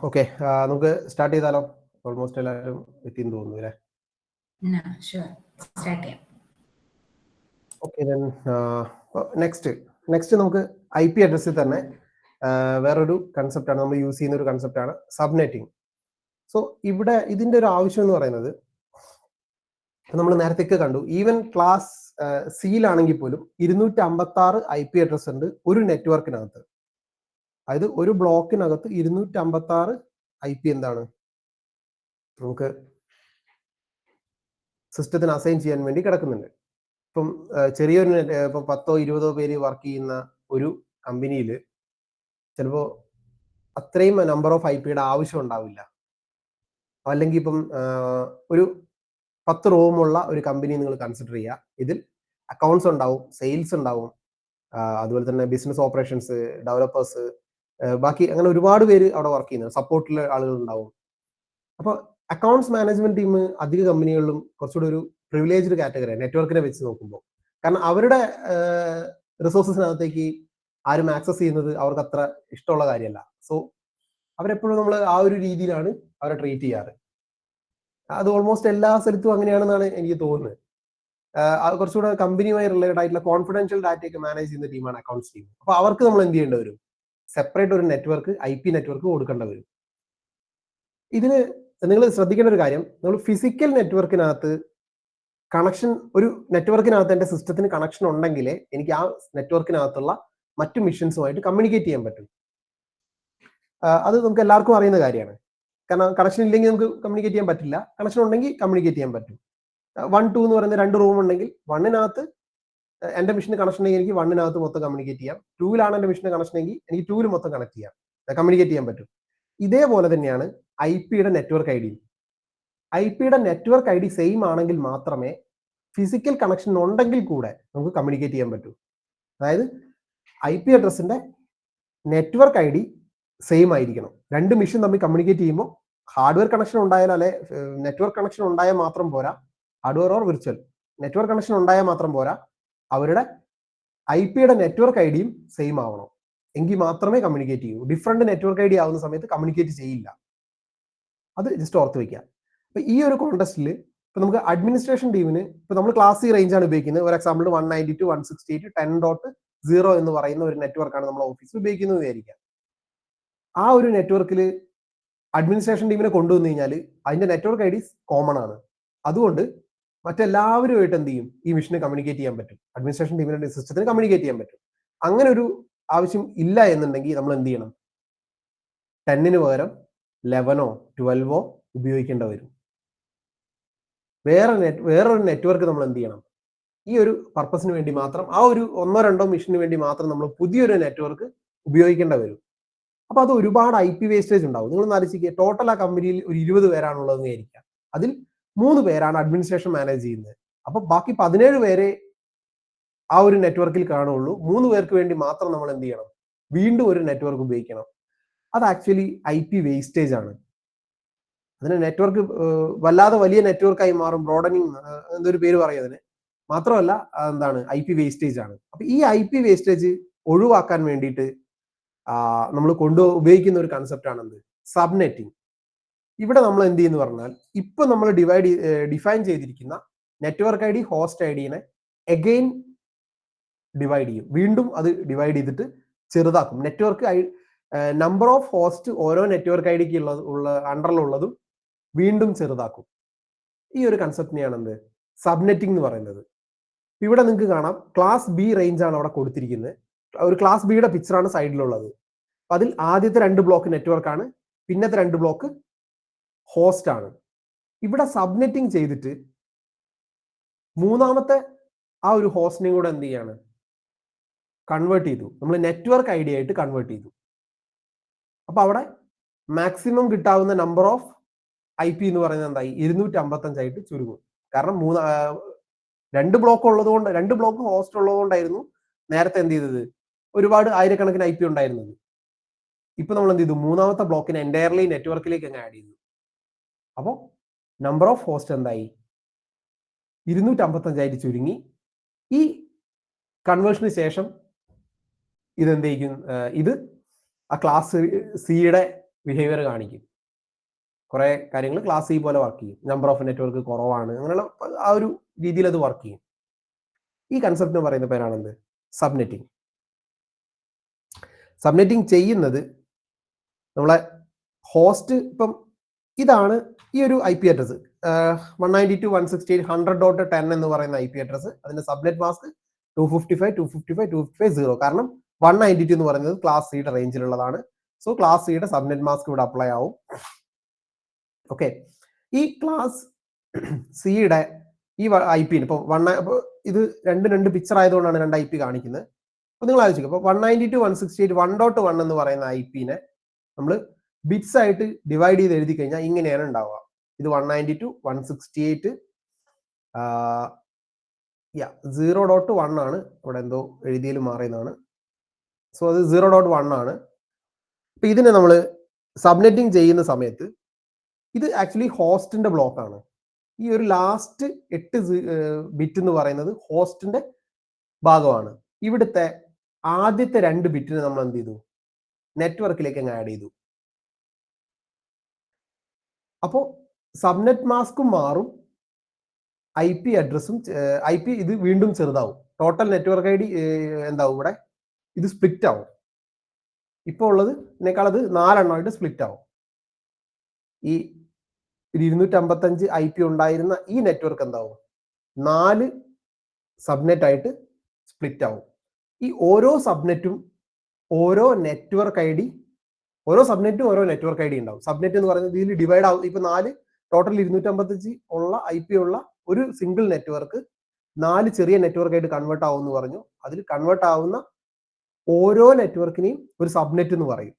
Okay, നമുക്ക് സ്റ്റാർട്ട് ചെയ്താലോ? ഓൾമോസ്റ്റ് എല്ലാവരും എത്തിയെന്ന് തോന്നുന്നു അല്ലേ? ഓക്കെ, നെക്സ്റ്റ് നമുക്ക് ഐ പി അഡ്രസ്സിൽ തന്നെ വേറൊരു കൺസെപ്റ്റാണ് നമ്മൾ യൂസ് ചെയ്യുന്ന ഒരു കൺസെപ്റ്റാണ് സബ്നെറ്റിംഗ്. സോ ഇവിടെ ഇതിന്റെ ഒരു ആവശ്യം എന്ന് പറയുന്നത് നമ്മൾ നേരത്തേക്ക് കണ്ടു, ഈവൻ ക്ലാസ് സിയിലാണെങ്കിൽ പോലും 256 IP അഡ്രസ് ഉണ്ട് ഒരു നെറ്റ്വർക്കിനകത്ത്. അതായത് ഒരു ബ്ലോക്കിനകത്ത് 256 IP എന്താണ് നമുക്ക് സിസ്റ്റത്തിന് അസൈൻ ചെയ്യാൻ വേണ്ടി കിടക്കുന്നുണ്ട്. ഇപ്പം ചെറിയൊരു ഇപ്പം 10 20 പേര് വർക്ക് ചെയ്യുന്ന ഒരു കമ്പനിയിൽ ചിലപ്പോൾ അത്രയും നമ്പർ ഓഫ് IP-യുടെ ആവശ്യം ഉണ്ടാവില്ല. അല്ലെങ്കിൽ ഇപ്പം ഒരു 10 റൂമുള്ള ഒരു കമ്പനി നിങ്ങൾ കൺസിഡർ ചെയ്യുക. ഇതിൽ അക്കൗണ്ട്സ് ഉണ്ടാവും, സെയിൽസ് ഉണ്ടാവും, അതുപോലെ തന്നെ ബിസിനസ് ഓപ്പറേഷൻസ്, ഡെവലപ്പേഴ്സ്, ബാക്കി അങ്ങനെ ഒരുപാട് പേര് അവിടെ വർക്ക് ചെയ്യുന്നത്, സപ്പോർട്ടിലെ ആളുകൾ ഉണ്ടാവും. അപ്പോൾ അക്കൗണ്ട്സ് മാനേജ്മെന്റ് ടീം അധിക കമ്പനികളിലും കുറച്ചുകൂടി ഒരു പ്രിവിലേജ്ഡ് കാറ്റഗറി നെറ്റ്വർക്കിനെ വെച്ച് നോക്കുമ്പോൾ. കാരണം അവരുടെ റിസോഴ്സസിനകത്തേക്ക് ആരും ആക്സസ് ചെയ്യുന്നത് അവർക്ക് അത്ര ഇഷ്ടമുള്ള കാര്യമല്ല. സോ അവരെപ്പോഴും നമ്മൾ ആ ഒരു രീതിയിലാണ് അവരെ ട്രീറ്റ് ചെയ്യാറ്. അത് ഓൾമോസ്റ്റ് എല്ലാ സ്ഥലത്തും അങ്ങനെയാണെന്നാണ് എനിക്ക് തോന്നുന്നത്. കുറച്ചുകൂടെ കമ്പനിയുമായി റിലേറ്റഡ് ആയിട്ടുള്ള കോൺഫിഡൻഷ്യൽ ഡാറ്റയൊക്കെ മാനേജ് ചെയ്യുന്ന ടീമാണ് അക്കൗണ്ട്സ് ടീം. അപ്പൊ അവർക്ക് നമ്മൾ എന്ത് ചെയ്യേണ്ടി വരും? സെപ്പറേറ്റ് ഒരു നെറ്റ്വർക്ക്, IP നെറ്റ്വർക്ക് കൊടുക്കേണ്ടി വരും. ഇതിന് നിങ്ങൾ ശ്രദ്ധിക്കേണ്ട ഒരു കാര്യം, നമ്മൾ ഫിസിക്കൽ നെറ്റ്വർക്കിനകത്ത് കണക്ഷൻ, ഒരു നെറ്റ്വർക്കിനകത്ത് എൻ്റെ സിസ്റ്റത്തിന് കണക്ഷൻ ഉണ്ടെങ്കിലേ എനിക്ക് ആ നെറ്റ്വർക്കിനകത്തുള്ള മറ്റു മിഷൻസുമായിട്ട് കമ്മ്യൂണിക്കേറ്റ് ചെയ്യാൻ പറ്റും. അത് നമുക്ക് എല്ലാവർക്കും അറിയുന്ന കാര്യമാണ്. കാരണം കണക്ഷൻ ഇല്ലെങ്കിൽ നമുക്ക് കമ്മ്യൂണിക്കേറ്റ് ചെയ്യാൻ പറ്റില്ല, കണക്ഷൻ ഉണ്ടെങ്കിൽ കമ്മ്യൂണിക്കേറ്റ് ചെയ്യാൻ പറ്റും. 1 2 എന്ന് പറയുന്ന 2 റൂം ഉണ്ടെങ്കിൽ 1-നകത്ത് എൻ്റെ മെഷീന് കണക്ഷൻ ഉണ്ടെങ്കിൽ എനിക്ക് 1-നകത്ത് മൊത്തം കമ്മ്യൂണിക്കേറ്റ് ചെയ്യാം. 2-ലാണ് എൻ്റെ മെഷീന് കണക്ഷൻ എങ്കിൽ എനിക്ക് 2-ൽ മൊത്തം കണക്ട് ചെയ്യാം, കമ്മ്യൂണിക്കേറ്റ് ചെയ്യാൻ പറ്റും. ഇതേപോലെ തന്നെയാണ് IP-യുടെ നെറ്റ്വർക്ക് ID. IP-യുടെ നെറ്റ്വർക്ക് ID സെയിം ആണെങ്കിൽ മാത്രമേ ഫിസിക്കൽ കണക്ഷൻ ഉണ്ടെങ്കിൽ കൂടെ നമുക്ക് കമ്മ്യൂണിക്കേറ്റ് ചെയ്യാൻ പറ്റൂ. അതായത് IP അഡ്രസ്സിന്റെ നെറ്റ്വർക്ക് ID സെയിം ആയിരിക്കണം. രണ്ട് മെഷീൻ തമ്മിൽ കമ്മ്യൂണിക്കേറ്റ് ചെയ്യുമ്പോൾ ഹാർഡ്വെയർ കണക്ഷൻ ഉണ്ടായാലും അല്ലെ നെറ്റ്വർക്ക് കണക്ഷൻ ഉണ്ടായാൽ മാത്രം പോരാ, hardware or virtual network connection ഉണ്ടായാൽ മാത്രം പോരാ, അവരുടെ IP-യുടെ നെറ്റ്വർക്ക് ഐഡിയും സെയിം ആവണം. എങ്കിൽ മാത്രമേ കമ്മ്യൂണിക്കേറ്റ് ചെയ്യൂ. ഡിഫറെന്റ് നെറ്റ്വർക്ക് ID ആവുന്ന സമയത്ത് കമ്മ്യൂണിക്കേറ്റ് ചെയ്യില്ല. അത് ജസ്റ്റ് ഓർത്ത് വെക്കുക. അപ്പൊ ഈ ഒരു കോണ്ടസ്റ്റിൽ ഇപ്പൊ നമുക്ക് അഡ്മിനിസ്ട്രേഷൻ ടീമിന് ഇപ്പൊ നമ്മൾ ക്ലാസ് സി റേഞ്ച് ആണ് ഉപയോഗിക്കുന്നത്. ഒരു എക്സാമ്പിൾ 192.168.10.0 എന്ന് പറയുന്ന ഒരു നെറ്റ്വർക്കാണ് നമ്മൾ ഓഫീസിൽ ഉപയോഗിക്കുന്നത് വിചാരിക്കുക. ആ ഒരു നെറ്റ്വർക്കിൽ അഡ്മിനിസ്ട്രേഷൻ ടീമിനെ കൊണ്ടുവന്നു കഴിഞ്ഞാൽ അതിന്റെ നെറ്റ്വർക്ക് ID കോമൺ ആണ്. അതുകൊണ്ട് മറ്റെല്ലാവരുമായിട്ട് എന്ത് ചെയ്യും? ഈ മിഷനെ കമ്മ്യൂണിക്കേറ്റ് ചെയ്യാൻ പറ്റും. അഡ്മിനിസ്ട്രേഷൻ ടീമിന്റെ സിസ്റ്റത്തിന് കമ്മ്യൂണിക്കേറ്റ് ചെയ്യാൻ പറ്റും. അങ്ങനെ ഒരു ആവശ്യം ഇല്ല എന്നുണ്ടെങ്കിൽ നമ്മൾ എന്ത് ചെയ്യണം? 10-ന് പകരം 11-ഓ 12-ഓ ഉപയോഗിക്കേണ്ടി വരും. വേറൊരു നെറ്റ്വർക്ക് നമ്മൾ എന്ത് ചെയ്യണം? ഈ ഒരു പർപ്പസിന് വേണ്ടി മാത്രം, ആ ഒരു 1-2 മിഷന് വേണ്ടി മാത്രം നമ്മൾ പുതിയൊരു നെറ്റ്വർക്ക് ഉപയോഗിക്കേണ്ടി വരും. അപ്പൊ അത് ഒരുപാട് IP വേസ്റ്റേജ് ഉണ്ടാവും. നിങ്ങൾ ആലോചിക്കുക, ടോട്ടൽ ആ കമ്പനിയിൽ ഒരു 20 പേരാണുള്ളതെന്ന് വിചാരിക്കാം. അതിൽ 3 പേരാണ് അഡ്മിനിസ്ട്രേഷൻ മാനേജ് ചെയ്യുന്നത്. അപ്പൊ ബാക്കി 17 പേരെ ആ ഒരു നെറ്റ്വർക്കിൽ കാണുള്ളൂ. 3 പേർക്ക് വേണ്ടി മാത്രം നമ്മൾ എന്ത് ചെയ്യണം? വീണ്ടും ഒരു നെറ്റ്വർക്ക് ഉപയോഗിക്കണം. അത് ആക്ച്വലി IP വേസ്റ്റേജ് ആണ്. അതിന് നെറ്റ്വർക്ക് വല്ലാതെ വലിയ നെറ്റ്വർക്കായി മാറും. ബ്രോഡനിങ് എന്തൊരു പേര് പറയും അതിന്. മാത്രമല്ല എന്താണ്, IP വേസ്റ്റേജ് ആണ്. അപ്പൊ ഈ IP വേസ്റ്റേജ് ഒഴിവാക്കാൻ വേണ്ടിയിട്ട് നമ്മൾ ഉപയോഗിക്കുന്ന ഒരു കൺസെപ്റ്റ് ആണ് എന്ത്? സബ്നെറ്റിംഗ്. ഇവിടെ നമ്മൾ എന്ത് ചെയ്യുന്നു പറഞ്ഞാൽ, ഇപ്പൊ നമ്മൾ ഡിഫൈൻ ചെയ്തിരിക്കുന്ന നെറ്റ്വർക്ക് ID, ഹോസ്റ്റ് ID-നെ അഗെയിൻ ഡിവൈഡ് ചെയ്യും. വീണ്ടും അത് ഡിവൈഡ് ചെയ്തിട്ട് ചെറുതാക്കും. നെറ്റ്വർക്ക് നമ്പർ ഓഫ് ഹോസ്റ്റ് ഓരോ നെറ്റ്വർക്ക് ID-ക്ക് അണ്ടറിലുള്ളതും വീണ്ടും ചെറുതാക്കും. ഈ ഒരു കൺസെപ്റ്റിനെയാണ് എന്ത്? സബ്നെറ്റിംഗ് എന്ന് പറയുന്നത്. ഇവിടെ നിങ്ങൾക്ക് കാണാം, ക്ലാസ് B റേഞ്ച് ആണ് അവിടെ കൊടുത്തിരിക്കുന്നത്. ഒരു ക്ലാസ് B-യുടെ പിക്ചറാണ് സൈഡിലുള്ളത്. അപ്പൊ അതിൽ ആദ്യത്തെ 2 ബ്ലോക്ക് നെറ്റ്വർക്ക് ആണ്, പിന്നത്തെ 2 ബ്ലോക്ക് ഹോസ്റ്റ് ആണ്. ഇവിടെ സബ്നെറ്റിംഗ് ചെയ്തിട്ട് മൂന്നാമത്തെ ആ ഒരു ഹോസ്റ്റിനെയും കൂടെ എന്ത് ചെയ്യാണ്? കൺവേർട്ട് ചെയ്തു. നമ്മൾ നെറ്റ്വർക്ക് ID ആയിട്ട് കൺവേർട്ട് ചെയ്തു. അപ്പൊ അവിടെ മാക്സിമം കിട്ടാവുന്ന നമ്പർ ഓഫ് IP എന്ന് പറയുന്നത് എന്തായി? 255 ആയിട്ട് ചുരുങ്ങും. കാരണം 2 ബ്ലോക്ക് ഉള്ളതുകൊണ്ട്, 2 ബ്ലോക്ക് ഹോസ്റ്റ് ഉള്ളതുകൊണ്ടായിരുന്നു നേരത്തെ എന്ത് ചെയ്തത്? ഒരുപാട് ആയിരക്കണക്കിന് IP ഉണ്ടായിരുന്നത്. ഇപ്പൊ നമ്മൾ എന്ത് ചെയ്തു? മൂന്നാമത്തെ ബ്ലോക്കിനെ എൻറ്റയർലി നെറ്റ്വർക്കിലേക്ക് അങ്ങ് ആഡ് ചെയ്തു. അപ്പോൾ നമ്പർ ഓഫ് ഹോസ്റ്റ് എന്തായി? 255 ആയിട്ട് ചുരുങ്ങി. ഈ കൺവേർഷന് ശേഷം ഇതെന്തായിരിക്കും? ഇത് ആ ക്ലാസ് സിയുടെ ബിഹേവിയർ കാണിക്കും. കുറെ കാര്യങ്ങൾ ക്ലാസ് സി പോലെ വർക്ക് ചെയ്യും. നമ്പർ ഓഫ് നെറ്റ്വർക്ക് കുറവാണ്, അങ്ങനെയുള്ള ആ ഒരു രീതിയിൽ അത് വർക്ക് ചെയ്യും. ഈ കൺസെപ്റ്റ് പറയുന്ന പേരാണ് എന്ത്? സബ്നെറ്റിംഗ്. സബ്നെറ്റിംഗ് ചെയ്യുന്നത് നമ്മളെ ഹോസ്റ്റ്, ഇപ്പം ഇതാണ് ഈ ഒരു IP അഡ്രസ് 192.168.100.10 എന്ന് പറയുന്ന IP അഡ്രസ്. അതിന്റെ സബ്നെറ്റ് മാസ്ക് 255.255.255.0. കാരണം 192 എന്ന് പറയുന്നത് ക്ലാസ് സിയുടെ റേഞ്ചിലുള്ളതാണ്. സോ ക്ലാസ് സിയുടെ സബ്നെറ്റ് മാസ്ക് ഇവിടെ അപ്ലൈ ആവും. ഓക്കെ, ഈ ക്ലാസ് സിയുടെ ഈ IP ഇപ്പൊ ഇത് രണ്ട് പിക്ചർ ആയതുകൊണ്ടാണ് രണ്ട് IP കാണിക്കുന്നത്. അപ്പൊ നിങ്ങൾ ആലോചിക്കുക, ഇപ്പൊ 192.168.1.1 എന്ന് പറയുന്ന IP-നെ നമ്മൾ ബിറ്റ്സ് ആയിട്ട് ഡിവൈഡ് ചെയ്ത് എഴുതി കഴിഞ്ഞാൽ ഇങ്ങനെയാണ് ഉണ്ടാവുക. ഇത് 192.168 0.1 ആണ്. ഇവിടെ എന്തോ എഴുതിയിൽ മാറിയതാണ്. സോ അത് 0.1 ആണ്. അപ്പൊ ഇതിനെ നമ്മൾ സബ്നെറ്റിംഗ് ചെയ്യുന്ന സമയത്ത് ഇത് ആക്ച്വലി ഹോസ്റ്റിന്റെ ബ്ലോക്ക് ആണ്. ഈ ഒരു ലാസ്റ്റ് 8 ബിറ്റ് എന്ന് പറയുന്നത് ഹോസ്റ്റിന്റെ ഭാഗമാണ്. ഇവിടുത്തെ ആദ്യത്തെ 2 ബിറ്റിന് നമ്മൾ എന്ത് ചെയ്തു? നെറ്റ്വർക്കിലേക്ക് അങ്ങ് ആഡ് ചെയ്തു. അപ്പോൾ സബ്നെറ്റ് മാസ്കും മാറും, IP അഡ്രസ്സും IP ഇത് വീണ്ടും ചെറുതാവും. ടോട്ടൽ നെറ്റ്വർക്ക് ID എന്താവും? ഇവിടെ ഇത് സ്പ്ലിറ്റ് ആവും. ഇപ്പോൾ ഉള്ളത് ഇതിനേക്കാൾ അത് 4 എണ്ണമായിട്ട് സ്പ്ലിറ്റ് ആവും. ഈ 255 IP ഉണ്ടായിരുന്ന ഈ നെറ്റ്വർക്ക് എന്താവും? 4 സബ്നെറ്റ് ആയിട്ട് സ്പ്ലിറ്റ് ആവും. ഈ ഓരോ സബ്നെറ്റും ഓരോ നെറ്റ്വർക്ക് ID ഉണ്ടാവും. സബ്നെറ്റ് എന്ന് പറയുന്നത് ഇതിൽ ഡിവൈഡ് ആവും. ഇപ്പൊ 4 ടോട്ടൽ 255 ഉള്ള IP ഉള്ള ഒരു സിംഗിൾ നെറ്റ്വർക്ക് 4 ചെറിയ നെറ്റ്വർക്ക് ആയിട്ട് കൺവേർട്ട് ആവും എന്ന് പറഞ്ഞു. അതിൽ കൺവേർട്ട് ആവുന്ന ഓരോ നെറ്റ്വർക്കിനെയും ഒരു സബ്നെറ്റ് എന്ന് പറയും.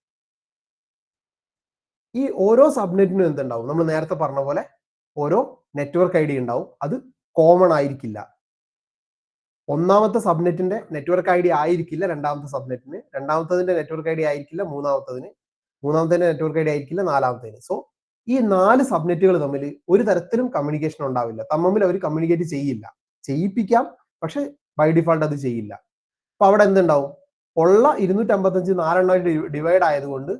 ഈ ഓരോ സബ്നെറ്റിനും എന്തുണ്ടാവും? നമ്മൾ നേരത്തെ പറഞ്ഞ പോലെ ഓരോ നെറ്റ്വർക്ക് ID ഉണ്ടാവും. അത് കോമൺ ആയിരിക്കില്ല. ഒന്നാമത്തെ സബ്നെറ്റിന്റെ നെറ്റ്വർക്ക് ID ആയിരിക്കില്ല രണ്ടാമത്തെ സബ്നെറ്റിന്, രണ്ടാമത്തതിന്റെ നെറ്റ്വർക്ക് ID ആയിരിക്കില്ല മൂന്നാമത്തതിന്, മൂന്നാമത്തതിന്റെ നെറ്റ്വർക്ക് ID ആയിരിക്കില്ല നാലാമത്തതിന്. സോ ഈ 4 സബ്നെറ്റുകൾ തമ്മിൽ ഒരു തരത്തിലും കമ്മ്യൂണിക്കേഷൻ ഉണ്ടാവില്ല. തമ്മിൽ അവർ കമ്മ്യൂണിക്കേറ്റ് ചെയ്യില്ല. ചെയ്യിപ്പിക്കാം, പക്ഷെ ബൈ ഡിഫാൾട്ട് അത് ചെയ്യില്ല. അപ്പൊ അവിടെ എന്തുണ്ടാവും? ഉള്ള 255 4 ഡിവൈഡ് ആയതുകൊണ്ട്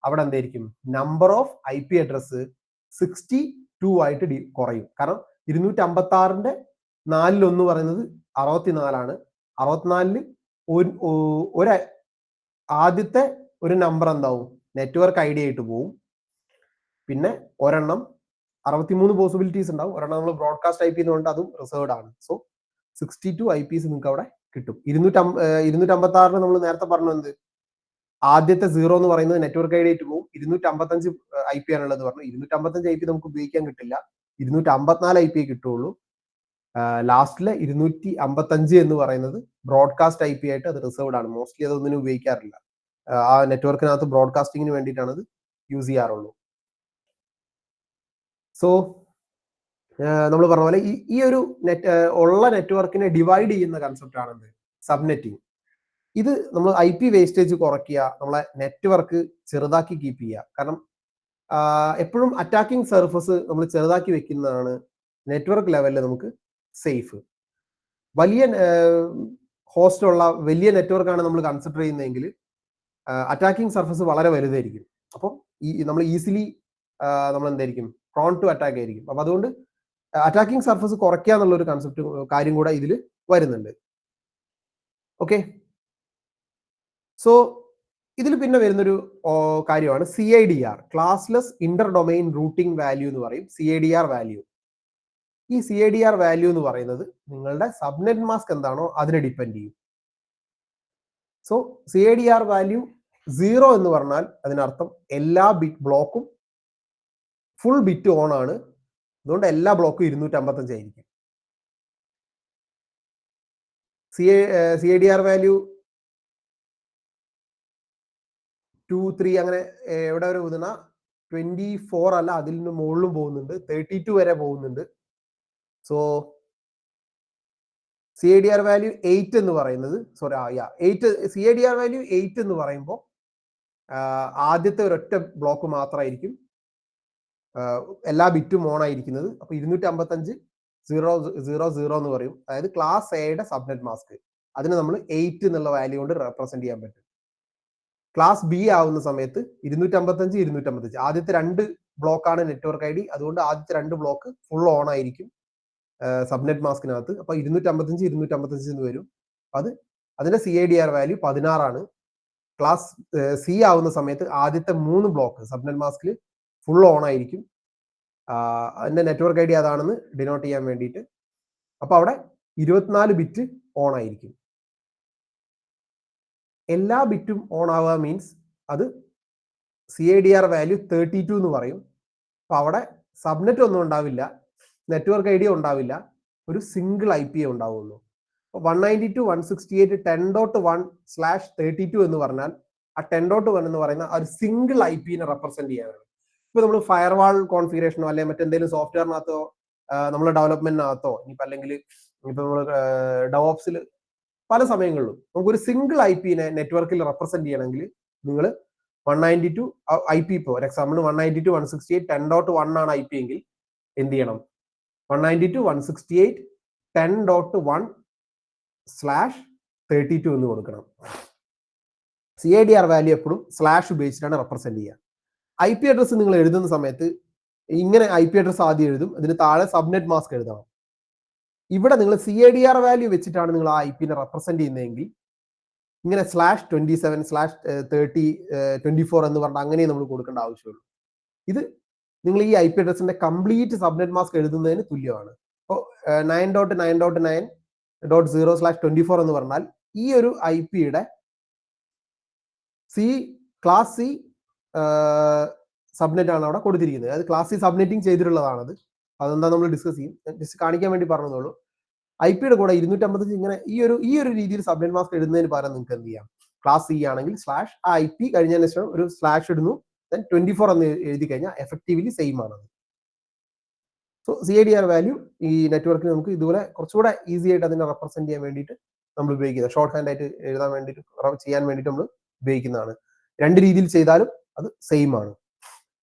അവിടെ എന്തായിരിക്കും? നമ്പർ ഓഫ് IP അഡ്രസ് 62 ആയിട്ട് കുറയും. കാരണം 256ന്റെ 4 പറയുന്നത് 64 ആണ്. 64-ല് ഒരു ആദ്യത്തെ ഒരു നമ്പർ എന്താവും? നെറ്റ്വർക്ക് ID ആയിട്ട് പോവും. പിന്നെ ഒരെണ്ണം 63 പോസിബിലിറ്റീസ് ഉണ്ടാവും. ഒരെണ്ണം നമ്മൾ ബ്രോഡ്കാസ്റ്റ് IP എന്നുകൊണ്ട് അതും റിസർവ്ഡ് ആണ്. സോ 62 IPs നിങ്ങൾക്ക് അവിടെ കിട്ടും. 256 നമ്മൾ നേരത്തെ പറഞ്ഞു എന്ത്? ആദ്യത്തെ 0 എന്ന് പറയുന്നത് നെറ്റ്വർക്ക് ID ആയിട്ട് പോകും. 255 IP ആണുള്ളത് പറഞ്ഞു. 255 IP നമുക്ക് ഉപയോഗിക്കാൻ കിട്ടില്ല. 254 IP കിട്ടുള്ളൂ. ലാസ്റ്റിലെ 255 എന്ന് പറയുന്നത് ബ്രോഡ്കാസ്റ്റ് IP ആയിട്ട് അത് റിസർവ്ഡ് ആണ്. മോസ്റ്റ്ലി അതൊന്നിനും ഉപയോഗിക്കാറില്ല. ആ നെറ്റ്വർക്കിനകത്ത് ബ്രോഡ്കാസ്റ്റിങ്ങിന് വേണ്ടിയിട്ടാണ് അത് യൂസ് ചെയ്യാറുള്ളൂ. സോ നമ്മൾ പറഞ്ഞ പോലെ ഈ ഒരു ഉള്ള നെറ്റ്വർക്കിനെ ഡിവൈഡ് ചെയ്യുന്ന കൺസെപ്റ്റ് ആണെന്ത്? സബ്നെറ്റിംഗ്. ഇത് നമ്മൾ IP വേസ്റ്റേജ് കുറയ്ക്കുക, നമ്മളെ നെറ്റ്വർക്ക് ചെറുതാക്കി കീപ്പ് ചെയ്യുക. കാരണം എപ്പോഴും അറ്റാക്കിംഗ് സർഫസ് നമ്മൾ ചെറുതാക്കി വെക്കുന്നതാണ് നെറ്റ്വർക്ക് ലെവലിൽ നമുക്ക് സേഫ്. വലിയ ഹോസ്റ്റുള്ള വലിയ നെറ്റ്വർക്കാണ് നമ്മൾ കൺസിഡർ ചെയ്യുന്നതെങ്കിൽ അറ്റാക്കിംഗ് സർഫസ് വളരെ വലുതായിരിക്കും. അപ്പം നമ്മൾ ഈസിലി നമ്മൾ എന്തായിരിക്കും? പ്രോൺ ടു അറ്റാക്ക് ആയിരിക്കും. അപ്പൊ അതുകൊണ്ട് അറ്റാക്കിംഗ് സർഫസ് കുറയ്ക്കുക എന്നുള്ള ഒരു കൺസെപ്റ്റ് കാര്യം കൂടെ ഇതിൽ വരുന്നുണ്ട്. ഓക്കെ, സോ ഇതിൽ പിന്നെ വരുന്നൊരു കാര്യമാണ് CIDR, classless Inter domain routing value എന്ന് പറയും. CIDR value. ഈ CIDR വാല്യൂ എന്ന് പറയുന്നത് നിങ്ങളുടെ സബ്നെറ്റ് മാസ്ക് എന്താണോ അതിനെ ഡിപ്പെൻഡ് ചെയ്യും. സോ CIDR വാല്യൂ 0 എന്ന് പറഞ്ഞാൽ അതിനർത്ഥം എല്ലാ ബിറ്റ് ബ്ലോക്കും ഫുൾ ബിറ്റ് ഓൺ ആണ്. അതുകൊണ്ട് എല്ലാ ബ്ലോക്കും 255 ആയിരിക്കും. CIDR വാല്യൂ 2, 3 അങ്ങനെ എവിടെ വരെ പോകുന്ന 24 അല്ല, അതിൽ നിന്ന് മുകളിലും പോകുന്നുണ്ട്, 32 വരെ പോകുന്നുണ്ട്. സോ CIDR വാല്യൂ 8 എന്ന് പറയുന്നത് CIDR വാല്യൂ 8 എന്ന് പറയുമ്പോൾ ആദ്യത്തെ ഒരൊറ്റ ബ്ലോക്ക് മാത്രമായിരിക്കും എല്ലാ ബിറ്റും ഓൺ ആയിരിക്കുന്നത്. അപ്പൊ 255.0.0.0 എന്ന് പറയും. അതായത് ക്ലാസ് എയുടെ സബ്നെറ്റ് മാസ്ക്. അതിന് നമ്മൾ 8 എന്നുള്ള വാല്യൂ കൊണ്ട് റെപ്രസെന്റ് ചെയ്യാൻ പറ്റും. ക്ലാസ് ബി ആവുന്ന സമയത്ത് 255 ആദ്യത്തെ 2 ബ്ലോക്കാണ് നെറ്റ്വർക്ക് ID. അതുകൊണ്ട് ആദ്യത്തെ 2 ബ്ലോക്ക് ഫുൾ ഓൺ ആയിരിക്കും സബ്നെറ്റ് മാസ്കിനകത്ത്. അപ്പൊ 255 എന്ന് വരും. അതിന്റെ CIDR വാല്യൂ 16 ആണ്. ക്ലാസ് സി ആവുന്ന സമയത്ത് ആദ്യത്തെ 3 ബ്ലോക്ക് സബ്നെറ്റ് മാസ്കിൽ ഫുൾ ഓൺ ആയിരിക്കും. അതിന്റെ നെറ്റ്വർക്ക് ഐ ഡി അതാണെന്ന് ഡിനോട്ട് ചെയ്യാൻ വേണ്ടിയിട്ട്. അപ്പൊ അവിടെ 24 ബിറ്റ് ഓൺ ആയിരിക്കും. എല്ലാ ബിറ്റും ഓൺ ആവുക മീൻസ് അത് CADR വാല്യൂ 32 എന്ന് പറയും. അപ്പൊ അവിടെ സബ്നെറ്റ് ഒന്നും ഉണ്ടാവില്ല, നെറ്റ്വർക്ക് ഐ ഡി ഉണ്ടാവില്ല, ഒരു സിംഗിൾ IP ഉണ്ടാവുള്ളൂ. 192.168.10.1/32 എന്ന് പറഞ്ഞാൽ ആ 10.1 എന്ന് പറയുന്ന ഒരു സിംഗിൾ IP-നെ റെപ്രസെന്റ് ചെയ്യാനാണ്. ഇപ്പൊ നമ്മൾ ഫയർവാൾ കോൺഫിഗറേഷനോ അല്ലെങ്കിൽ മറ്റെന്തെങ്കിലും സോഫ്റ്റ്വെയറിനകത്തോ നമ്മൾ ഡെവലപ്മെന്റിനകത്തോ ഇനിയിപ്പോൾ അല്ലെങ്കിൽ ഇപ്പൊ നമ്മൾ ഡെവോപ്സിൽ പല സമയങ്ങളിലും നമുക്കൊരു സിംഗിൾ IP-നെ നെറ്റ്വർക്കിൽ റെപ്രസെന്റ് ചെയ്യണമെങ്കിൽ നിങ്ങൾ 192 IP ഇപ്പോൾ ഒരു എക്സാമ്പിൾ 192.168.10.1 ആണ് IP എങ്കിൽ എന്ത് ചെയ്യണം? 192.168.10.1/32 എന്ന് കൊടുക്കണം. CADR വാല്യൂ എപ്പോഴും സ്ലാഷ് ഉപയോഗിച്ചിട്ടാണ് റെപ്രസെന്റ് ചെയ്യുക. IP അഡ്രസ് നിങ്ങൾ എഴുതുന്ന സമയത്ത് ഇങ്ങനെ IP അഡ്രസ് ആദ്യം എഴുതും, അതിന് താഴെ സബ്നെറ്റ് മാസ്ക് എഴുതണം. ഇവിടെ നിങ്ങൾ CADR വാല്യൂ വെച്ചിട്ടാണ് നിങ്ങൾ ആ IP-നെ റെപ്രസെന്റ് ചെയ്യുന്നതെങ്കിൽ ഇങ്ങനെ /27/30/24 എന്ന് പറഞ്ഞാൽ അങ്ങനെ നമ്മൾ കൊടുക്കേണ്ട ആവശ്യമുള്ളൂ. ഇത് നിങ്ങൾ ഈ IP അഡ്രസിന്റെ കംപ്ലീറ്റ് സബ്നെറ്റ് മാസ്ക് എഴുതുന്നതിന് തുല്യമാണ്. അപ്പോൾ 9.9.9.0/24 എന്ന് പറഞ്ഞാൽ ഈ ഒരു IP-യുടെ ക്ലാസ് സി സബ്നെറ്റ് ആണ് അവിടെ കൊടുത്തിരിക്കുന്നത്. അത് ക്ലാസ് സി സബ്നെറ്റിംഗ് ചെയ്തിട്ടുള്ളതാണത്. അതെന്താ നമ്മൾ ഡിസ്കസ് ചെയ്യും, ജസ്റ്റ് കാണിക്കാൻ വേണ്ടി പറഞ്ഞതേ. IP-യുടെ കൂടെ 255 ഇങ്ങനെ ഈ ഒരു രീതിയിൽ സബ്നെറ്റ് മാസ്ക് എഴുതുന്നതിന് പകരം നിങ്ങൾക്ക് എന്ത് ചെയ്യാം? ക്ലാസ് സി ആണെങ്കിൽ സ്ലാഷ് ആ IP കഴിഞ്ഞതിന് ശേഷം ഒരു സ്ലാഷ് ഇടുന്നു, ദെൻ 24 എന്ന് എഴുതി കഴിഞ്ഞാൽ എഫക്റ്റീവ്ലി സെയിം ആണത്. സോ CADR വാല്യൂ ഈ നെറ്റ്വർക്കിൽ നമുക്ക് ഇതുപോലെ കുറച്ചുകൂടെ ഈസി ആയിട്ട് അതിനെ റെപ്രസെന്റ് ചെയ്യാൻ വേണ്ടിയിട്ട് നമ്മൾ ഉപയോഗിക്കുന്നത്, ഷോർട്ട് ഹാൻഡ് ആയിട്ട് എഴുതാൻ വേണ്ടിയിട്ട് ചെയ്യാൻ വേണ്ടിയിട്ട് നമ്മൾ ഉപയോഗിക്കുന്നതാണ്. രണ്ട് രീതിയിൽ ചെയ്താലും അത് സെയിം ആണ്.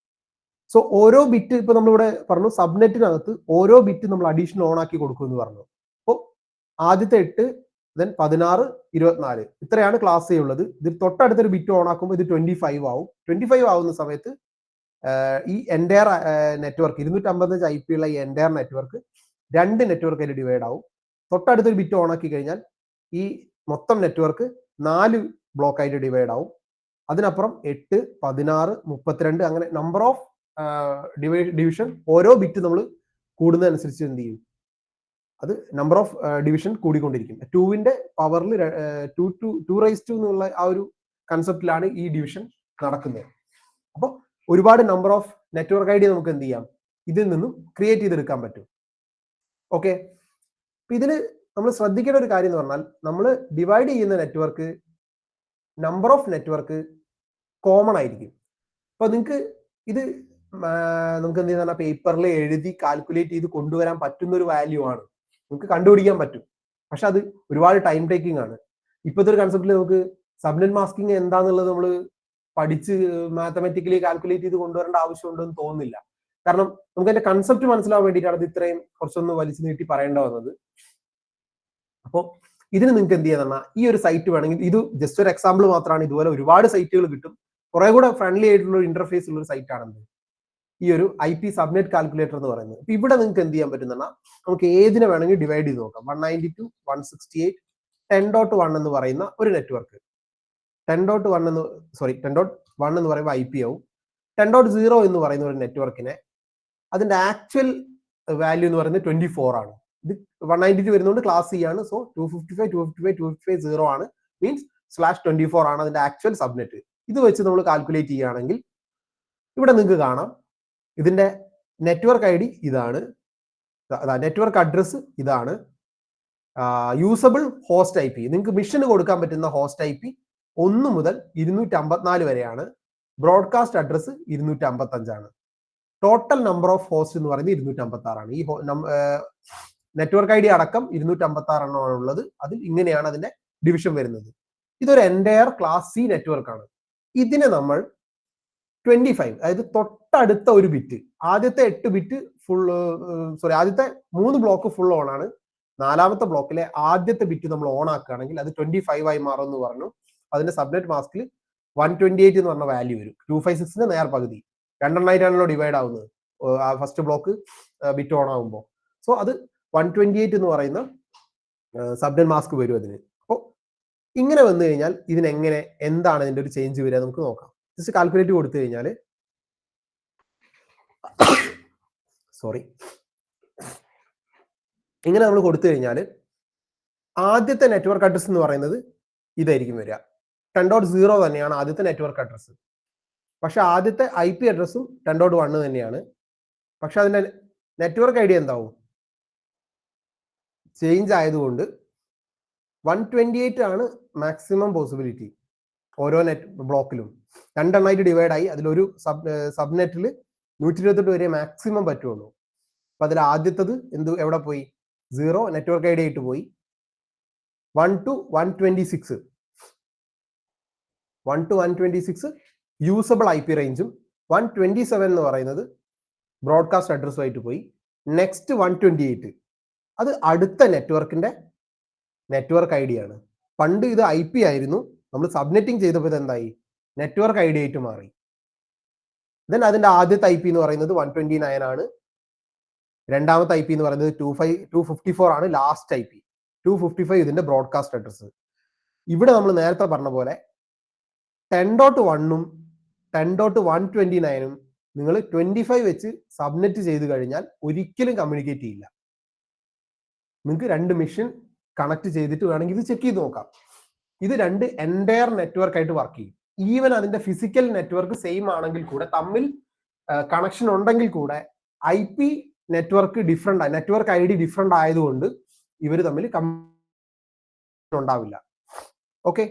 സോ ഓരോ ബിറ്റ് ഇപ്പൊ നമ്മളിവിടെ പറഞ്ഞു സബ്നെറ്റിനകത്ത് ഓരോ ബിറ്റ് നമ്മൾ അഡീഷണൽ ഓൺ ആക്കി കൊടുക്കുമെന്ന് പറഞ്ഞു. അപ്പോൾ ആദ്യത്തെ 8, ദെൻ 16, 24 ഇത്രയാണ് ക്ലാസ് എ ഉള്ളത്. ഇതിൽ തൊട്ടടുത്തൊരു ബിറ്റ് ഓൺ ആക്കുമ്പോൾ ഇത് 25 ആവും. 25 ആവുന്ന സമയത്ത് ഈ എൻറ്റയർ നെറ്റ്വർക്ക് 255 IP ഉള്ള ഈ എൻറ്റയർ നെറ്റ്വർക്ക് 2 നെറ്റ്വർക്കായിട്ട് ഡിവൈഡ് ആവും. തൊട്ടടുത്തൊരു ബിറ്റ് ഓൺ ആക്കി കഴിഞ്ഞാൽ ഈ മൊത്തം നെറ്റ്വർക്ക് 4 ബ്ലോക്ക് ആയിട്ട് ഡിവൈഡ് ആവും. അതിനപ്പുറം 8, 16, 32 അങ്ങനെ നമ്പർ ഓഫ് ഡിവിഷൻ ഓരോ ബിറ്റ് നമ്മൾ കൂടുന്നതനുസരിച്ച് എന്ത് ചെയ്യും? അത് നമ്പർ ഓഫ് ഡിവിഷൻ കൂടിക്കൊണ്ടിരിക്കും. 2-ന്റെ പവറിൽ 2 എന്നുള്ള ആ ഒരു കൺസെപ്റ്റിലാണ് ഈ ഡിവിഷൻ നടക്കുന്നത്. അപ്പോൾ ഒരുപാട് നമ്പർ ഓഫ് നെറ്റ്വർക്ക് ID നമുക്ക് എന്ത് ചെയ്യാം? ഇതിൽ നിന്നും ക്രിയേറ്റ് ചെയ്തെടുക്കാൻ പറ്റും. ഓക്കെ, ഇതിൽ നമ്മൾ ശ്രദ്ധിക്കേണ്ട ഒരു കാര്യം എന്ന് പറഞ്ഞാൽ നമ്മൾ ഡിവൈഡ് ചെയ്യുന്ന network number of network common ആയിരിക്കും. അപ്പൊ നിങ്ങൾക്ക് ഇത് നമുക്ക് എന്ത് ചെയ്യുന്ന പേപ്പറിൽ എഴുതി കാൽക്കുലേറ്റ് ചെയ്ത് കൊണ്ടുവരാൻ പറ്റുന്ന ഒരു വാല്യൂ ആണ്, നമുക്ക് കണ്ടുപിടിക്കാൻ പറ്റും. പക്ഷെ അത് ഒരുപാട് ടൈം ടേക്കിംഗ് ആണ്. ഇപ്പോഴത്തെ ഒരു കൺസെപ്റ്റിൽ നമുക്ക് സബ്നെറ്റ് മാസ്കിങ് എന്താന്നുള്ളത് നമ്മൾ പഠിച്ച് മാത്തമാറ്റിക്കലി കാൽക്കുലേറ്റ് ചെയ്ത് കൊണ്ടുവരേണ്ട ആവശ്യമുണ്ടെന്ന് തോന്നുന്നില്ല. കാരണം നമുക്ക് അതിന്റെ കൺസെപ്റ്റ് മനസ്സിലാവാൻ വേണ്ടിയിട്ടാണ് ഇത് ഇത്രയും കുറച്ചൊന്ന് വലിച്ചു നീട്ടി പറയേണ്ട വന്നത്. അപ്പോൾ ഇതിന് നിങ്ങൾക്ക് എന്ത് ചെയ്യാൻ പറഞ്ഞാൽ ഈ ഒരു സൈറ്റ് വേണമെങ്കിൽ, ഇത് ജസ്റ്റ് ഒരു എക്സാമ്പിൾ മാത്രമാണ്, ഇതുപോലെ ഒരുപാട് സൈറ്റുകൾ കിട്ടും. കുറെ കൂടെ ഫ്രണ്ട്ലി ആയിട്ടുള്ള ഒരു ഇന്റർഫേസ് ഉള്ള ഒരു സൈറ്റ് ആണെന്ന് ഈ ഒരു IP സബ്നെറ്റ് കാൽക്കുലേറ്റർ എന്ന് പറയുന്നത്. അപ്പൊ ഇവിടെ നിങ്ങൾക്ക് എന്ത് ചെയ്യാൻ പറ്റുന്ന നമുക്ക് ഏതിനെ വേണമെങ്കിൽ ഡിവൈഡ് ചെയ്ത് നോക്കാം. 192.168.10.1 എന്ന് പറയുന്ന ഒരു നെറ്റ്വർക്ക് 10.1 എന്ന് പറയുമ്പോൾ IP ആവും. 10.0 എന്ന് പറയുന്ന ഒരു നെറ്റ്വർക്കിനെ അതിന്റെ ആക്ച്വൽ വാല്യൂ എന്ന് പറയുന്നത് 24 ആണ്. ഇത് 192 വരുന്നതുകൊണ്ട് ക്ലാസ് സി ആണ്. സോ 255 ആണ്, മീൻസ് /24 ആണ് അതിന്റെ ആക്ച്വൽ സബ്നെറ്റ്. ഇത് വെച്ച് നമ്മൾ കാൽക്കുലേറ്റ് ചെയ്യുകയാണെങ്കിൽ ഇവിടെ നിങ്ങൾക്ക് കാണാം ഇതിന്റെ നെറ്റ്വർക്ക് ID ഇതാണ്, നെറ്റ്വർക്ക് അഡ്രസ് ഇതാണ്, യൂസബിൾ ഹോസ്റ്റ് IP നിങ്ങൾക്ക് മിഷന് കൊടുക്കാൻ പറ്റുന്ന ഹോസ്റ്റ് IP 1 മുതൽ 254 വരെയാണ്. ബ്രോഡ്കാസ്റ്റ് അഡ്രസ് 255 ആണ്. ടോട്ടൽ നമ്പർ ഓഫ് ഹോസ്റ്റ് എന്ന് പറയുന്നത് 256 ആണ്. ഈ നെറ്റ്വർക്ക് ID അടക്കം 256 എണ്ണമാണ് ഉള്ളത്. അതിൽ ഇങ്ങനെയാണ് അതിന്റെ ഡിവിഷൻ വരുന്നത്. ഇതൊരു എൻറ്റയർ ക്ലാസ് സി നെറ്റ്വർക്ക് ആണ്. ഇതിനെ നമ്മൾ 25, അതായത് തൊട്ടടുത്ത ഒരു ബിറ്റ്, ആദ്യത്തെ 8 ബിറ്റ് ആദ്യത്തെ 3 ബ്ലോക്ക് ഫുൾ ഓൺ ആണ്. 4ാമത്തെ ബ്ലോക്കിലെ ആദ്യത്തെ ബിറ്റ് നമ്മൾ ഓൺ ആക്കുകയാണെങ്കിൽ അത് 25 ആയി മാറും എന്ന് പറഞ്ഞു. അതിന്റെ സബ്നെറ്റ് മാസ്കിൽ 128 എന്ന് പറഞ്ഞ വാല്യൂ വരും. 256ന്റെ നേർ പകുതി 2 ഡിവൈഡ് ആവുന്നത് ഫസ്റ്റ് ബ്ലോക്ക് ബിറ്റ് ഓൺ ആകുമ്പോൾ. സോ അത് 128 എന്ന് പറയുന്ന സബ്നെറ്റ് മാസ്ക് വരും അതിന്. അപ്പോൾ ഇങ്ങനെ വന്നു കഴിഞ്ഞാൽ ഇതിനെങ്ങനെ എന്താണ് ഇതിന്റെ ഒരു ചേഞ്ച് വരിക നമുക്ക് നോക്കാം. ജസ്റ്റ് കാൽക്കുലേറ്റ് കൊടുത്തു കഴിഞ്ഞാൽ സോറി, ഇങ്ങനെ നമ്മൾ കൊടുത്തു കഴിഞ്ഞാൽ ആദ്യത്തെ നെറ്റ്വർക്ക് അഡ്രസ് എന്ന് പറയുന്നത് ഇതായിരിക്കും വരിക. 10.0 തന്നെയാണ് ആദ്യത്തെ നെറ്റ്വർക്ക് അഡ്രസ്. പക്ഷെ ആദ്യത്തെ IP അഡ്രസ്സും 10.1 തന്നെയാണ്. പക്ഷെ അതിന്റെ നെറ്റ്വർക്ക് ഐഡി എന്താവും? ചേഞ്ച് ആയതുകൊണ്ട് 128 ആണ് മാക്സിമം പോസിബിലിറ്റി. ഓരോ നെറ്റ് ബ്ലോക്കിലും 2 എണ്ണമായിട്ട് ഡിവൈഡ് ആയി അതിലൊരു സബ്നെറ്റിൽ 128 വരെ മാക്സിമം പറ്റുള്ളൂ. അപ്പൊ അതിൽ ആദ്യത്തത് എവിടെ പോയി? 0 നെറ്റ്വർക്ക് ഐഡി ആയിട്ട് പോയി. 1 to 126 യൂസബിൾ IP റേഞ്ചും 127 എന്ന് പറയുന്നത് ബ്രോഡ്കാസ്റ്റ് അഡ്രസ്സുമായിട്ട് പോയി. നെക്സ്റ്റ് 128 അത് അടുത്ത നെറ്റ്വർക്കിന്റെ നെറ്റ്വർക്ക് ഐഡി ആണ്. പണ്ട് ഇത് IP ആയിരുന്നു, നമ്മൾ സബ്നെറ്റിംഗ് ചെയ്തപ്പോൾ ഇത് എന്തായി? നെറ്റ്വർക്ക് ഐഡി ആയിട്ട് മാറി. ദെൻ അതിന്റെ ആദ്യത്തെ IP എന്ന് പറയുന്നത് 129 ആണ്. രണ്ടാമത്തെ IP എന്ന് പറയുന്നത് 254 ആണ്. ലാസ്റ്റ് IP 255 ഇതിന്റെ ബ്രോഡ്കാസ്റ്റ് അഡ്രസ്. ഇവിടെ നമ്മൾ നേരത്തെ പറഞ്ഞ പോലെ 10.1 10.129 നിങ്ങൾ 25 വെച്ച് സബ്നെറ്റ് ചെയ്ത് കഴിഞ്ഞാൽ ഒരിക്കലും കമ്മ്യൂണിക്കേറ്റ് ചെയ്യില്ല. നിങ്ങൾക്ക് 2 മെഷീൻ കണക്ട് ചെയ്തിട്ട് വേണമെങ്കിൽ ഇത് ചെക്ക് ചെയ്ത് നോക്കാം. ഇത് 2 എൻറ്റയർ നെറ്റ്വർക്ക് ആയിട്ട് വർക്ക് ചെയ്യും. ഈവൻ അതിന്റെ ഫിസിക്കൽ നെറ്റ്വർക്ക് സെയിം ആണെങ്കിൽ കൂടെ, തമ്മിൽ കണക്ഷൻ ഉണ്ടെങ്കിൽ കൂടെ IP network different, network ID different ആയതുകൊണ്ട് ഇവർ തമ്മിൽ ഉണ്ടാവില്ല. ഓക്കെ,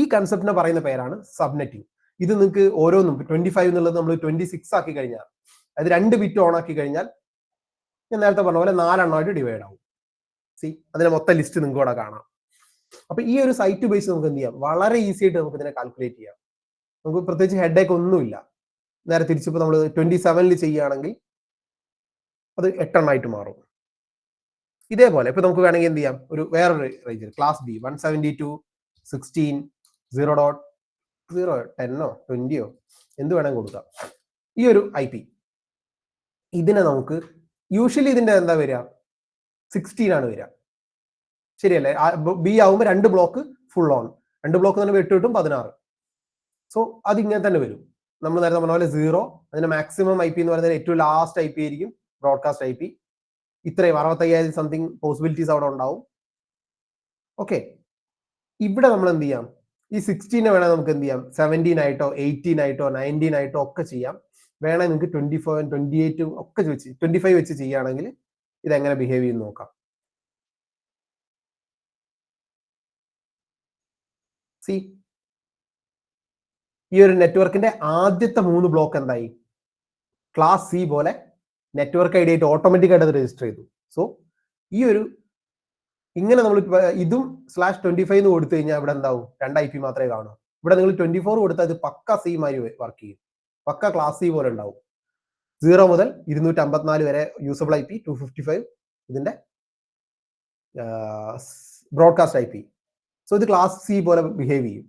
ഈ കൺസെപ്റ്റിനെ പറയുന്ന പേരാണ് സബ്നെറ്റിംഗ്. ഇത് നിങ്ങൾക്ക് ഓരോന്നും 25 എന്നുള്ളത് നമ്മൾ 26 ആക്കി കഴിഞ്ഞാൽ, അത് 2 ബിറ്റ് ഓൺ ആക്കി കഴിഞ്ഞാൽ ഞാൻ നേരത്തെ പറഞ്ഞ പോലെ 4 എണ്ണമായിട്ട് ഡിവൈഡ് ആവും. അതിന്റെ മൊത്തം ലിസ്റ്റ് നിങ്ങൾക്ക് ഇവിടെ കാണാം. അപ്പൊ ഈ ഒരു സൈറ്റ് ബേസ് നമുക്ക് എന്ത് ചെയ്യാം? വളരെ ഈസി ആയിട്ട് നമുക്ക് ഇതിനെ കാൽക്കുലേറ്റ് ചെയ്യാം. നമുക്ക് പ്രത്യേകിച്ച് ഹെഡേക്ക് ഒന്നുമില്ല. നേരെ തിരിച്ചിപ്പോ നമ്മൾ 27 ചെയ്യുകയാണെങ്കിൽ അത് 8 എണ്ണമായിട്ട് മാറും. ഇതേപോലെ ഇപ്പൊ നമുക്ക് വേണമെങ്കിൽ എന്ത് ചെയ്യാം? ഒരു വേറൊരു റേഞ്ചിൽ ക്ലാസ് B 172 16 0.0 10 20 എന്ത് വേണമെങ്കിൽ കൊടുക്കാം. ഈ ഒരു IP ഇതിനെ നമുക്ക് യൂഷ്വലി ഇതിന്റെ എന്താ വരിക? 16 ആണ് വരിക, ശരിയല്ലേ? B ആവുമ്പോൾ 2 ബ്ലോക്ക് ഫുൾ ഓൺ, 2 ബ്ലോക്ക് തന്നെ 8 കിട്ടും 16. സോ അത് ഇങ്ങനെ തന്നെ വരും. നമ്മൾ നേരത്തെ പറഞ്ഞ പോലെ 0 അതിന്റെ മാക്സിമം IP എന്ന് പറയുന്നത് ഏറ്റവും ലാസ്റ്റ് IP ആയിരിക്കും ബ്രോഡ്കാസ്റ്റ് IP. ഇത്രയും 65,000 സംതിങ് പോസിബിലിറ്റീസ് അവിടെ ഉണ്ടാവും. ഓക്കെ, ഇവിടെ നമ്മൾ എന്ത് ചെയ്യാം? ഈ 16 വേണേൽ നമുക്ക് എന്ത് ചെയ്യാം? 17 ആയിട്ടോ 18 ആയിട്ടോ 19 ആയിട്ടോ ഒക്കെ ചെയ്യാം. വേണേൽ നിങ്ങൾക്ക് 24 28 ഒക്കെ വെച്ച് 25 വെച്ച് ചെയ്യുകയാണെങ്കിൽ ഇതെങ്ങനെ ബിഹേവ് ചെയ്യുന്നു നോക്കാം. സി, ഈ ഒരു നെറ്റ്വർക്കിന്റെ ആദ്യത്തെ 3 ബ്ലോക്ക് എന്തായി? ക്ലാസ് C പോലെ നെറ്റ്വർക്ക് ഐഡി ആയിട്ട് ഓട്ടോമാറ്റിക് ആയിട്ട് അത് രജിസ്റ്റർ ചെയ്തു. സോ ഈ ഒരു ഇങ്ങനെ നമ്മൾ ഇതും /25 എന്ന് കൊടുത്തു കഴിഞ്ഞാൽ ഇവിടെ എന്താവും? 2 IP മാത്രമേ കാണൂ. ഇവിടെ നിങ്ങൾ 24 കൊടുത്താൽ ഇത് പക്ക C മാതിരി വർക്ക് ചെയ്യും, പക്ക ക്ലാസ് C പോലെ ഉണ്ടാവും. 0 മുതൽ 254 വരെ യൂസബിൾ IP, 255 ഇതിന്റെ ബ്രോഡ്കാസ്റ്റ് IP. സോ ഇത് ക്ലാസ് C പോലെ ബിഹേവ് ചെയ്യും.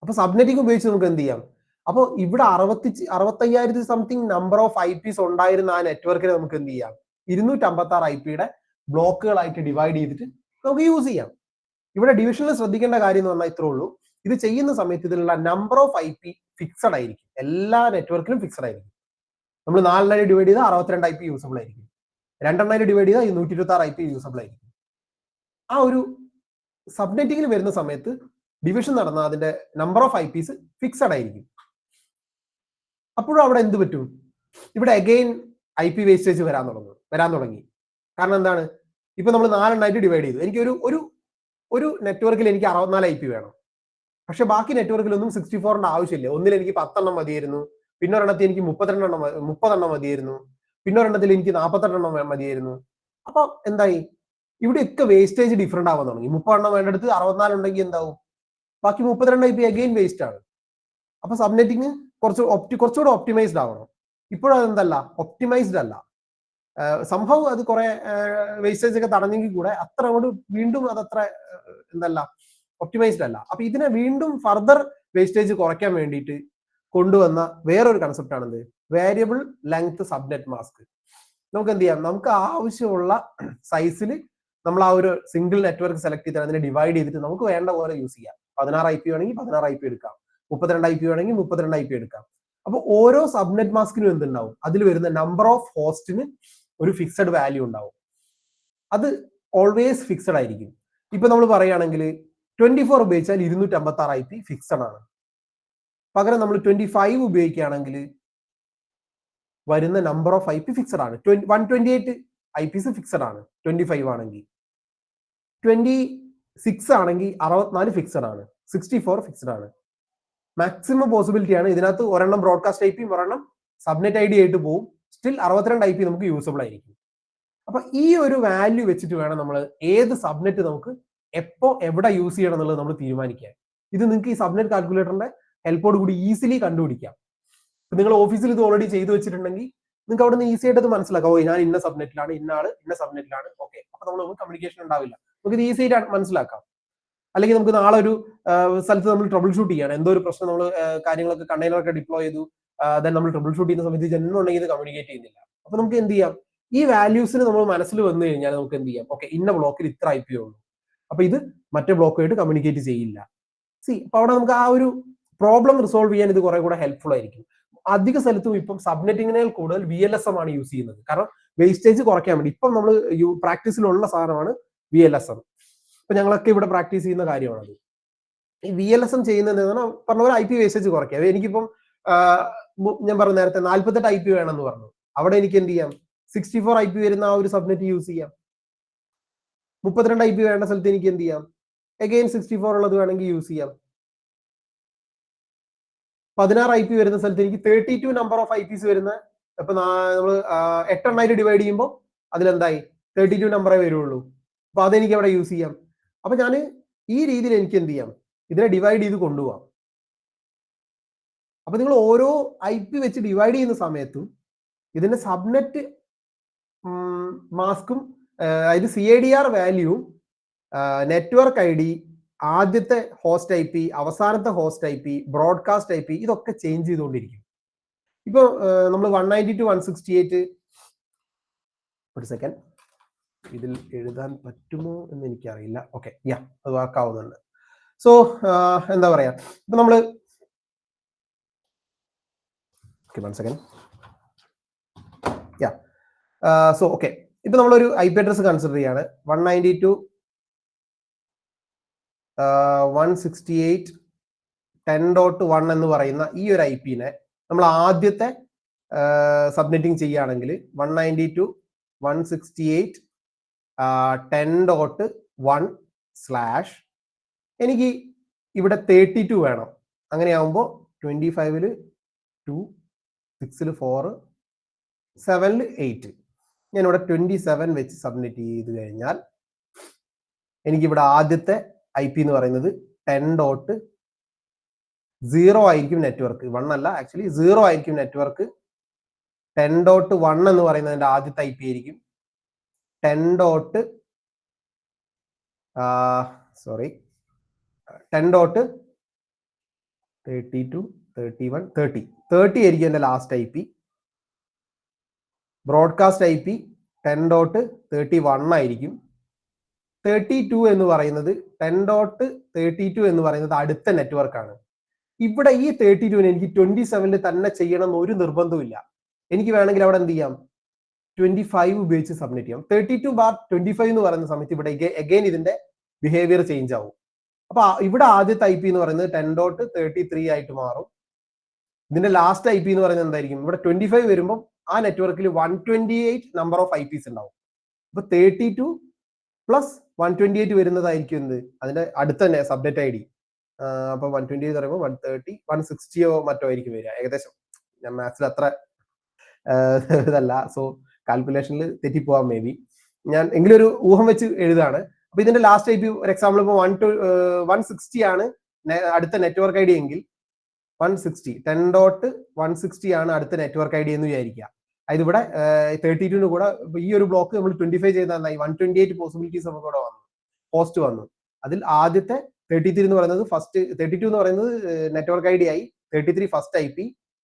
അപ്പൊ സബ്നെറ്റിംഗ് ഉപയോഗിച്ച് നമുക്ക് എന്ത് ചെയ്യാം? അപ്പോൾ ഇവിടെ 65,000 സംതിങ് നമ്പർ ഓഫ് IPs ഉണ്ടായിരുന്ന ആ നെറ്റ്വർക്കിനെ നമുക്ക് എന്ത് ചെയ്യാം? 256 IPയുടെ ബ്ലോക്കുകളായിട്ട് ഡിവൈഡ് ചെയ്തിട്ട് നമുക്ക് യൂസ് ചെയ്യാം. ഇവിടെ ഡിവിഷനിൽ ശ്രദ്ധിക്കേണ്ട കാര്യം എന്ന് പറഞ്ഞാൽ ഇത്രേ ഉള്ളൂ. ഇത് ചെയ്യുന്ന സമയത്ത് ഇതിലുള്ള നമ്പർ ഓഫ് IP ഫിക്സഡ് ആയിരിക്കും, എല്ലാ നെറ്റ്വർക്കിലും ഫിക്സഡ് ആയിരിക്കും. നമ്മൾ 4 ഡിവൈഡ് ചെയ്താൽ 62 IP യൂസബിൾ ആയിരിക്കും, 2 ഡിവൈഡ് ചെയ്താൽ 126 IP യൂസബിൾ ആയിരിക്കും. ആ ഒരു സബ്നെറ്റിംഗിൽ വരുന്ന സമയത്ത് ഡിവിഷൻ നടന്ന അതിന്റെ നമ്പർ ഓഫ് IPs ഫിക്സഡ് ആയിരിക്കും. അപ്പോഴും അവിടെ എന്ത് പറ്റും? ഇവിടെ അഗെയിൻ IP വേസ്റ്റേജ് വരാൻ തുടങ്ങി. കാരണം എന്താണ്? ഇപ്പൊ നമ്മൾ 4 എണ്ണമായിട്ട് ഡിവൈഡ് ചെയ്തു. എനിക്ക് ഒരു നെറ്റ്വർക്കിൽ എനിക്ക് 64 IP വേണം, പക്ഷെ ബാക്കി നെറ്റ്വർക്കിലൊന്നും 64 ആവശ്യമില്ല. ഒന്നിൽ എനിക്ക് 10 എണ്ണം മതിയായിരുന്നു, പിന്നെ ഒരെണ്ണത്തിൽ എനിക്ക് 30 എണ്ണം മതിയായിരുന്നു, പിന്നെ ഒരെണ്ണത്തിൽ എനിക്ക് 48 എണ്ണം മതിയായിരുന്നു. അപ്പൊ എന്തായി? ഇവിടെയൊക്കെ വേസ്റ്റേജ് ഡിഫറെന്റ് ആവാൻ തുടങ്ങി. 30 എണ്ണം വേണ്ടടുത്ത് 64 ഉണ്ടെങ്കിൽ എന്താവും? ബാക്കി 32 IP അഗെയിൻ വേസ്റ്റ് ആണ്. അപ്പൊ സബ്നെറ്റിംഗ് കുറച്ചുകൂടെ ഒപ്റ്റിമൈസ്ഡ് ആവണം. ഇപ്പോഴും അതെന്തല്ല, ഒപ്റ്റിമൈസ്ഡ് അല്ല. സംഭവം അത് കുറെ വേസ്റ്റേജ് ഒക്കെ തടഞ്ഞെങ്കിൽ കൂടെ അത്ര അങ്ങോട്ട് വീണ്ടും അതത്ര എന്തല്ല, ഒപ്റ്റിമൈസ്ഡ് അല്ല. അപ്പൊ ഇതിനെ വീണ്ടും ഫർദർ വേസ്റ്റേജ് കുറയ്ക്കാൻ വേണ്ടിയിട്ട് കൊണ്ടുവന്ന വേറൊരു കൺസെപ്റ്റ് ആണെന്ത്? Variable length subnet mask. നമുക്ക് എന്ത് ചെയ്യാം? നമുക്ക് ആവശ്യമുള്ള സൈസിൽ നമ്മൾ ആ ഒരു സിംഗിൾ നെറ്റ്വർക്ക് സെലക്ട് ചെയ്ത് അതിനെ ഡിവൈഡ് ചെയ്തിട്ട് നമുക്ക് വേണ്ട പോലെ യൂസ് ചെയ്യാം. 16 IP വേണമെങ്കിൽ 16 IP എടുക്കാം, 32 IP വേണമെങ്കിൽ 32 IP എടുക്കാം. അപ്പോൾ ഓരോ സബ്നെറ്റ് മാസ്കിനും എന്തുണ്ടാവും, അതിൽ വരുന്ന നമ്പർ ഓഫ് ഹോസ്റ്റിന് ഒരു ഫിക്സഡ് വാല്യൂ ഉണ്ടാവും. അത് ഓൾവേസ് ഫിക്സഡ് ആയിരിക്കും. ഇപ്പൊ നമ്മൾ പറയുകയാണെങ്കിൽ 24 ഉപയോഗിച്ചാൽ 256 IP ഫിക്സഡ് ആണ്. പകരം നമ്മൾ 25 ഉപയോഗിക്കുകയാണെങ്കിൽ വരുന്ന നമ്പർ ഓഫ് IP ഫിക്സഡ് ആണ്. 128 IPs ഫിക്സഡ് ആണ് 25 ആണെങ്കിൽ. 26 ആണെങ്കിൽ 64 ഫിക്സഡ് ആണ്. 64 ഫിക്സഡ് ആണ്. മാക്സിമം പോസിബിലിറ്റി ആണ് ഇതിനകത്ത് ഒരെണ്ണം ബ്രോഡ്കാസ്റ്റ് IP ഒരെണ്ണം സബ്നെറ്റ് ID ആയിട്ട് പോകും. സ്റ്റിൽ 62 IP നമുക്ക് യൂസബിൾ ആയിരിക്കും. അപ്പൊ ഈ ഒരു വാല്യൂ വെച്ചിട്ട് വേണം നമ്മൾ ഏത് സബ്നെറ്റ് നമുക്ക് എപ്പോ എവിടെ യൂസ് ചെയ്യണം എന്നുള്ളത് നമ്മൾ തീരുമാനിക്കാൻ. ഇത് നിങ്ങൾക്ക് ഈ സബ്നെറ്റ് കാൽക്കുലേറ്ററിന്റെ ഹെൽപ്പോട് കൂടി ഈസിലി കണ്ടുപിടിക്കാം. നിങ്ങൾ ഓഫീസിൽ ഇത് ഓൾറെഡി ചെയ്തു വെച്ചിട്ടുണ്ടെങ്കിൽ നിങ്ങൾക്ക് അവിടെ നിന്ന് ഈസി ആയിട്ട് അത് മനസ്സിലാക്കാം. ഓ, ഞാൻ ഇന്ന സബ്നെറ്റിലാണ്, ഇന്ന ആള് ഇന്ന സബ്നെറ്റിലാണ്. ഓക്കെ, അപ്പൊ നമ്മൾ കമ്മ്യൂണിക്കേഷൻ ഉണ്ടാവില്ല. നമുക്ക് ഇത് ഈസി ആയിട്ട് മനസ്സിലാക്കാം. അല്ലെങ്കിൽ നമുക്ക് നാളെ ഒരു സ്ഥലത്ത് നമ്മൾ ട്രബിൾ ഷൂട്ട് ചെയ്യാണ്, എന്തോ ഒരു പ്രശ്നം, നമ്മൾ കാര്യങ്ങളൊക്കെ കണ്ടെയ്നറൊക്കെ ഡിപ്ലോയ് ചെയ്തു, ദെൻ നമ്മൾ ട്രബിൾ ഷൂട്ട് ചെയ്യുന്ന സമയത്ത് ജനറൽ ഉണ്ടെങ്കിൽ ഇത് കമ്മ്യൂണിക്കേറ്റ് ചെയ്യുന്നില്ല. അപ്പൊ നമുക്ക് എന്ത് ചെയ്യാം, ഈ വാല്യൂസിന് നമ്മൾ മനസ്സിൽ വന്നു കഴിഞ്ഞാൽ നമുക്ക് എന്ത് ചെയ്യാം, ഓക്കെ, ഇന്ന ബ്ലോക്കിൽ ഇത്ര IP ഉള്ളൂ, അപ്പൊ ഇത് മറ്റേ ബ്ലോക്കുമായിട്ട് കമ്മ്യൂണിക്കേറ്റ് ചെയ്യില്ല. അപ്പൊ അവിടെ നമുക്ക് ആ ഒരു പ്രോബ്ലം റിസോൾവ് ചെയ്യാൻ ഇത് കുറെ കൂടെ ഹെൽപ്ഫുൾ ആയിരിക്കും. അധിക സ്ഥലത്തും ഇപ്പം സബ്നെറ്റിങ്ങിനേക്കാൾ കൂടുതൽ VLSM ആണ് യൂസ് ചെയ്യുന്നത്. കാരണം വേസ്റ്റേജ് കുറയ്ക്കാൻ വേണ്ടി. ഇപ്പം നമ്മൾ പ്രാക്ടീസിലുള്ള സാധനമാണ് VLSM. ഇപ്പൊ ഞങ്ങളൊക്കെ ഇവിടെ പ്രാക്ടീസ് ചെയ്യുന്ന കാര്യമാണത്. ഈ VLSM ചെയ്യുന്നത് പറഞ്ഞ പോലെ IP വേസ്റ്റേജ് കുറയ്ക്കുക. എനിക്കിപ്പം ഞാൻ പറഞ്ഞു നേരത്തെ 48 IP വേണമെന്ന് പറഞ്ഞു, അവിടെ എനിക്ക് എന്ത് ചെയ്യാം, 64 IP വരുന്ന ആ ഒരു സബ്നെറ്റ് യൂസ് ചെയ്യാം. 32 IP വേണ്ട സ്ഥലത്ത് എനിക്ക് എന്ത് ചെയ്യാം, അഗെയിൻ 64 ഉള്ളത് വേണമെങ്കിൽ യൂസ് ചെയ്യാം. 16 IP വരുന്ന സ്ഥലത്ത് എനിക്ക് 32 നമ്പർ ഓഫ് IPs വരുന്ന, ഇപ്പൊ നമ്മൾ 8 എണ്ണായിട്ട് ഡിവൈഡ് ചെയ്യുമ്പോൾ അതിലെന്തായി 32 നമ്പറേ വരുള്ളൂ. അപ്പൊ അതെനിക്ക് അവിടെ യൂസ് ചെയ്യാം. അപ്പൊ ഞാൻ ഈ രീതിയിൽ എനിക്ക് എന്ത് ചെയ്യാം, ഇതിനെ ഡിവൈഡ് ചെയ്ത് കൊണ്ടുപോകാം. അപ്പൊ നിങ്ങൾ ഓരോ IP വെച്ച് ഡിവൈഡ് ചെയ്യുന്ന സമയത്തും ഇതിന്റെ സബ്നെറ്റ് മാസ്കും അതായത് CADR വാല്യൂവും നെറ്റ്വർക്ക് ID, ആദ്യത്തെ ഹോസ്റ്റ് IP, അവസാനത്തെ ഹോസ്റ്റ് IP, ബ്രോഡ്കാസ്റ്റ് IP, ഇതൊക്കെ ചേഞ്ച് ചെയ്തുകൊണ്ടിരിക്കും. ഇപ്പൊ നമ്മൾ 192, 168, ഒരു സെക്കൻഡ്, ഇതിൽ എഴുതാൻ പറ്റുമോ എന്ന് എനിക്കറിയില്ല. ഓക്കെ, അത് വർക്ക് ആവുന്നുണ്ട്. സോ എന്താ പറയാ, ഇപ്പൊ നമ്മള് വൺ സെക്കൻഡ്, സോ ഓക്കെ, ഇപ്പൊ നമ്മളൊരു IP അഡ്രസ് കൺസിഡർ ചെയ്യാണ്. 192.168.10.1 എന്ന് പറയുന്ന ഈ ഒരു IP-നെ നമ്മൾ ആദ്യത്തെ സബ്നെറ്റിംഗ് ചെയ്യുകയാണെങ്കിൽ 192.168.10.1/ എനിക്ക് ഇവിടെ 32 വേണം. അങ്ങനെയാവുമ്പോൾ 25-ല് 2, 6-ല് 4, 7-ല് 8, ഞാനിവിടെ 27 വെച്ച് സബ്മിറ്റ് ചെയ്ത് കഴിഞ്ഞാൽ എനിക്കിവിടെ ആദ്യത്തെ IP എന്ന് പറയുന്നത് 10.0 ആയിരിക്കും നെറ്റ്വർക്ക്. 1 അല്ല, ആക്ച്വലി 0 ആയിരിക്കും നെറ്റ്വർക്ക്. 10.1 എന്ന് പറയുന്നതിന്റെ ആദ്യത്തെ IP ആയിരിക്കും 10.32, 31, 30 ആയിരിക്കും എന്റെ ലാസ്റ്റ് IP. ബ്രോഡ്കാസ്റ്റ് IP 10.31 ആയിരിക്കും. 32 എന്ന് പറയുന്നത് 10.32 എന്ന് പറയുന്നത് അടുത്ത നെറ്റ്വർക്കാണ്. ഇവിടെ ഈ 32-ന് എനിക്ക് 27-ല് തന്നെ ചെയ്യണം എന്ന് ഒരു നിർബന്ധമില്ല. എനിക്ക് വേണമെങ്കിൽ അവിടെ എന്ത് ചെയ്യാം, 25 ഉപയോഗിച്ച് സബ്മിറ്റ് ചെയ്യാം. 32/25 എന്ന് പറയുന്ന സമയത്ത് ഇവിടെ അഗൈൻ ഇതിന്റെ ബിഹേവിയർ ചേഞ്ച് ആവും. അപ്പൊ ഇവിടെ ആദ്യത്തെ IP എന്ന് പറയുന്നത് 10.33 ആയിട്ട് മാറും. ഇതിന്റെ ലാസ്റ്റ് IP എന്ന് പറയുന്നത് എന്തായിരിക്കും, ഇവിടെ 25 വരുമ്പോൾ ആ നെറ്റ്വർക്കിൽ 128 നമ്പർ ഓഫ് IPs ഉണ്ടാവും. അപ്പൊ 32 പ്ലസ് 128 വരുന്നതായിരിക്കും എന്ത്, അതിന്റെ അടുത്ത തന്നെ സബ്നെറ്റ് ID. അപ്പൊ 128 എന്ന് പറയുമ്പോൾ 130, 160 മറ്റോ ആയിരിക്കും വരിക ഏകദേശം. ഞാൻ മാത്സിൽ അത്ര ഇതല്ല, സോ കാൽക്കുലേഷനിൽ തെറ്റിപ്പോവാം മേ ബി. ഞാൻ എങ്കിലും ഒരു ഊഹം വെച്ച് എഴുതാണ്. അപ്പൊ ഇതിന്റെ ലാസ്റ്റ് IP ഒരു എക്സാമ്പിൾ ഇപ്പോൾ 160 ആണ് അടുത്ത നെറ്റ്വർക്ക് ID എങ്കിൽ 160 10.160 ആണ് അടുത്ത നെറ്റ്വർക്ക് ID എന്ന് വിചാരിക്കുക. അതായത് ഇവിടെ 32-ന് കൂടെ ഈ ഒരു ബ്ലോക്ക് നമ്മൾ 25 ചെയ്താൽ 128 പോസിബിലിറ്റീസ് നമുക്ക് ഇവിടെ വന്നു, പോസ്റ്റ് വന്നു. അതിൽ ആദ്യത്തെ 33 എന്ന് പറയുന്നത് ഫസ്റ്റ്, 32 എന്ന് പറയുന്നത് നെറ്റ്വർക്ക് ID ആയി, 33 ഫസ്റ്റ് IP,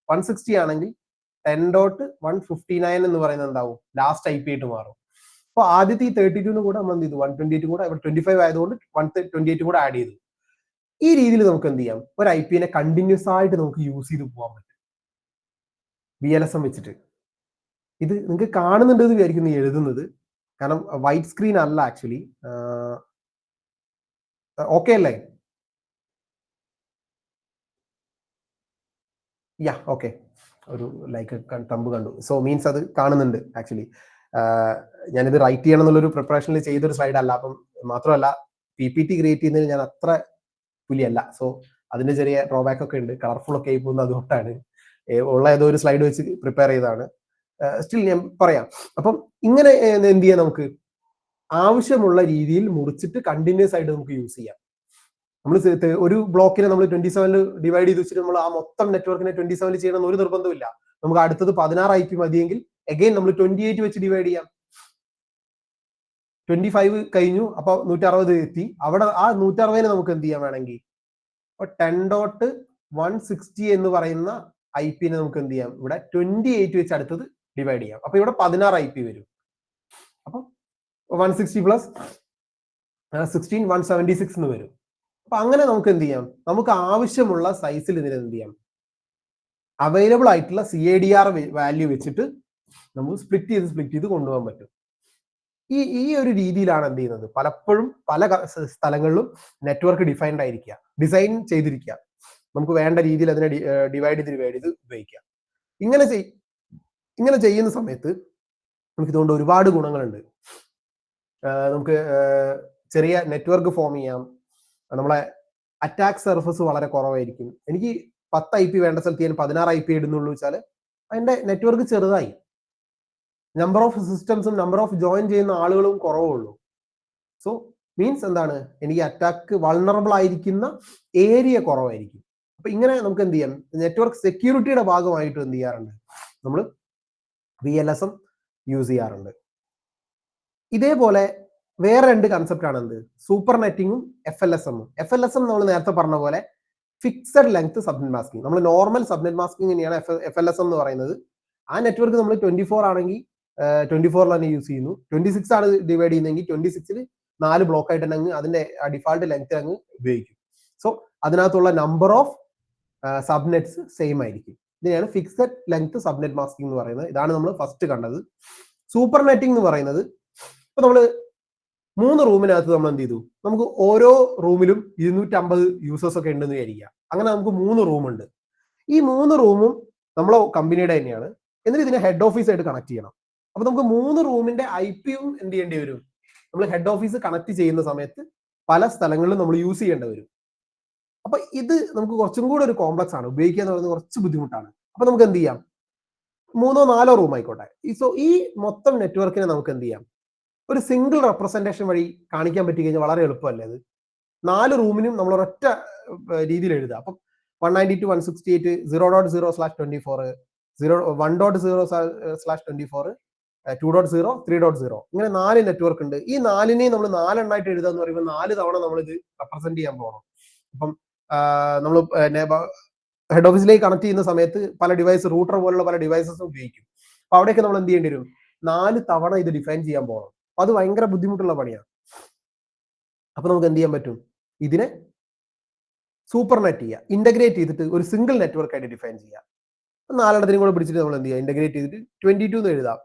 160 ആണെങ്കിൽ 10.159 എന്ന് പറയുന്നത് എന്താവും, ലാസ്റ്റ് IP ആയിട്ട് മാറും. അപ്പൊ ആദ്യത്തെ ഈ 32-ന് കൂടെ നമ്മൾ എന്ത് ചെയ്തു, 128 കൂടെ, ഇവിടെ 25 ആയതുകൊണ്ട് 128 കൂടെ ആഡ് ചെയ്തു. ഈ രീതിയിൽ നമുക്ക് എന്ത് ചെയ്യാം, ഒരു IP-നെ കണ്ടിന്യൂസ് ആയിട്ട് നമുക്ക് യൂസ് ചെയ്ത് പോകാൻ പറ്റും. VLSM വെച്ചിട്ട്. ഇത് നിങ്ങൾക്ക് കാണുന്നുണ്ടെന്ന് വിചാരിക്കുന്നു എഴുതുന്നത്, കാരണം വൈറ്റ് സ്ക്രീൻ അല്ല ആക്ച്വലി. ഓക്കെ അല്ലേ? യാ ഓക്കെ, ഒരു ലൈക്ക് തമ്പ് കണ്ടു. സോ മീൻസ് അത് കാണുന്നുണ്ട് ആക്ച്വലി. ഞാനിത് റൈറ്റ് ചെയ്യണം എന്നുള്ളൊരു പ്രിപ്പറേഷനിൽ ചെയ്തൊരു സ്ലൈഡ് അല്ല. അപ്പം മാത്രമല്ല PPT ക്രിയേറ്റ് ചെയ്യുന്നതിന് ഞാൻ അത്ര പുലിയല്ല. സോ അതിന്റെ ചെറിയ ഡ്രോബാക്ക് ഒക്കെ ഉണ്ട്, കളർഫുൾ ഒക്കെ ആയി പോകുന്നത് അതുകൊണ്ടാണ്. ഉള്ള ഏതോ ഒരു സ്ലൈഡ് വെച്ച് പ്രിപ്പയർ ചെയ്തതാണ്. സ്റ്റിൽ ഞാൻ പറയാം. അപ്പം ഇങ്ങനെ എന്ത് ചെയ്യാം, നമുക്ക് ആവശ്യമുള്ള രീതിയിൽ മുറിച്ചിട്ട് കണ്ടിന്യൂസ് ആയിട്ട് നമുക്ക് യൂസ് ചെയ്യാം. നമ്മൾ ഒരു ബ്ലോക്കിനെ നമ്മൾ 27 ഡിവൈഡ് ചെയ്ത് വെച്ചിട്ട് നമ്മൾ ആ മൊത്തം നെറ്റ്വർക്കിനെ 27 ചെയ്യണം ഒരു നിർബന്ധമില്ല. നമുക്ക് അടുത്തത് 16 IP മതിയെങ്കിൽ അഗൈൻ നമ്മൾ 28 വെച്ച് ഡിവൈഡ് ചെയ്യാം. 25 കഴിഞ്ഞു, അപ്പൊ 160 എത്തി. അവിടെ ആ 160 നമുക്ക് എന്ത് ചെയ്യാൻ വേണമെങ്കിൽ 10.160 എന്ന് പറയുന്ന IP നെ നമുക്ക് എന്ത് ചെയ്യാം, ഇവിടെ 28 വെച്ച് അടുത്തത് ഡിവൈഡ് ചെയ്യാം. അപ്പൊ ഇവിടെ 16 IP വരും. അപ്പൊ 160 പ്ലസ് 16 176 എന്ന് വരും. അപ്പൊ അങ്ങനെ നമുക്ക് എന്ത് ചെയ്യാം, നമുക്ക് ആവശ്യമുള്ള സൈസിൽ ഇതിന് എന്ത് ചെയ്യാം, അവൈലബിൾ ആയിട്ടുള്ള CADR വാല്യൂ വെച്ചിട്ട് നമുക്ക് സ്പ്ലിറ്റ് ചെയ്ത് കൊണ്ടുപോകാൻ പറ്റും. ഈ ഒരു രീതിയിലാണ് എന്ത് ചെയ്യുന്നത്, പലപ്പോഴും പല സ്ഥലങ്ങളിലും നെറ്റ്വർക്ക് ഡിഫൈൻഡ് ആയിരിക്കുക, ഡിസൈൻ ചെയ്തിരിക്കുക. നമുക്ക് വേണ്ട രീതിയിൽ അതിനെ ഡിവൈഡ് ചെയ്ത് ഉപയോഗിക്കാം. ഇങ്ങനെ ചെയ്യുന്ന സമയത്ത് നമുക്ക് ഇതുകൊണ്ട് ഒരുപാട് ഗുണങ്ങളുണ്ട്. നമുക്ക് ചെറിയ നെറ്റ്വർക്ക് ഫോം ചെയ്യാം. നമ്മളെ അറ്റാക്ക് സർഫസ് വളരെ കുറവായിരിക്കും. എനിക്ക് 10 IP വേണ്ട സ്ഥലത്ത് ഞാൻ 16 IP ഇടുന്നുള്ളൂ വെച്ചാൽ അതിന്റെ നെറ്റ്വർക്ക് ചെറുതായി, നമ്പർ ഓഫ് സിസ്റ്റംസും നമ്പർ ഓഫ് ജോയിൻ ചെയ്യുന്ന ആളുകളും കുറവുള്ളൂ. സോ മീൻസ് എന്താണ്, എനിക്ക് അറ്റാക്ക് വൾണറബിൾ ആയിരിക്കുന്ന ഏരിയ കുറവായിരിക്കും. അപ്പൊ ഇങ്ങനെ നമുക്ക് എന്ത് ചെയ്യാം, നെറ്റ്വർക്ക് സെക്യൂരിറ്റിയുടെ ഭാഗമായിട്ട് എന്ത് ചെയ്യാറുണ്ട്, നമ്മൾ VLSM യൂസ് ചെയ്യാറുണ്ട്. ഇതേപോലെ വേറെ 2 കൺസെപ്റ്റ് ആണ് എന്ത്, സൂപ്പർ നെറ്റിങ്ങും FLSM. FLSM നമ്മൾ നേരത്തെ പറഞ്ഞ പോലെ ഫിക്സഡ് ലെങ്ത് സബ്നെറ്റ് മാസ്കിംഗ്. നമ്മൾ നോർമൽ സബ്നെറ്റ് മാസ്കിംഗ് തന്നെയാണ് FLSM എന്ന് പറയുന്നത്. ആ നെറ്റ്വർക്ക് നമ്മൾ 24 ആണെങ്കിൽ 24 തന്നെ യൂസ് ചെയ്യുന്നു. 26 ആണ് ഡിവൈഡ് ചെയ്യുന്നതെങ്കിൽ 26ൽ 4 ബ്ലോക്ക് ആയിട്ട് തന്നെ അതിന്റെ ഡിഫാൾട്ട് ലെങ്ത് അങ്ങ് ഉപയോഗിക്കും. സോ അതിനകത്തുള്ള നമ്പർ ഓഫ് സബ്നെറ്റ്സ് സെയിം ആയിരിക്കും. ഇതിനെയാണ് ഫിക്സഡ് ലെങ്ത് സബ്നെറ്റ് മാസ്കിംഗ് എന്ന് പറയുന്നത്. ഇതാണ് നമ്മൾ ഫസ്റ്റ് കണ്ടത്. സൂപ്പർ നെറ്റിംഗ് എന്ന് പറയുന്നത്, ഇപ്പൊ നമ്മൾ 3 റൂമിനകത്ത് നമ്മൾ എന്ത് ചെയ്തു, നമുക്ക് ഓരോ റൂമിലും 250 യൂസേഴ്സ് ഒക്കെ ഉണ്ടെന്ന് വിചാരിക്കുക. അങ്ങനെ നമുക്ക് 3 റൂമുണ്ട്. ഈ 3 റൂമും നമ്മളെ കമ്പനിയുടെ തന്നെയാണ്. എന്നിട്ട് ഇതിനെ ഹെഡ് ഓഫീസ് ആയിട്ട് കണക്ട് ചെയ്യണം. അപ്പൊ നമുക്ക് 3 റൂമിന്റെ IPയും എന്ത് ചെയ്യേണ്ടി വരും, നമ്മൾ ഹെഡ് ഓഫീസ് കണക്ട് ചെയ്യുന്ന സമയത്ത് പല സ്ഥലങ്ങളിലും നമ്മൾ യൂസ് ചെയ്യേണ്ടി വരും. അപ്പൊ ഇത് നമുക്ക് കുറച്ചും കൂടെ ഒരു കോംപ്ലക്സ് ആണ്, ഉപയോഗിക്കുക എന്ന് പറയുന്നത് കുറച്ച് ബുദ്ധിമുട്ടാണ്. അപ്പൊ നമുക്ക് എന്ത് ചെയ്യാം, 3 or 4 റൂം ആയിക്കോട്ടെ. സോ ഈ മൊത്തം നെറ്റ്വർക്കിനെ നമുക്ക് എന്ത് ചെയ്യാം, ഒരു സിംഗിൾ റെപ്രസെന്റേഷൻ വഴി കാണിക്കാൻ പറ്റി കഴിഞ്ഞാൽ വളരെ എളുപ്പമല്ലേ അത്. 4 റൂമിനും നമ്മൾ ഒരൊറ്റ രീതിയിൽ എഴുതുക. അപ്പം 192.168 0.0/24 1.0/24 2.0 3.0 ഇങ്ങനെ 4 നെറ്റ്വർക്ക് ഉണ്ട്. ഈ 4നെയും നമ്മൾ 4 എണ്ണമായിട്ട് എഴുതുക എന്ന് പറയുമ്പോൾ 4 തവണ നമ്മൾ ഇത് റെപ്രസെന്റ് ചെയ്യാൻ പോകണം. അപ്പം നമ്മൾ ഹെഡ് ഓഫീസിലേക്ക് കണക്ട് ചെയ്യുന്ന സമയത്ത് പല ഡിവൈസ്, റൂട്ടർ പോലുള്ള പല ഡിവൈസസും ഉപയോഗിക്കും. അപ്പൊ അവിടെയൊക്കെ നമ്മൾ എന്ത് ചെയ്യേണ്ടി വരും, 4 തവണ ഇത് ഡിഫൈൻ ചെയ്യാൻ പോകണം. അപ്പൊ അത് ഭയങ്കര ബുദ്ധിമുട്ടുള്ള പണിയാണ്. അപ്പൊ നമുക്ക് എന്ത് ചെയ്യാൻ പറ്റും, ഇതിനെ സൂപ്പർ നെറ്റ് ചെയ്യുക, ഇന്റഗ്രേറ്റ് ചെയ്തിട്ട് ഒരു സിംഗിൾ നെറ്റ്വർക്ക് ആയിട്ട് ഡിഫൈൻ ചെയ്യുക. 4 കൂടെ പിടിച്ചിട്ട് നമ്മൾ എന്ത് ചെയ്യുക, ഇന്റഗ്രേറ്റ് ചെയ്തിട്ട് 22 എന്ന് എഴുതാം.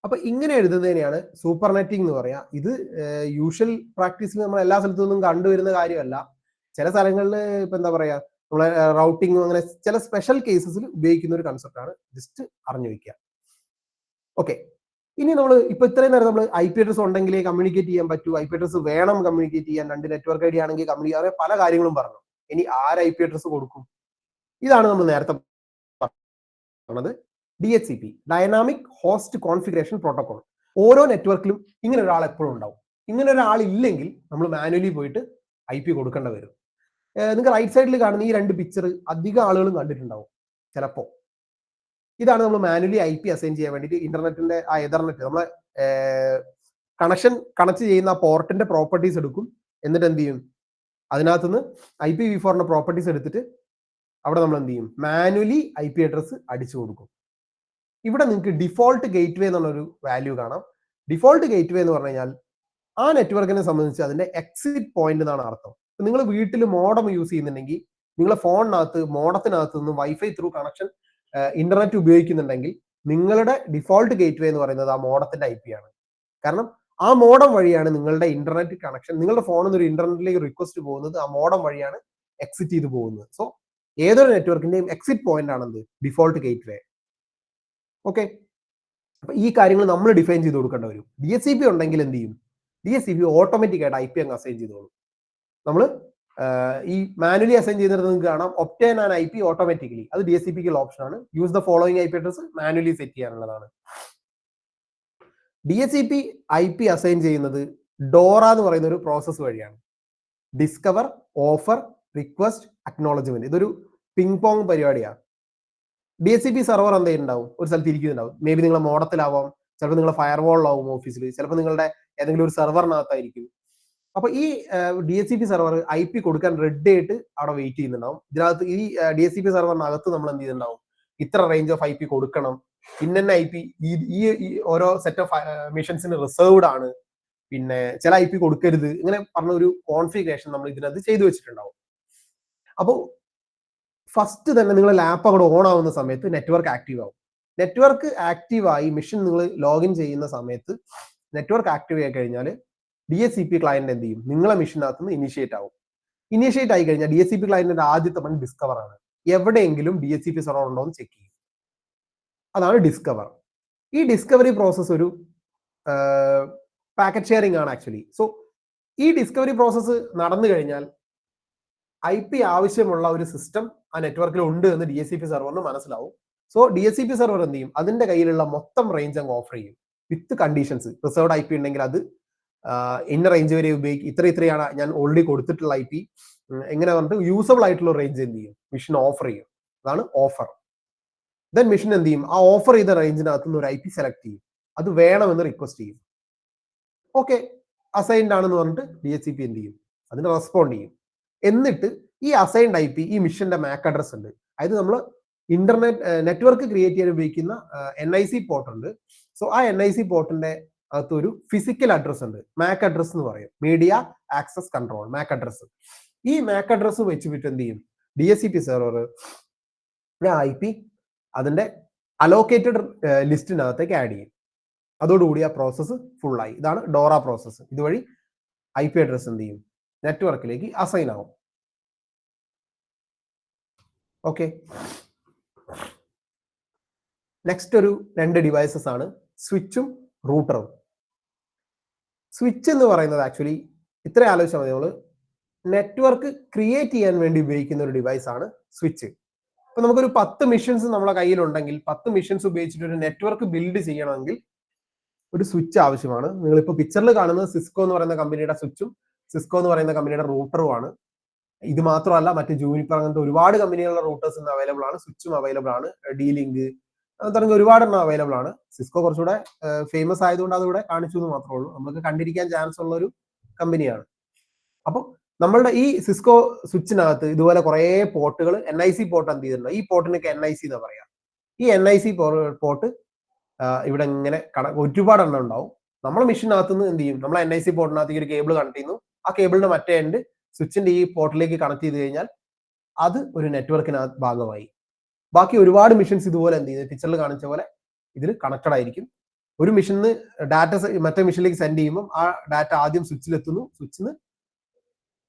അപ്പൊ ഇങ്ങനെ എഴുതുന്നതിനെയാണ് സൂപ്പർ നെറ്റിംഗ് എന്ന് പറയാ. ഇത് യൂഷ്വൽ പ്രാക്ടീസിൽ നമ്മൾ എല്ലാ സ്ഥലത്തുനിന്നും കണ്ടുവരുന്ന കാര്യമല്ല. ചില സ്ഥലങ്ങളിൽ ഇപ്പൊ എന്താ പറയാ, നമ്മളെ റൗട്ടിങ്ങും അങ്ങനെ ചില സ്പെഷ്യൽ കേസസിൽ ഉപയോഗിക്കുന്ന ഒരു കൺസെപ്റ്റ് ആണ്. ജസ്റ്റ് അറിഞ്ഞു വെക്കുക. ഓക്കെ, ഇനി നമ്മൾ ഇപ്പൊ ഇത്രയും നേരം നമ്മൾ IP അഡ്രസ് ഉണ്ടെങ്കിലേ കമ്മ്യൂണിക്കേറ്റ് ചെയ്യാൻ പറ്റൂ, IP അഡ്രസ് വേണം കമ്മ്യൂണിക്കേറ്റ് ചെയ്യാൻ, 2 നെറ്റ്വർക്ക് ID ആണെങ്കിൽ കമ്മ്യൂണിക്കേറ്റ്, പല കാര്യങ്ങളും പറഞ്ഞു. ഇനി ആര് IP അഡ്രസ് കൊടുക്കും, ഇതാണ് നമ്മൾ നേരത്തെ പറഞ്ഞത് DHCP, dynamic host configuration protocol. ഓരോ നെറ്റ്വർക്കിലും ഇങ്ങനെ ഒരാൾ എപ്പോഴും ഉണ്ടാവും. ഇങ്ങനെ ഒരാൾ ഇല്ലെങ്കിൽ നമ്മൾ മാനുവലി പോയിട്ട് IP കൊടുക്കേണ്ടി വരും. നിങ്ങൾക്ക് റൈറ്റ് സൈഡിൽ കാണുന്ന ഈ 2 പിക്ചർ അധികം ആളുകളും കണ്ടിട്ടുണ്ടാവും ചിലപ്പോ. ഇതാണ് നമ്മൾ മാനുവലി IP അസൈൻ ചെയ്യാൻ വേണ്ടിയിട്ട് ഇന്റർനെറ്റിന്റെ ആ എതർനെറ്റ് നമ്മളെ കണക്ഷൻ കണക്ട് ചെയ്യുന്ന ആ പോർട്ടിന്റെ പ്രോപ്പർട്ടീസ് എടുക്കും. എന്നിട്ട് എന്ത് ചെയ്യും, അതിനകത്തുനിന്ന് IPv4ന്റെ പ്രോപ്പർട്ടീസ് എടുത്തിട്ട് അവിടെ നമ്മൾ എന്ത് ചെയ്യും, മാനുവലി IP അഡ്രസ് അടിച്ചു കൊടുക്കും. ഇവിടെ നിങ്ങൾക്ക് ഡിഫോൾട്ട് ഗേറ്റ്വേ എന്നുള്ളൊരു വാല്യൂ കാണാം. ഡിഫോൾട്ട് ഗേറ്റ്വേ എന്ന് പറഞ്ഞു കഴിഞ്ഞാൽ ആ നെറ്റ്വർക്കിനെ സംബന്ധിച്ച് അതിന്റെ എക്സിറ്റ് പോയിന്റ് എന്നാണ് അർത്ഥം. നിങ്ങൾ വീട്ടിൽ മോഡം യൂസ് ചെയ്യുന്നുണ്ടെങ്കിൽ നിങ്ങളെ ഫോണിനകത്ത് മോഡത്തിനകത്ത് നിന്ന് വൈഫൈ ത്രൂ കണക്ഷൻ ഇന്റർനെറ്റ് ഉപയോഗിക്കുന്നുണ്ടെങ്കിൽ നിങ്ങളുടെ ഡിഫോൾട്ട് ഗേറ്റ്വേ എന്ന് പറയുന്നത് ആ മോഡത്തിന്റെ IP ആണ്. കാരണം ആ മോഡം വഴിയാണ് നിങ്ങളുടെ ഇന്റർനെറ്റ് കണക്ഷൻ, നിങ്ങളുടെ ഫോണിൽ നിന്ന് ഒരു ഇന്റർനെറ്റിലേക്ക് റിക്വസ്റ്റ് പോകുന്നത് ആ മോഡം വഴിയാണ് എക്സിറ്റ് ചെയ്ത് പോകുന്നത്. സോ ഏതൊരു നെറ്റ്വർക്കിന്റെയും എക്സിറ്റ് പോയിന്റ് ആണെന്ത് ഡിഫോൾട്ട് ഗേറ്റ്വേ. ഓക്കെ, അപ്പൊ ഈ കാര്യങ്ങൾ നമ്മൾ ഡിഫൈൻ ചെയ്ത് കൊടുക്കേണ്ടി വരും. DHCP ഉണ്ടെങ്കിൽ എന്ത് ചെയ്യും, DHCP ഓട്ടോമാറ്റിക് ആയിട്ട് IP അങ്ങ് അസൈൻ ചെയ്തോളും. നമ്മൾ ഈ മാനുവലി അസൈൻ ചെയ്തിട്ട് നിങ്ങൾക്ക് കാണാം ഒപ്റ്റൈൻ ആൻഡ് IP ഓട്ടോമാറ്റിക്കലി, അത് DHCPക്ക് ഓപ്ഷൻ ആണ്. Use the following IP address manually set ചെയ്യാനുള്ളതാണ്. DHCP IP അസൈൻ ചെയ്യുന്നത് ഡോറ എന്ന് പറയുന്ന ഒരു പ്രോസസ് വഴിയാണ്. Discover, offer, request, acknowledgement. ഇതൊരു പിങ് പോങ് പരിപാടിയാണ്. DHCP സെർവർ എന്തെങ്കിലും ഉണ്ടാവും, ഒരു സ്ഥലത്ത് ഇരിക്കുന്നുണ്ടാവും. മേ ബി നിങ്ങളുടെ മോഡത്തിലാവാം, ചിലപ്പോൾ നിങ്ങളുടെ ഫയർവാളിലാവും ഓഫീസിൽ, ചിലപ്പോൾ നിങ്ങളുടെ ഏതെങ്കിലും ഒരു സെർവറിനകത്തായിരിക്കും. അപ്പൊ ഈ DHCP സെർവർ IP കൊടുക്കാൻ റെഡി ആയിട്ട് അവിടെ വെയിറ്റ് ചെയ്യുന്നുണ്ടാവും. ഇതിനകത്ത് ഈ DHCP സെർവറിനകത്ത് നമ്മൾ എന്ത് ചെയ്തിട്ടുണ്ടാവും, ഇത്ര റേഞ്ച് ഓഫ് IP കൊടുക്കണം, ഇന്ന IP ഈ ഓരോ സെറ്റ് ഓഫ് മിഷൻസിന് റിസർവ്ഡ് ആണ്, പിന്നെ ചില IP കൊടുക്കരുത്, ഇങ്ങനെ പറഞ്ഞ ഒരു കോൺഫിഗറേഷൻ നമ്മൾ ഇതിനകത്ത് ചെയ്തു വെച്ചിട്ടുണ്ടാവും. അപ്പോൾ ഫസ്റ്റ് തന്നെ നിങ്ങൾ ലാപ്പ് അവിടെ ഓൺ ആവുന്ന സമയത്ത് നെറ്റ്വർക്ക് ആക്റ്റീവ് ആവും. നെറ്റ്വർക്ക് ആക്റ്റീവ് ആയി മിഷൻ നിങ്ങൾ ലോഗിൻ ചെയ്യുന്ന സമയത്ത് നെറ്റ്വർക്ക് ആക്റ്റീവ് ആയി കഴിഞ്ഞാൽ DHCP ക്ലയന്റ് എന്ത് ചെയ്യും, നിങ്ങളെ മിഷനകത്ത് നിന്ന് ഇനിഷ്യേറ്റ് ആവും. ഇനിഷ്യേറ്റ് ആയി കഴിഞ്ഞാൽ DHCP ക്ലയന്റിന്റെ ആദ്യത്തെ പണി ഡിസ്കവർ ആണ്. എവിടെയെങ്കിലും DHCP സെർവർ ഉണ്ടോ എന്ന് ചെക്ക് ചെയ്യും. അതാണ് ഡിസ്കവർ. ഈ ഡിസ്കവറി പ്രോസസ് ഒരു പാക്കറ്റ് ഷെയറിംഗ് ആണ് ആക്ച്വലി. സോ ഈ ഡിസ്കവറി പ്രോസസ്സ് നടന്നു കഴിഞ്ഞാൽ IP ആവശ്യമുള്ള ഒരു സിസ്റ്റം ആ നെറ്റ്വർക്കിൽ ഉണ്ട് എന്ന് DHCP സെർവറിന് മനസ്സിലാവും. സോ DHCP സെർവർ എന്ത് ചെയ്യും, അതിന്റെ കയ്യിലുള്ള മൊത്തം റേഞ്ച് അങ്ങ് ഓഫർ ചെയ്യും വിത്ത് കണ്ടീഷൻസ്. റിസർവ്ഡ് IP ഉണ്ടെങ്കിൽ അത് ഇന്ന റേഞ്ച് വരെ ഉപയോഗിക്കും, ഇത്രയാണ് ഞാൻ ഓൾറെഡി കൊടുത്തിട്ടുള്ള IP, എങ്ങനെ പറഞ്ഞിട്ട് യൂസബിൾ ആയിട്ടുള്ള റേഞ്ച് എന്ത് ചെയ്യും, മിഷൻ ഓഫർ ചെയ്യും. അതാണ് ഓഫർ. ദെൻ മിഷൻ എന്ത് ചെയ്യും, ആ ഓഫർ ചെയ്ത റേഞ്ചിനകത്ത് നിന്ന് ഒരു IP സെലക്ട് ചെയ്യും, അത് വേണമെന്ന് റിക്വസ്റ്റ് ചെയ്യും. ഓക്കെ, അസൈൻഡ് ആണെന്ന് പറഞ്ഞിട്ട് DHCP എന്ത് ചെയ്യും, അതിന് റെസ്പോണ്ട് ചെയ്യും. എന്നിട്ട് ഈ അസൈൻഡ് IP ഈ മിഷന്റെ MAC അഡ്രസ് ഉണ്ട്, അതായത് നമ്മൾ ഇന്റർനെറ്റ് നെറ്റ്വർക്ക് ക്രിയേറ്റ് ചെയ്യാൻ ഉപയോഗിക്കുന്ന NIC പോർട്ട് ഉണ്ട്. സോ ആ NIC പോർട്ടിന്റെ അകത്ത് ഒരു ഫിസിക്കൽ അഡ്രസ് ഉണ്ട്, MAC അഡ്രസ് എന്ന് പറയും, media access control MAC address. ഈ MAC അഡ്രസ് വെച്ചിട്ട് എന്ത് ചെയ്യും, DHCP സെർവർ IP അതിന്റെ അലോക്കേറ്റഡ് ലിസ്റ്റിനകത്തേക്ക് ആഡ് ചെയ്യും. അതോടുകൂടി ആ പ്രോസസ്സ് ഫുള്ളായി. ഇതാണ് ഡോറ പ്രോസസ്സ്. ഇതുവഴി IP അഡ്രസ് എന്ത് ചെയ്യും, നെറ്റ്വർക്കിലേക്ക് അസൈൻ ആവും. ഓക്കെ, നെക്സ്റ്റ് ഒരു 2 ഡിവൈസസ് ആണ്, സ്വിച്ചും റൂട്ടറും. സ്വിച്ച് എന്ന് പറയുന്നത് ആക്ച്വലി ഇത്ര ആലോചിച്ചാൽ മതി, നമ്മൾ നെറ്റ്വർക്ക് ക്രിയേറ്റ് ചെയ്യാൻ വേണ്ടി ഉപയോഗിക്കുന്ന ഒരു ഡിവൈസ് ആണ് സ്വിച്ച്. അപ്പൊ നമുക്കൊരു 10 മിഷൻസ് നമ്മളെ കയ്യിലുണ്ടെങ്കിൽ 10 മിഷൻസ് ഉപയോഗിച്ചിട്ട് ഒരു നെറ്റ്വർക്ക് ബിൽഡ് ചെയ്യണമെങ്കിൽ ഒരു സ്വിച്ച് ആവശ്യമാണ്. നിങ്ങളിപ്പോ പിക്ചറിൽ കാണുന്നത് സിസ്കോ എന്ന് പറയുന്ന കമ്പനിയുടെ സ്വിച്ചും സിസ്കോ എന്ന് പറയുന്ന കമ്പനിയുടെ റൂട്ടറും ആണ്. ഇത് മാത്രമല്ല, മറ്റ് ജൂനിപ്പർ അങ്ങനത്തെ ഒരുപാട് കമ്പനികളുടെ റൂട്ടേഴ്സ് ഇന്ന് അവൈലബിൾ ആണ്, സ്വിച്ചും അവൈലബിൾ ആണ്, D-Link തുടങ്ങി ഒരുപാടെണ്ണം അവൈലബിൾ ആണ്. സിസ്കോ കുറച്ചുകൂടെ ഫേമസ് ആയതുകൊണ്ട് അതിവിടെ കാണിച്ചു എന്ന് മാത്രമേ ഉള്ളൂ, നമുക്ക് കണ്ടിരിക്കാൻ ചാൻസ് ഉള്ള ഒരു കമ്പനിയാണ്. അപ്പൊ നമ്മളുടെ ഈ സിസ്കോ സ്വിച്ചിനകത്ത് ഇതുപോലെ കുറെ പോർട്ടുകൾ, NIC പോർട്ട് എന്ത് ചെയ്തിട്ടുണ്ട്, ഈ പോർട്ടിനൊക്കെ NIC എന്ന് പറയാം. ഈ NIC പോർട്ട് ഇവിടെ ഇങ്ങനെ ഒരുപാട് എണ്ണം ഉണ്ടാവും. നമ്മളെ മെഷീനകത്ത് നിന്ന് എന്ത് ചെയ്യും, നമ്മളെ NIC പോർട്ടിനകത്തേക്ക് ഒരു കേബിൾ കണക്ട് ചെയ്യുന്നു, ആ കേബിളിന്റെ മറ്റേ എൻഡ് സ്വിച്ചിന്റെ ഈ പോർട്ടിലേക്ക് കണക്ട് ചെയ്ത് കഴിഞ്ഞാൽ അത് ഒരു നെറ്റ്വർക്കിനകത്ത് ഭാഗമായി. ബാക്കി ഒരുപാട് മെഷീൻസ് ഇതുപോലെ എന്ത് ചെയ്യുന്നത്, പിക്ചറിൽ കാണിച്ച പോലെ ഇതിൽ കണക്റ്റഡ് ആയിരിക്കും. ഒരു മെഷീനിന്ന് ഡാറ്റ മറ്റേ മെഷീനിലേക്ക് സെൻഡ് ചെയ്യുമ്പോൾ ആ ഡാറ്റ ആദ്യം സ്വിച്ചിലെത്തുന്നു, സ്വിച്ചിൽ നിന്ന്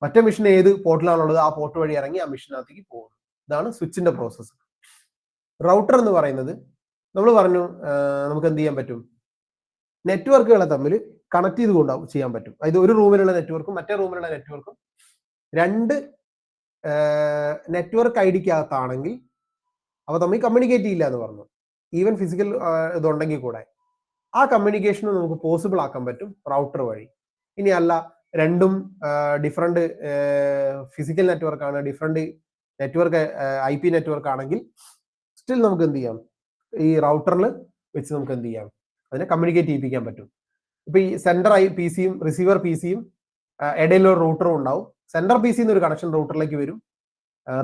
മറ്റേ മെഷീൻ ഏത് പോർട്ടിലാണുള്ളത് ആ പോർട്ട് വഴി ഇറങ്ങി ആ മെഷീനകത്തേക്ക് പോകുന്നു. ഇതാണ് സ്വിച്ചിന്റെ പ്രോസസ്സ്. റൗട്ടർ എന്ന് പറയുന്നത് നമ്മൾ പറഞ്ഞു, നമുക്ക് എന്ത് ചെയ്യാൻ പറ്റും, നെറ്റ്വർക്കുകളെ തമ്മിൽ കണക്ട് ചെയ്ത് ചെയ്യാൻ പറ്റും. അതായത് ഒരു റൂമിലുള്ള നെറ്റ്വർക്കും മറ്റേ റൂമിലുള്ള നെറ്റ്വർക്കും 2 നെറ്റ്വർക്ക് ഐഡിക്കകത്താണെങ്കിൽ അവ തമ്മിൽ കമ്മ്യൂണിക്കേറ്റ് ചെയ്യില്ല എന്ന് പറഞ്ഞു. ഈവൻ ഫിസിക്കൽ ഇതുണ്ടെങ്കിൽ കൂടെ ആ കമ്മ്യൂണിക്കേഷനും നമുക്ക് പോസിബിൾ ആക്കാൻ പറ്റും റൗട്ടർ വഴി. ഇനി അല്ല, രണ്ടും ഡിഫറെന്റ് ഫിസിക്കൽ നെറ്റ്വർക്കാണ്, ഡിഫറെന്റ് നെറ്റ്വർക്ക് IP നെറ്റ്വർക്ക് ആണെങ്കിൽ സ്റ്റിൽ നമുക്ക് എന്ത് ചെയ്യാം, ഈ റൗട്ടറിൽ വെച്ച് നമുക്ക് എന്ത് ചെയ്യാം, അതിനെ കമ്മ്യൂണിക്കേറ്റ് ചെയ്യിപ്പിക്കാൻ പറ്റും. ഇപ്പൊ ഈ സെൻഡർ PC-യും റിസീവർ PC-യും ഇടയിലൊരു റൂട്ടറും ഉണ്ടാവും. സെൻഡർ PC-ന്ന് ഒരു കണക്ഷൻ റൂട്ടറിലേക്ക് വരും,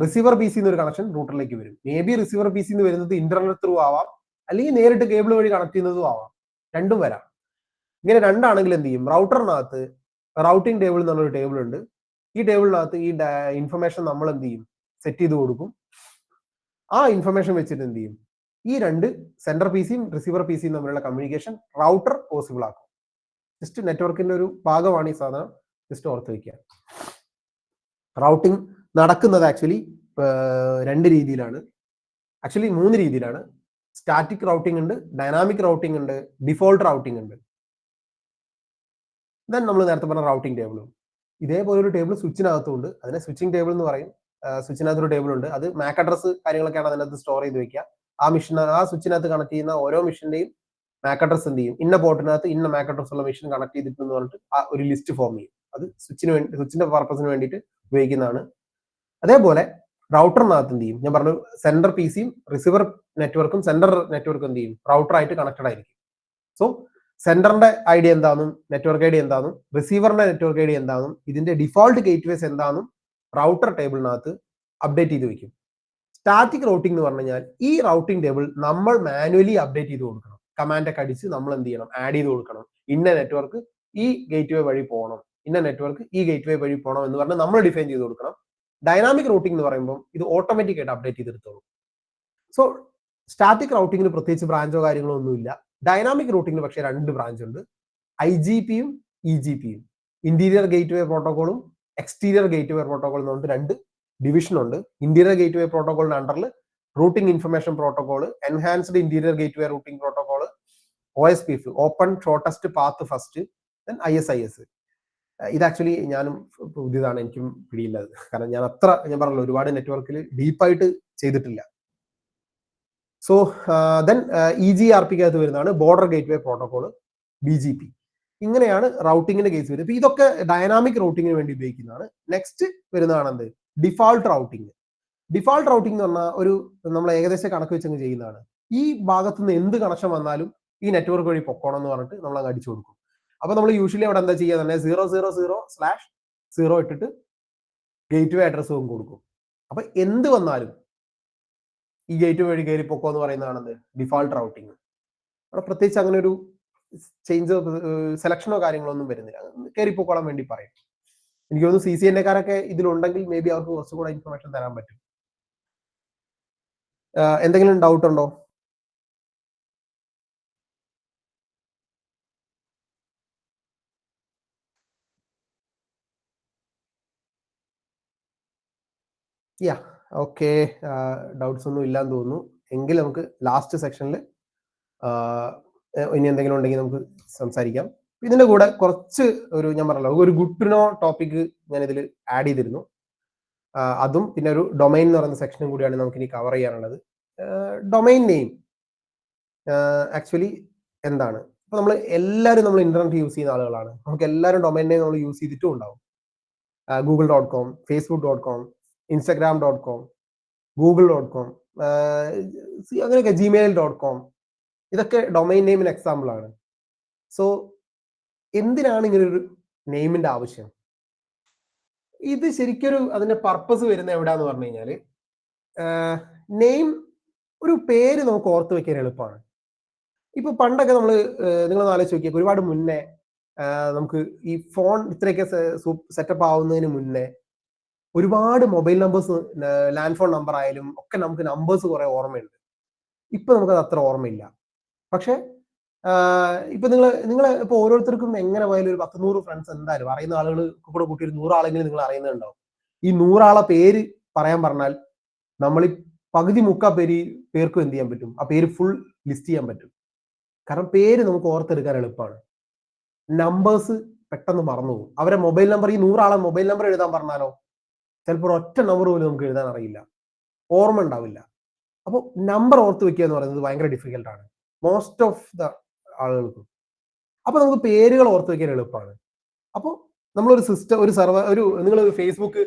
റിസീവർ PC-ന്ന് ഒരു കണക്ഷൻ റൂട്ടറിലേക്ക് വരും. മേ ബി റിസീവർ PC-ന്ന് വരുന്നത് ഇന്റർനെറ്റ് ത്രൂ ആവാം, അല്ലെങ്കിൽ നേരിട്ട് കേബിൾ വഴി കണക്ട് ചെയ്യുന്നതും ആവാം, രണ്ടും വരാം. ഇങ്ങനെ രണ്ടാണെങ്കിൽ എന്ത് ചെയ്യും, റൗട്ടറിനകത്ത് റൗട്ടിംഗ് ടേബിൾ എന്നുള്ളൊരു ടേബിൾ ഉണ്ട്. ഈ ടേബിളിനകത്ത് ഈ ഇൻഫർമേഷൻ നമ്മൾ എന്ത് ചെയ്യും, സെറ്റ് ചെയ്ത് കൊടുക്കും. ആ ഇൻഫർമേഷൻ വെച്ചിട്ട് എന്ത് ചെയ്യും, ഈ രണ്ട് സെൻട്രൽ പി സിയും റിസീവർ പി സിയും തമ്മിലുള്ള കമ്മ്യൂണിക്കേഷൻ റൗട്ടർ പോസിബിൾ ആക്കും. ജസ്റ്റ് നെറ്റ്വർക്കിന്റെ ഒരു ഭാഗമാണ് ഈ സാധനം, ജസ്റ്റ് ഓർത്ത് വയ്ക്കുക. റൗട്ടിംഗ് നടക്കുന്നത് ആക്ച്വലി രണ്ട് രീതിയിലാണ്, ആക്ച്വലി 3 രീതിയിലാണ്. സ്റ്റാറ്റിക് റൗട്ടിംഗ് ഉണ്ട്, ഡൈനാമിക് റൗട്ടിംഗ് ഉണ്ട്, ഡിഫോൾട്ട് റൗട്ടിംഗ് ഉണ്ട്. ദെൻ നമ്മൾ നേരത്തെ പറഞ്ഞ റൗട്ടിംഗ് ടേബിളും. ഇതേപോലെ ഒരു ടേബിൾ സ്വിച്ചിനകത്തുണ്ട്, അതിനെ സ്വിച്ചിങ് ടേബിൾ എന്ന് പറയും. സ്വിച്ചിനകത്തൊരു ടേബിൾ ഉണ്ട്, അത് മാക് അഡ്രസ് കാര്യങ്ങളൊക്കെയാണ് അതിനകത്ത് സ്റ്റോർ ചെയ്ത് വെക്കുക. ആ സ്വിച്ചിനകത്ത് കണക്ട് ചെയ്യുന്ന ഓരോ മെഷീന്റെയും മാക് അഡ്രസ് എന്ത് ചെയ്യും, ഇന്ന പോർട്ടിനകത്ത് ഇന്ന മാക് അഡ്രസ് ഉള്ള മെഷീൻ കണക്ട് ചെയ്തിട്ടെന്ന് പറഞ്ഞിട്ട് ആ ഒരു ലിസ്റ്റ് ഫോം ചെയ്യും. അത് സ്വിച്ചിന്റെ പർപ്പസിന് വേണ്ടിയിട്ട് ഉപയോഗിക്കുന്നതാണ്. അതേപോലെ റൗട്ടറിനകത്ത് എന്ത് ചെയ്യും, ഞാൻ പറഞ്ഞു സെൻട്രൽ പി സിയും റിസീവർ നെറ്റ്വർക്കും സെൻട്രൽ നെറ്റ്വർക്കും എന്ത് ചെയ്യും, റൗട്ടറായിട്ട് കണക്റ്റഡ് ആയിരിക്കും. സോ സെൻറ്ററിന്റെ ഐ ഡി എന്താണെന്നും നെറ്റ്വർക്ക് ഐ ഡി എന്താണെന്നും റിസീവറിന്റെ നെറ്റ്വർക്ക് ഐ ഡി എന്താണെന്നും ഇതിന്റെ ഡിഫോൾട്ട് ഗേറ്റ്വേസ് എന്താണെന്നും റൗട്ടർ ടേബിളിനകത്ത് അപ്ഡേറ്റ് ചെയ്ത് വെക്കും. സ്റ്റാറ്റിക് റൗട്ടിംഗ് എന്ന് പറഞ്ഞു കഴിഞ്ഞാൽ ഈ റൗട്ടിംഗ് ടേബിൾ നമ്മൾ മാനുവലി അപ്ഡേറ്റ് ചെയ്ത് കൊടുക്കണം. കമാൻഡൊക്കെ അടിച്ച് നമ്മൾ എന്ത് ചെയ്യണം, ആഡ് ചെയ്ത് കൊടുക്കണം. ഇന്ന നെറ്റ്വർക്ക് ഈ ഗേറ്റ് വേ വഴി പോകണം, ഇന്ന നെറ്റ്വർക്ക് ഈ ഗേറ്റ് വേ വഴി പോകണം എന്ന് പറഞ്ഞ് നമ്മൾ ഡിഫൈൻ ചെയ്ത് കൊടുക്കണം. ഡൈനാമിക് റൂട്ടിംഗ് എന്ന് പറയുമ്പോൾ ഇത് ഓട്ടോമാറ്റിക് ആയിട്ട് അപ്ഡേറ്റ് ചെയ്തെടുത്തോളൂ. സോ സ്റ്റാറ്റിക് റൗട്ടിങ്ങിന് പ്രത്യേകിച്ച് ബ്രാഞ്ചോ കാര്യങ്ങളോ ഒന്നുമില്ല. ഡൈനാമിക് റൂട്ടിങ്ങിന് പക്ഷേ 2 ബ്രാഞ്ച് ഉണ്ട്, IGP-യും EGP-യും. ഇന്റീരിയർ ഗേറ്റ് വേ പ്രോട്ടോകോളും എക്സ്റ്റീരിയർ ഗേറ്റ് വേ പ്രോട്ടോകോൾ എന്ന് പറഞ്ഞിട്ട് 2 ഡിവിഷൻ ഉണ്ട്. ഇന്റീരിയർ ഗേറ്റ് വേ പ്രോട്ടോകോളിന്റെ അണ്ടറിൽ routing information protocol, enhanced interior gateway routing protocol, OSPF open shortest path first, then ISIS. ഇത് ആക്ച്വലി ഞാനും പുതിയതാണ്, എനിക്കും പിടിയില്ല അത്. കാരണം ഞാൻ പറഞ്ഞല്ലോ ഒരുപാട് നെറ്റ്വർക്കിൽ ഡീപ്പായിട്ട് ചെയ്തിട്ടില്ല. സോ ദെൻ EGRP-ക്കകത്ത് വരുന്നതാണ് ബോർഡർ ഗേറ്റ് വേ പ്രോട്ടോകോൾ, BGP. ഇങ്ങനെയാണ് റൗട്ടിങ്ങിന്റെ കേസ് വരുന്നത്. ഇപ്പൊ ഇതൊക്കെ ഡൈനാമിക് റൗട്ടിങ്ങിന് വേണ്ടി ഉപയോഗിക്കുന്നതാണ്. നെക്സ്റ്റ് വരുന്നതാണ് എന്ത്, ഡിഫാൾട്ട് റൗട്ടിങ്. ഡിഫാൾട്ട് റൗട്ടിംഗ് എന്ന് പറഞ്ഞാൽ നമ്മൾ ഏകദേശം കണക്ക് വെച്ചങ്ങ് ചെയ്യുന്നതാണ്. ഈ ഭാഗത്ത് നിന്ന് എന്ത് കണക്ഷൻ വന്നാലും ഈ നെറ്റ്വർക്ക് വഴി പൊക്കോണം എന്ന് പറഞ്ഞിട്ട് നമ്മൾ അങ്ങ് അടിച്ചു കൊടുക്കും. അപ്പൊ നമ്മൾ യൂഷ്വലി അവിടെ എന്താ ചെയ്യുക തന്നെ, 000/0 ഇട്ടിട്ട് ഗേറ്റ് വേ അഡ്രസ്സും കൊടുക്കും. അപ്പൊ എന്ത് വന്നാലും ഈ ഗേറ്റ് വഴി കയറി പൊക്കോ എന്ന് പറയുന്നതാണ് ഡിഫാൾട്ട് റൗട്ടിങ്. അവിടെ പ്രത്യേകിച്ച് അങ്ങനെ ഒരു ചേഞ്ച് സെലക്ഷനോ കാര്യങ്ങളോ ഒന്നും വരുന്നില്ല, കയറി പൊക്കോളാൻ വേണ്ടി പറയും. എനിക്ക് തോന്നുന്നു CCNA-കാരൊക്കെ ഇതിലുണ്ടെങ്കിൽ മേ ബി അവർക്ക് കുറച്ചുകൂടെ ഇൻഫർമേഷൻ തരാൻ പറ്റും. എന്തെങ്കിലും ഡൗട്ട് ഉണ്ടോ? യാ ഓക്കെ, ഡൗട്ട്സ് ഒന്നും ഇല്ലാന്ന് തോന്നുന്നു. എങ്കിൽ നമുക്ക് ലാസ്റ്റ് സെക്ഷനിൽ ഇനി എന്തെങ്കിലും ഉണ്ടെങ്കിൽ നമുക്ക് സംസാരിക്കാം. ഇതിന്റെ കൂടെ കുറച്ച് ഞാൻ പറഞ്ഞല്ലോ ഒരു ഗുഡ് ടു നോ ടോപ്പിക് ഞാൻ ഇതിൽ ആഡ് ചെയ്തിരുന്നു. അതും പിന്നെ ഒരു ഡൊമൈൻ എന്ന് പറയുന്ന സെക്ഷനും കൂടിയാണ് നമുക്ക് ഇനി കവർ ചെയ്യാനുള്ളത്. ഡൊമൈൻ നെയിം ആക്ച്വലി എന്താണ്? ഇപ്പൊ നമ്മൾ ഇന്റർനെറ്റ് യൂസ് ചെയ്യുന്ന ആളുകളാണ്. നമുക്ക് എല്ലാവരും ഡൊമൈൻ നെയിം നമ്മൾ യൂസ് ചെയ്തിട്ടും ഉണ്ടാവും. google.com, facebook.com, instagram.com, google.com, അങ്ങനെയൊക്കെ gmail.com, ഇതൊക്കെ ഡൊമൈൻ നെയിമിന് എക്സാമ്പിൾ ആണ്. സോ എന്തിനാണ് ഇങ്ങനെ ഒരു നെയിമിന്റെ ആവശ്യം? ഇത് ശരിക്കൊരു അതിന്റെ പർപ്പസ് വരുന്ന എവിടാന്ന് പറഞ്ഞു കഴിഞ്ഞാല്, നെയിം ഒരു പേര് നമുക്ക് ഓർത്ത് വെക്കാൻ എളുപ്പമാണ്. ഇപ്പൊ പണ്ടൊക്കെ നിങ്ങൾ ആലോചിച്ച് നോക്കിയാൽ ഒരുപാട് മുന്നേ നമുക്ക് ഈ ഫോൺ ഇത്രയൊക്കെ സെറ്റപ്പ് ആവുന്നതിന് മുന്നേ ഒരുപാട് mobile numbers, land phone number ആയാലും ഒക്കെ നമുക്ക് നമ്പേഴ്സ് കുറെ ഓർമ്മയുണ്ട്. ഇപ്പൊ നമുക്കത് അത്ര ഓർമ്മയില്ല. പക്ഷെ ഇപ്പൊ നിങ്ങൾ ഇപ്പൊ ഓരോരുത്തർക്കും എങ്ങനെ പോയാലും ഒരു 10-100 ഫ്രണ്ട്സ് എന്തായാലും അറിയുന്ന ആളുകൾ കൂടെ കൂട്ടി ഒരു 100 ആളെങ്കിലും നിങ്ങൾ അറിയുന്നുണ്ടാവും. ഈ 100 ആളെ പേര് പറയാൻ പറഞ്ഞാൽ നമ്മൾ പകുതി മുക്കാ പേർക്കും എന്ത് ചെയ്യാൻ പറ്റും, ആ പേര് ഫുൾ ലിസ്റ്റ് ചെയ്യാൻ പറ്റും. കാരണം പേര് നമുക്ക് ഓർത്തെടുക്കാൻ എളുപ്പമാണ്. നമ്പേഴ്സ് പെട്ടെന്ന് മറന്നുപോകും. അവരെ മൊബൈൽ നമ്പർ, ഈ 100 ആളെ മൊബൈൽ നമ്പർ എഴുതാൻ പറഞ്ഞാലോ ചിലപ്പോൾ ഒറ്റ നമ്പർ പോലും നമുക്ക് എഴുതാൻ അറിയില്ല, ഓർമ്മ ഉണ്ടാവില്ല. അപ്പോൾ നമ്പർ ഓർത്ത് വെക്കുക എന്ന് പറയുന്നത് ഭയങ്കര ഡിഫിക്കൽട്ടാണ് മോസ്റ്റ് ഓഫ് ദ ആളുകൾക്കും. അപ്പൊ നമുക്ക് പേരുകൾ ഓർത്ത് വെക്കാൻ എളുപ്പമാണ്. അപ്പോൾ നമ്മളൊരു സിസ്റ്റം, ഒരു സെർവർ, നിങ്ങൾ ഫേസ്ബുക്ക്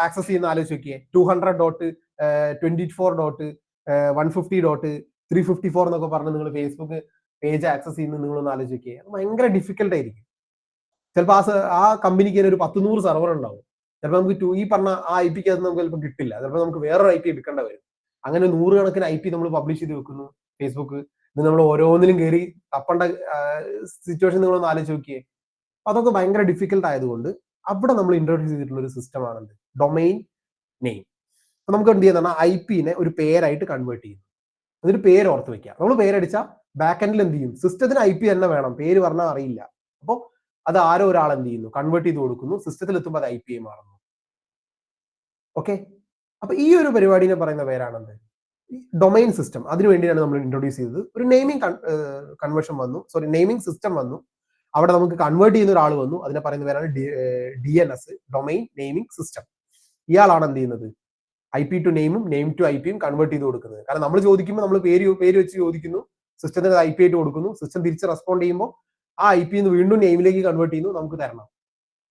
ആക്സസ് ചെയ്യുന്ന ആലോചിച്ച് നോക്കിയേ. 200.24.150.354 എന്നൊക്കെ പറഞ്ഞ് നിങ്ങൾ ഫേസ്ബുക്ക് പേജ് ആക്സസ് ചെയ്യുന്നത് നിങ്ങളൊന്ന് ആലോചിച്ച് നോക്കിയേ. അത് ഭയങ്കര ഡിഫിക്കൽട്ട് ആയിരിക്കും. ചിലപ്പോൾ ആ കമ്പനിക്ക് തന്നെ ഒരു 10-100 സെർവർ ഉണ്ടാവും. ചിലപ്പോൾ നമുക്ക് ഈ പറഞ്ഞ ആ IP-ക്ക് അത് നമുക്ക് ചിലപ്പോൾ കിട്ടില്ല. ചിലപ്പോൾ നമുക്ക് വേറൊരു IP എടുക്കേണ്ട വരും. അങ്ങനെ 100 കണക്കിന് IP നമ്മൾ പബ്ലിഷ് ചെയ്ത് വെക്കുന്നു ഫേസ്ബുക്ക്. ഇത് നമ്മൾ ഓരോന്നിലും കയറി തപ്പേണ്ട സിറ്റുവേഷൻ നിങ്ങളൊന്ന് ആലോചിച്ച് നോക്കിയേ. അതൊക്കെ ഭയങ്കര ഡിഫിക്കൽട്ട് ആയതുകൊണ്ട് അവിടെ നമ്മൾ ഇൻട്രോഡ്യൂസ് ചെയ്തിട്ടുള്ള ഒരു സിസ്റ്റമാണെന്ത്, ഡൊമൈൻ നെയിം. അപ്പൊ നമുക്ക് എന്ത് ചെയ്യുന്ന IP-നെ ഒരു പേരായിട്ട് കൺവേർട്ട് ചെയ്യുന്നു. എന്നിട്ട് പേര് ഓർത്ത് വെക്കുക. നമ്മൾ പേരടിച്ചാൽ ബാക്ക് എൻഡിൽ എന്ത് ചെയ്യും? സിസ്റ്റത്തിന് IP തന്നെ വേണം, പേര് പറഞ്ഞാൽ അറിയില്ല. അപ്പോൾ അത് ആരോ ഒരാൾ എന്ത് ചെയ്യുന്നു? കൺവേർട്ട് ചെയ്ത് കൊടുക്കുന്നു. സിസ്റ്റത്തിൽ എത്തുമ്പോൾ അത് IP മാറുന്നു. ഓക്കെ, അപ്പൊ ഈ ഒരു പരിപാടിനെ പറയുന്ന പേരാണെന്ത്? Domain system. അതിനു വേണ്ടിയാണ് നമ്മൾ ഇൻട്രൊഡ്യൂസ് ചെയ്തത്. ഒരു നെയിമിംഗ് കൺവേർഷൻ വന്നു, സോറി നെയിമിംഗ് സിസ്റ്റം വന്നു. അവിടെ നമുക്ക് കൺവേർട്ട് ചെയ്യുന്ന ഒരാൾ വന്നു. അതിനെ പറയുന്ന പേരാണ് DNS, ഡൊമൈൻ നെയിമിംഗ് സിസ്റ്റം. ഇയാളാണ് എന്ത് ചെയ്യുന്നത്? IP ടു നെയിമും നെയിം ടു IPയും കൺവേർട്ട് ചെയ്ത് കൊടുക്കുന്നത്. കാരണം നമ്മൾ ചോദിക്കുമ്പോൾ നമ്മൾ പേര് വെച്ച് ചോദിക്കുന്നു, സിസ്റ്റത്തിന് IP ആയിട്ട് കൊടുക്കുന്നു. സിസ്റ്റം തിരിച്ച് റെസ്പോണ്ട് ചെയ്യുമ്പോൾ ആ IP നിന്ന് വീണ്ടും നെയിമിലേക്ക് കൺവേർട്ട് ചെയ്യുന്നു, നമുക്ക് തരണം.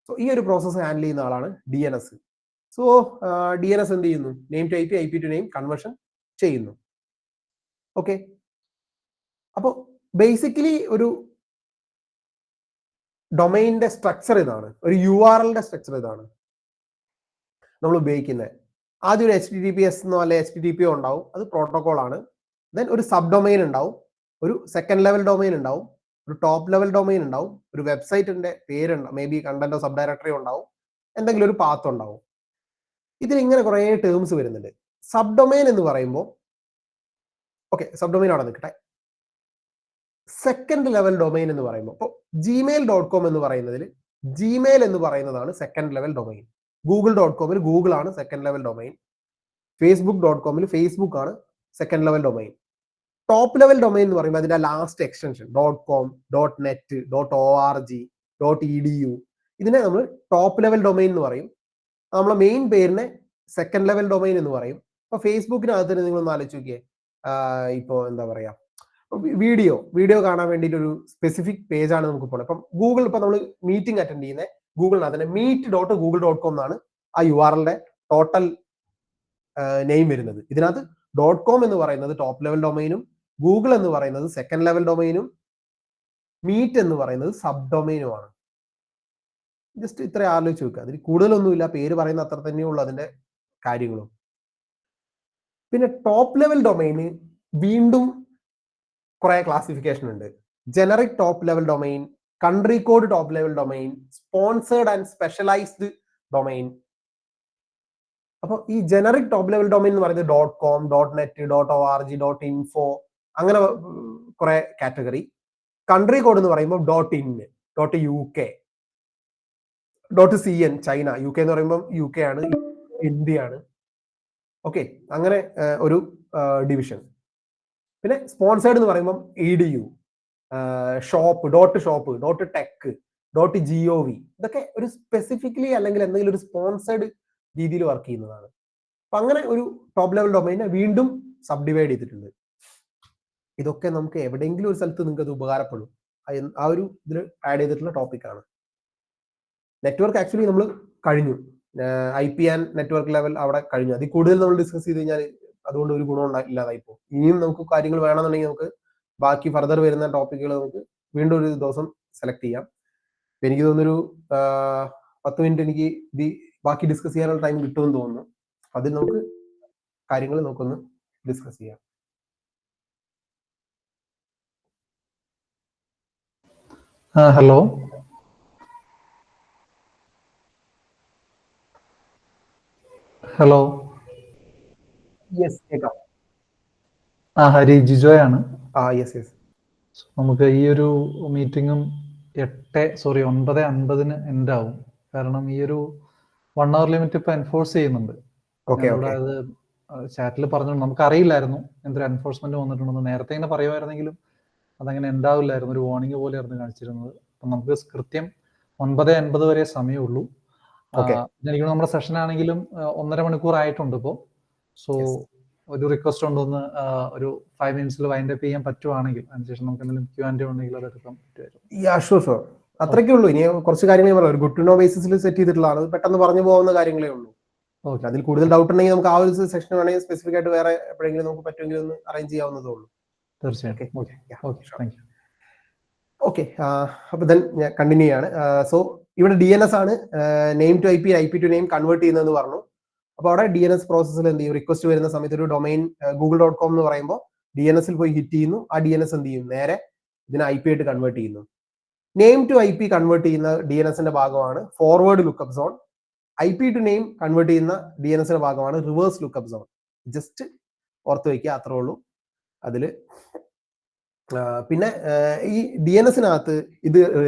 സോ ഈ ഒരു പ്രോസസ്സ് ഹാൻഡിൽ ചെയ്യുന്ന ആളാണ് DNS. സോ DNS എന്ത് ചെയ്യുന്നു? Name to IP to name conversion ചെയ്യുന്നു. ഓക്കെ, അപ്പോൾ ബേസിക്കലി ഒരു ഡൊമൈനിന്റെ സ്ട്രക്ചർ ഇതാണ്, ഒരു URLന്റെ സ്ട്രക്ചർ ഇതാണ് നമ്മൾ ഉപയോഗിക്കുന്നത്. ആദ്യം ഒരു HTTPS എന്നോ അല്ലെ HTTPO ഉണ്ടാവും, അത് പ്രോട്ടോകോൾ ആണ്. ദെൻ ഒരു സബ് ഡൊമൈൻ ഉണ്ടാവും, ഒരു സെക്കൻഡ് ലെവൽ ഡൊമൈൻ ഉണ്ടാവും, ഒരു ടോപ്പ് ലെവൽ ഡൊമൈൻ ഉണ്ടാവും, ഒരു വെബ്സൈറ്റിന്റെ പേരുണ്ടാവും, മേ ബി കണ്ടന്റോ സബ് ഡയറക്ടറി ഉണ്ടാവും, എന്തെങ്കിലും ഒരു പാത്ത് ഉണ്ടാവും. ഇതിൽ ഇങ്ങനെ കുറെ ടേംസ് വരുന്നുണ്ട്. സബ് ഡൊമൈൻ എന്ന് പറയുമ്പോൾ ഓക്കെ, സബ് ഡൊമൈൻ അവിടെ നിൽക്കട്ടെ. സെക്കൻഡ് ലെവൽ ഡൊമൈൻ എന്ന് പറയുമ്പോൾ ഇപ്പോൾ gmail.com എന്ന് പറയുന്നതിൽ ജിമെയിൽ എന്ന് പറയുന്നതാണ് സെക്കൻഡ് ലെവൽ ഡൊമൈൻ. google.comൽ ഗൂഗിൾ ആണ് സെക്കൻഡ് ലെവൽ ഡൊമൈൻ. facebook.comൽ ഫേസ്ബുക്ക് ആണ് second level domain. Top level domain എന്ന് പറയുമ്പോൾ അതിന്റെ last extension .com, .net, .org, .edu, ഇതിനെ നമ്മൾ ടോപ്പ് ലെവൽ ഡൊമൈൻ എന്ന് പറയും. നമ്മളെ മെയിൻ പേരിനെ സെക്കൻഡ് ലെവൽ ഡൊമൈൻ എന്ന് പറയും. അപ്പൊ ഫേസ്ബുക്കിനകത്ത് നിങ്ങൾ ഒന്ന് ആലോചിച്ച് നോക്കിയേ, ഇപ്പോൾ എന്താ പറയാ, വീഡിയോ കാണാൻ വേണ്ടിയിട്ട് ഒരു സ്പെസിഫിക് പേജാണ് നമുക്ക് പോകുന്നത്. ഇപ്പം ഗൂഗിൾ, ഇപ്പൊ നമ്മൾ മീറ്റിംഗ് അറ്റൻഡ് ചെയ്യുന്ന ഗൂഗിളിനകത്ത് തന്നെ meet.google.com എന്നാണ് ആ URLന്റെ ടോട്ടൽ നെയിം വരുന്നത്. ഇതിനകത്ത് .com എന്ന് പറയുന്നത് ടോപ്പ് ലെവൽ ഡൊമൈനും, ഗൂഗിൾ എന്ന് പറയുന്നത് സെക്കൻഡ് ലെവൽ ഡൊമൈനും, മീറ്റ് എന്ന് പറയുന്നത് സബ് ഡൊമൈനുമാണ്. ജസ്റ്റ് ഇത്ര ആലോചിച്ച് വെക്കുക. അതിൽ കൂടുതലൊന്നുമില്ല, പേര് പറയുന്ന അത്ര തന്നെയുള്ളൂ അതിന്റെ കാര്യങ്ങളും. പിന്നെ ടോപ്പ് ലെവൽ ഡൊമൈന് വീണ്ടും കുറെ ക്ലാസിഫിക്കേഷൻ ഉണ്ട്. Generic top level domain, country code top level domain, sponsored and specialised domain. അപ്പോൾ ഈ ജനറിക് ടോപ്പ് ലെവൽ ഡൊമൈൻ എന്ന് പറയുന്നത് .com, .net, .org, .info അങ്ങനെ കുറെ കാറ്റഗറി. കൺട്രി കോഡ് എന്ന് പറയുമ്പോൾ .in, .uk, .cn China, UK എന്ന് പറയുമ്പോൾ UK ആണ്, ഇന്ത്യ ആണ്. ഓക്കെ, അങ്ങനെ ഒരു ഡിവിഷൻ. പിന്നെ സ്പോൺസേർഡ് എന്ന് പറയുമ്പോൾ EDU, ഷോപ്പ്, .tech, .gov, ഇതൊക്കെ ഒരു സ്പെസിഫിക്കലി അല്ലെങ്കിൽ എന്തെങ്കിലും ഒരു സ്പോൺസേർഡ് രീതിയിൽ വർക്ക് ചെയ്യുന്നതാണ്. അപ്പൊ അങ്ങനെ ഒരു ടോപ്പ് ലെവൽ ഡൊമൈനെ വീണ്ടും സബ് ഡിവൈഡ് ചെയ്തിട്ടുണ്ട്. ഇതൊക്കെ നമുക്ക് എവിടെയെങ്കിലും ഒരു സ്ഥലത്ത് നിങ്ങൾക്ക് അത് ഉപകാരപ്പെടും. ആ ഒരു ഇതിൽ ആഡ് ചെയ്തിട്ടുള്ള ടോപ്പിക്കാണ്. നെറ്റ്വർക്ക് ആക്ച്വലി നമ്മൾ കഴിഞ്ഞു, IP ആൻഡ് നെറ്റ്വർക്ക് ലെവൽ അവിടെ കഴിഞ്ഞു. അതിൽ കൂടുതൽ നമ്മൾ ഡിസ്കസ് ചെയ്ത് കഴിഞ്ഞാൽ അതുകൊണ്ട് ഒരു ഗുണം ഇല്ലാതായിപ്പോ. ഇനിയും നമുക്ക് കാര്യങ്ങൾ വേണമെന്നുണ്ടെങ്കിൽ നമുക്ക് ബാക്കി ഫർദർ വരുന്ന ടോപ്പിക്കുകൾ നമുക്ക് വീണ്ടും ഒരു ദിവസം സെലക്ട് ചെയ്യാം. എനിക്ക് തോന്നുന്നൊരു 10 മിനിറ്റ് എനിക്ക് ബാക്കി ഡിസ്കസ് ചെയ്യാനുള്ള ടൈം കിട്ടുമെന്ന് തോന്നുന്നു. അതിൽ നമുക്ക് കാര്യങ്ങൾ നമുക്കൊന്ന് ഡിസ്കസ് ചെയ്യാം.
Hello, hello.
യെസ്, കേൾക്കാം.
ഹരി, ജിജോയാണ്.
യെസ്.
നമുക്ക് ഈ ഒരു മീറ്റിങ്ങും 9:50 എൻഡ് ആവും. കാരണം ഈ ഒരു 1 hour ലിമിറ്റ് ഇപ്പൊ എൻഫോഴ്സ് ചെയ്യുന്നുണ്ട്. അത് ചാറ്റിൽ പറഞ്ഞു, നമുക്ക് അറിയില്ലായിരുന്നു എന്തൊരു എൻഫോഴ്സ്മെന്റ് വന്നിട്ടുണ്ടെന്ന്. നേരത്തെ ഇങ്ങനെ പറയുമായിരുന്നെങ്കിലും അതങ്ങനെ ഉണ്ടാവില്ലായിരുന്നു, ഒരു വാർണിംഗ് പോലെയായിരുന്നു കാണിച്ചിരുന്നത്. അപ്പൊ നമുക്ക് കൃത്യം 9:50 വരെ സമയമുള്ളൂ. എനിക്ക് നമ്മുടെ സെഷൻ ആണെങ്കിലും 1.5 മണിക്കൂർ ആയിട്ടുണ്ട് ഇപ്പോൾ. സോ ഒരു റിക്വസ്റ്റ് ഉണ്ടോന്ന് ഒരു 5 minutes വൈൻഡ് അപ്പ് ചെയ്യാൻ പറ്റുവാണെങ്കിൽ അതിനുശേഷം നമുക്ക് എന്തെങ്കിലും Q&A ഉണ്ടെങ്കിൽ അത് എടുക്കാൻ പറ്റുമായിരുന്നു.
അത്രയ്ക്കേ ഉള്ളൂ. ഇനി കുറച്ച് കാര്യങ്ങളേ പറയാം. ഒരു ഗുഡ് ടു നോ ബേസിസിൽ സെറ്റ് ചെയ്തിട്ടുള്ളതാണ്. പെട്ടെന്ന് പറഞ്ഞു പോകുന്ന കാര്യങ്ങളേ ഉള്ളൂ. അതിൽ കൂടുതൽ ഡൗട്ട് ഉണ്ടെങ്കിൽ നമുക്ക് ആ ഒരു സെഷൻ വേണമെങ്കിൽ സ്പെസിഫിക് ആയിട്ട് വേറെ എപ്പോഴെങ്കിലും നമുക്ക് പറ്റുമെങ്കിൽ ഒന്ന് അറേഞ്ച് ചെയ്യാവുന്നതേ ഉള്ളൂ.
തീർച്ചയായിട്ടും.
ഓക്കെ, അപ്പൊ ദെൻ ഞാൻ കണ്ടിന്യൂ ചെയ്യാണ്. സോ ഇവിടെ DNS ആണ് name to IP to name convert ചെയ്യുന്നതെന്ന് പറഞ്ഞു. അപ്പൊ അവിടെ DNS പ്രോസസ്സിൽ എന്ത് ചെയ്യും? റിക്വസ്റ്റ് വരുന്ന സമയത്ത് ഒരു ഡൊമൈൻ google.com എന്ന് പറയുമ്പോൾ DNSൽ പോയി ഹിറ്റ് ചെയ്യുന്നു. ആ DNS എന്ത് ചെയ്യും? നേരെ ഇതിനെ IP ആയിട്ട് കൺവേർട്ട് ചെയ്യുന്നു. നെയിം ടു IP കൺവേർട്ട് ചെയ്യുന്ന DNSന്റെ ഭാഗമാണ് forward lookup zone. IP to name convert ചെയ്യുന്ന DNSന്റെ ഭാഗമാണ് റിവേഴ്സ് ലുക്കപ്പ് സോൺ. ജസ്റ്റ് ഓർത്ത് വയ്ക്കുക, അത്രേ ഉള്ളൂ. അതിൽ. പിന്നെ ഈ DNSനകത്ത് ഇത്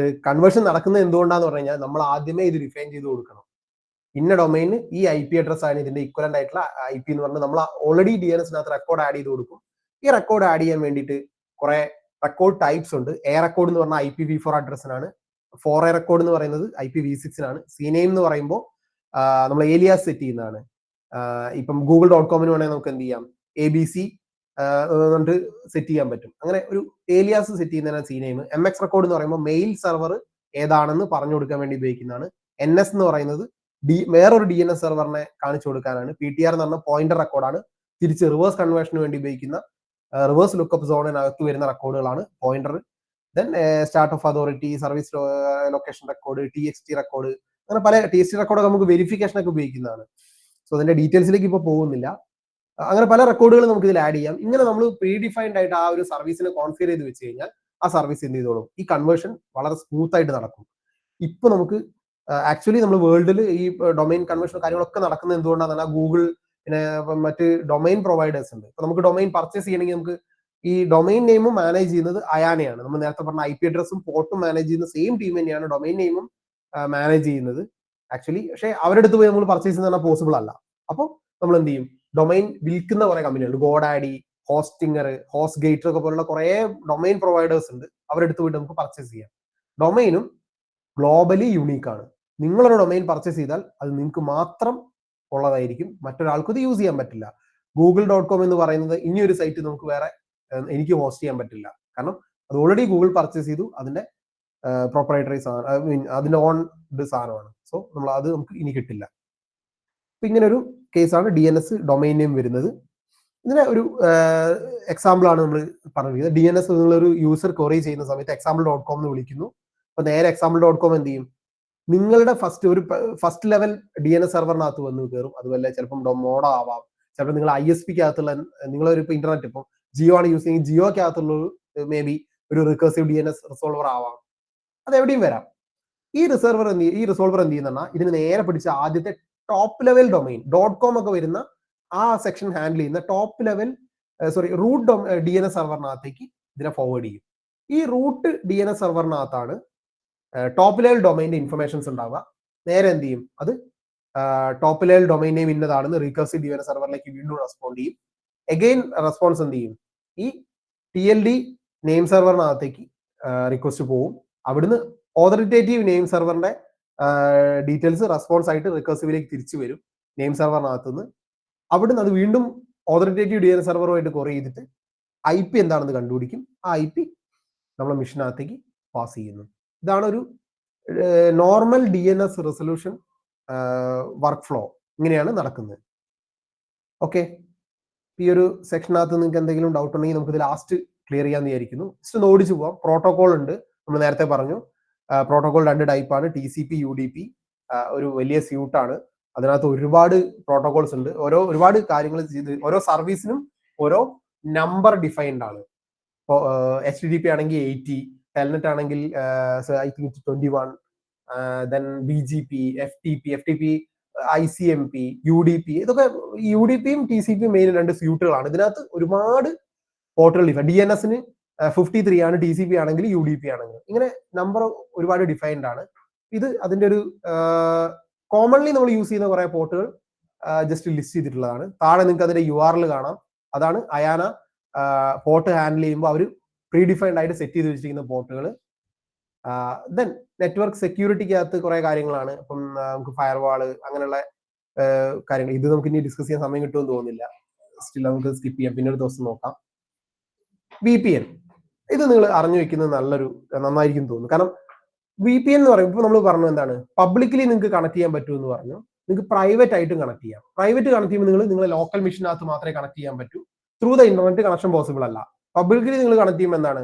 കൺവേർഷൻ നടക്കുന്നത് എന്തുകൊണ്ടാന്ന് പറഞ്ഞു കഴിഞ്ഞാൽ നമ്മൾ ആദ്യമേ ഇത് ഡിഫൈൻ ചെയ്ത് കൊടുക്കണം. ഇന്ന ഡൊമൈന് ഈ IP അഡ്രസ് ആണ് ഇതിന്റെ ഇക്വലന്റ് ആയിട്ടുള്ള IP എന്ന് പറഞ്ഞാൽ നമ്മൾ ഓൾറെഡി DNSനകത്ത് റെക്കോർഡ് ആഡ് ചെയ്ത് കൊടുക്കും. ഈ റെക്കോർഡ് ആഡ് ചെയ്യാൻ വേണ്ടിയിട്ട് കുറെ റെക്കോർഡ് ടൈപ്സ് ഉണ്ട്. എ റെക്കോർഡ് എന്ന് പറഞ്ഞാൽ IPv4 അഡ്രസ്സിനാണ്. 4A റെക്കോർഡ് എന്ന് പറയുന്നത് IPv6നാണ്. CNAME എന്ന് പറയുമ്പോൾ നമ്മൾ ഏലിയാസ് സെറ്റ് ചെയ്യുന്നതാണ്. ഇപ്പം google.com വേണമെങ്കിൽ നമുക്ക് എന്ത് ചെയ്യാം, ABC കൊണ്ട് സെറ്റ് ചെയ്യാൻ പറ്റും. അങ്ങനെ ഒരു ഏലിയാസ് സെറ്റ് ചെയ്യുന്നതാണ് CNAME. MX റെക്കോർഡ് എന്ന് പറയുമ്പോൾ മെയിൽ സെർവർ ഏതാണെന്ന് പറഞ്ഞു കൊടുക്കാൻ വേണ്ടി ഉപയോഗിക്കുന്നതാണ്. NS എന്ന് പറയുന്നത് വേറൊരു DNS സെർവറിനെ കാണിച്ചു കൊടുക്കാനാണ്. PTR എന്ന് പറഞ്ഞ പോയിന്റർ റെക്കോർഡാണ്. തിരിച്ച് റിവേഴ്സ് കൺവേർഷന് വേണ്ടി ഉപയോഗിക്കുന്ന റിവേഴ്സ് ലുക്കപ്പ് സോണിനകത്ത് വരുന്ന റെക്കോർഡുകളാണ് pointer. Then start of authority, service location record, TXT record, അങ്ങനെ പല TXT റെക്കോർഡ് നമുക്ക് വെരിഫിക്കേഷൻ ഒക്കെ ഉപയോഗിക്കുന്നതാണ്. സോ അതിന്റെ ഡീറ്റെയിൽസിലേക്ക് ഇപ്പോൾ പോകുന്നില്ല. അങ്ങനെ പല റെക്കോർഡുകൾ നമുക്ക് ഇതിൽ ആഡ് ചെയ്യാം. ഇങ്ങനെ നമ്മൾ പ്രീ ഡിഫൈൻഡ് ആയിട്ട് ആ ഒരു സർവീസിനെ കോൺഫിഗർ ചെയ്ത് വെച്ച് കഴിഞ്ഞാൽ ആ സർവീസ് എന്ത് ചെയ്തോളും, ഈ കൺവേർഷൻ വളരെ സ്മൂത്ത് ആയിട്ട് നടക്കും. ഇപ്പൊ നമുക്ക് ആക്ച്വലി നമ്മൾ വേൾഡിൽ ഈ ഡൊമൈൻ കൺവേർഷൻ കാര്യങ്ങളൊക്കെ നടക്കുന്നത് എന്തുകൊണ്ടാണെന്ന് ഗൂഗിൾ പിന്നെ മറ്റ് ഡൊമൈൻ പ്രൊവൈഡേഴ്സ് ഉണ്ട്. ഇപ്പൊ നമുക്ക് ഡൊമൈൻ പർച്ചേസ് ചെയ്യണമെങ്കിൽ നമുക്ക് ഈ ഡൊമൈൻ നെയിമും മാനേജ് ചെയ്യുന്നത് അയാനയാണ്. നമ്മൾ നേരത്തെ പറഞ്ഞ IP അഡ്രസ്സും പോർട്ടും മാനേജ് ചെയ്യുന്ന സെയിം ടീം തന്നെയാണ് ഡൊമൈൻ നെയിമും മാനേജ് ചെയ്യുന്നത് ആക്ച്വലി. പക്ഷേ അവരുടെ അടുത്ത് പോയി നമ്മൾ പർച്ചേസ് ചെയ്യുന്ന പോസിബിൾ അല്ല. അപ്പോൾ നമ്മൾ എന്ത് ചെയ്യും, ഡൊമൈൻ വിൽക്കുന്ന കുറെ കമ്പനികളുണ്ട്. ഗോഡാഡി, ഹോസ്റ്റിംഗർ, ഹോസ്റ്റ് ഗേറ്റർ ഒക്കെ പോലുള്ള കുറെ ഡൊമൈൻ പ്രൊവൈഡേഴ്സ് ഉണ്ട്. അവരെടുത്ത് പോയിട്ട് നമുക്ക് പർച്ചേസ് ചെയ്യാം. ഡൊമൈനും ഗ്ലോബലി യൂണീക്ക് ആണ്. നിങ്ങളൊരു ഡൊമൈൻ പർച്ചേസ് ചെയ്താൽ അത് നിങ്ങൾക്ക് മാത്രം ഉള്ളതായിരിക്കും, മറ്റൊരാൾക്കും ഇത് യൂസ് ചെയ്യാൻ പറ്റില്ല. google.com എന്ന് പറയുന്നത് ഇനിയൊരു സൈറ്റ് നമുക്ക് വേറെ എനിക്ക് ഹോസ്റ്റ് ചെയ്യാൻ പറ്റില്ല. കാരണം അത് ഓൾറെഡി ഗൂഗിൾ പർച്ചേസ് ചെയ്തു, അതിന്റെ പ്രൊപ്പറേറ്ററി സാധനം, അതിന്റെ ഓൺ സാധനമാണ്. സോ നമ്മൾ അത് നമുക്ക് ഇനി കിട്ടില്ല. അപ്പൊ ഇങ്ങനെ ഒരു കേസാണ് DNS ഡൊമൈൻ നെയിം വരുന്നത്. ഇതിനെ ഒരു എക്സാമ്പിൾ ആണ് നമ്മൾ പറഞ്ഞിരിക്കുന്നത്. DNS നിങ്ങളൊരു യൂസർ ക്വറി ചെയ്യുന്ന സമയത്ത് example.com എന്ന് വിളിക്കുന്നു. അപ്പൊ നേരെ example.com എന്ത് ചെയ്യും, നിങ്ങളുടെ ഫസ്റ്റ് ലെവൽ DNS സെർവറിനകത്ത് വന്ന് കയറും. അതുപോലെ ചിലപ്പം മോഡോ ആവാം, ചിലപ്പോൾ നിങ്ങൾ ISP-ക്കകത്തുള്ള നിങ്ങളൊരു ഇപ്പൊ ഇന്റർനെറ്റ് ഇപ്പം ജിയോ ആണ് യൂസ് ചെയ്യുന്നത്, ജിയോക്കകത്തുള്ള മേ ബി ഒരു റിക്കർസീവ് DNS റിസോൾവർ ആവാം, അത് എവിടെയും വരാം. ഈ റിസോൾവർ എന്ത് ചെയ്യുന്ന ഇതിന് നേരെ പിടിച്ച ആദ്യത്തെ ടോപ്പ് ലെവൽ ഡൊമൈൻ .com ഒക്കെ വരുന്ന ആ സെക്ഷൻ ഹാൻഡിൽ ചെയ്യുന്ന ടോപ്പ് ലെവൽ റൂട്ട് DNS സെർവറിനകത്തേക്ക് ഇതിനെ ഫോർവേഡ് ചെയ്യും. ഈ റൂട്ട് DNS സെർവറിനകത്താണ് ടോപ്പ് ലെവൽ ഡൊമൈൻ്റെ ഇൻഫർമേഷൻസ് ഉണ്ടാവുക. നേരെ എന്ത് ചെയ്യും, അത് ടോപ്പ് ലെവൽ ഡൊമൈൻ നെയിം ഇന്നതാണെന്ന് റിക്കർസീവ് DNS സെർവറിലേക്ക് വീണ്ടും റെസ്പോണ്ട് ചെയ്യും. അഗെയിൻ റെസ്പോൺസ് എന്ത് ചെയ്യും, ഈ TLD നെയിം സെർവറിനകത്തേക്ക് റിക്വസ്റ്റ് പോവും. അവിടുന്ന് ഓതറിറ്റേറ്റീവ് നെയിം സെർവറിന്റെ ഡീറ്റെയിൽസ് റെസ്പോൺസ് ആയിട്ട് റിക്കർസീവിലേക്ക് തിരിച്ചു വരും നെയിം സെർവറിനകത്തുനിന്ന്. അവിടുന്ന് അത് വീണ്ടും ഓതറിറ്റേറ്റീവ് DNS സെർവറുമായിട്ട് കൊറി ചെയ്തിട്ട് IP എന്താണെന്ന് കണ്ടുപിടിക്കും. ആ IP നമ്മളെ മിഷനകത്തേക്ക് പാസ് ചെയ്യുന്നു. ഇതാണ് ഒരു normal DNS resolution work flow. ഇങ്ങനെയാണ് നടക്കുന്നത്. ഓക്കെ, ഈ ഒരു സെക്ഷനകത്ത് നിങ്ങൾക്ക് എന്തെങ്കിലും ഡൗട്ട് ഉണ്ടെങ്കിൽ നമുക്ക് ഇത് ലാസ്റ്റ് ക്ലിയർ ചെയ്യാന്ന് വിചാരിക്കുന്നു. ജസ്റ്റ് ഒന്ന് ഓടിച്ചു പോവാം. പ്രോട്ടോകോൾ ഉണ്ട്, നമ്മൾ നേരത്തെ പറഞ്ഞു. പ്രോട്ടോകോൾ 2 ടൈപ്പാണ്, TCP, UDP. ഒരു വലിയ സ്യൂട്ടാണ്. അതിനകത്ത് ഒരുപാട് പ്രോട്ടോകോൾസ് ഉണ്ട്. ഒരുപാട് കാര്യങ്ങൾ ചെയ്ത് ഓരോ സർവീസിനും ഓരോ നമ്പർ ഡിഫൈൻഡ് ആണ്. ഇപ്പോൾ HTTP ആണെങ്കിൽ 80, ടെൽനെറ്റ് ആണെങ്കിൽ I think 21, then BGP, FTP, ICMP, UDP. ഇതൊക്കെ UDPയും TCPയും മെയിൻ 2 സ്യൂട്ടുകളാണ്. ഇതിനകത്ത് ഒരുപാട് പോർട്ടുകൾ ഡിഫൈൻ. DNSന് 53 ആണ്, TCP ആണെങ്കിൽ UDP ആണെങ്കിൽ. ഇങ്ങനെ നമ്പർ ഒരുപാട് ഡിഫൈൻഡ് ആണ്. ഇത് അതിന്റെ ഒരു കോമൺലി നമ്മൾ യൂസ് ചെയ്യുന്ന കുറെ പോർട്ടുകൾ ജസ്റ്റ് ലിസ്റ്റ് ചെയ്തിട്ടുള്ളതാണ്. താഴെ നിങ്ങൾക്ക് അതിന്റെ URL കാണാം. അതാണ് അയാന പോർട്ട് ഹാൻഡിൽ ചെയ്യുമ്പോൾ അവർ പ്രീ ഡിഫൈൻഡ് ആയിട്ട് സെറ്റ് ചെയ്ത് വെച്ചിരിക്കുന്ന പോർട്ടുകൾ. ദെൻ നെറ്റ്വർക്ക് സെക്യൂരിറ്റിക്കകത്ത് കുറെ കാര്യങ്ങളാണ്. ഇപ്പം നമുക്ക് ഫയർവാള് അങ്ങനെയുള്ള കാര്യങ്ങൾ. ഇത് നമുക്ക് ഇനി ഡിസ്കസ് ചെയ്യാൻ സമയം കിട്ടുമെന്ന് തോന്നുന്നില്ല. സ്റ്റിൽ നമുക്ക് സ്കിപ്പ് ചെയ്യാം, പിന്നെ ഒരു ദിവസം നോക്കാം. VPN, ഇത് നിങ്ങൾ അറിഞ്ഞു വെക്കുന്നത് നന്നായിരിക്കും തോന്നുന്നു. കാരണം VPN എന്ന് പറയുമ്പോൾ നമ്മൾ പറഞ്ഞു എന്താണ്, പബ്ലിക്കലി നിങ്ങൾക്ക് കണക്ട് ചെയ്യാൻ പറ്റൂ പറഞ്ഞു. നിങ്ങൾക്ക് പ്രൈവറ്റ് ആയിട്ടും കണക്ട് ചെയ്യാം. പ്രൈവറ്റ് കണക്ട് ചെയ്യുമ്പോൾ നിങ്ങളെ ലോക്കൽ മെഷീനകത്ത് മാത്രമേ കണക്ട് ചെയ്യാൻ പറ്റൂ. Through the internet connection possible അല്ല. പബ്ലിക്കലി നിങ്ങൾ കണക്ട് ചെയ്യുമ്പോൾ എന്താണ്,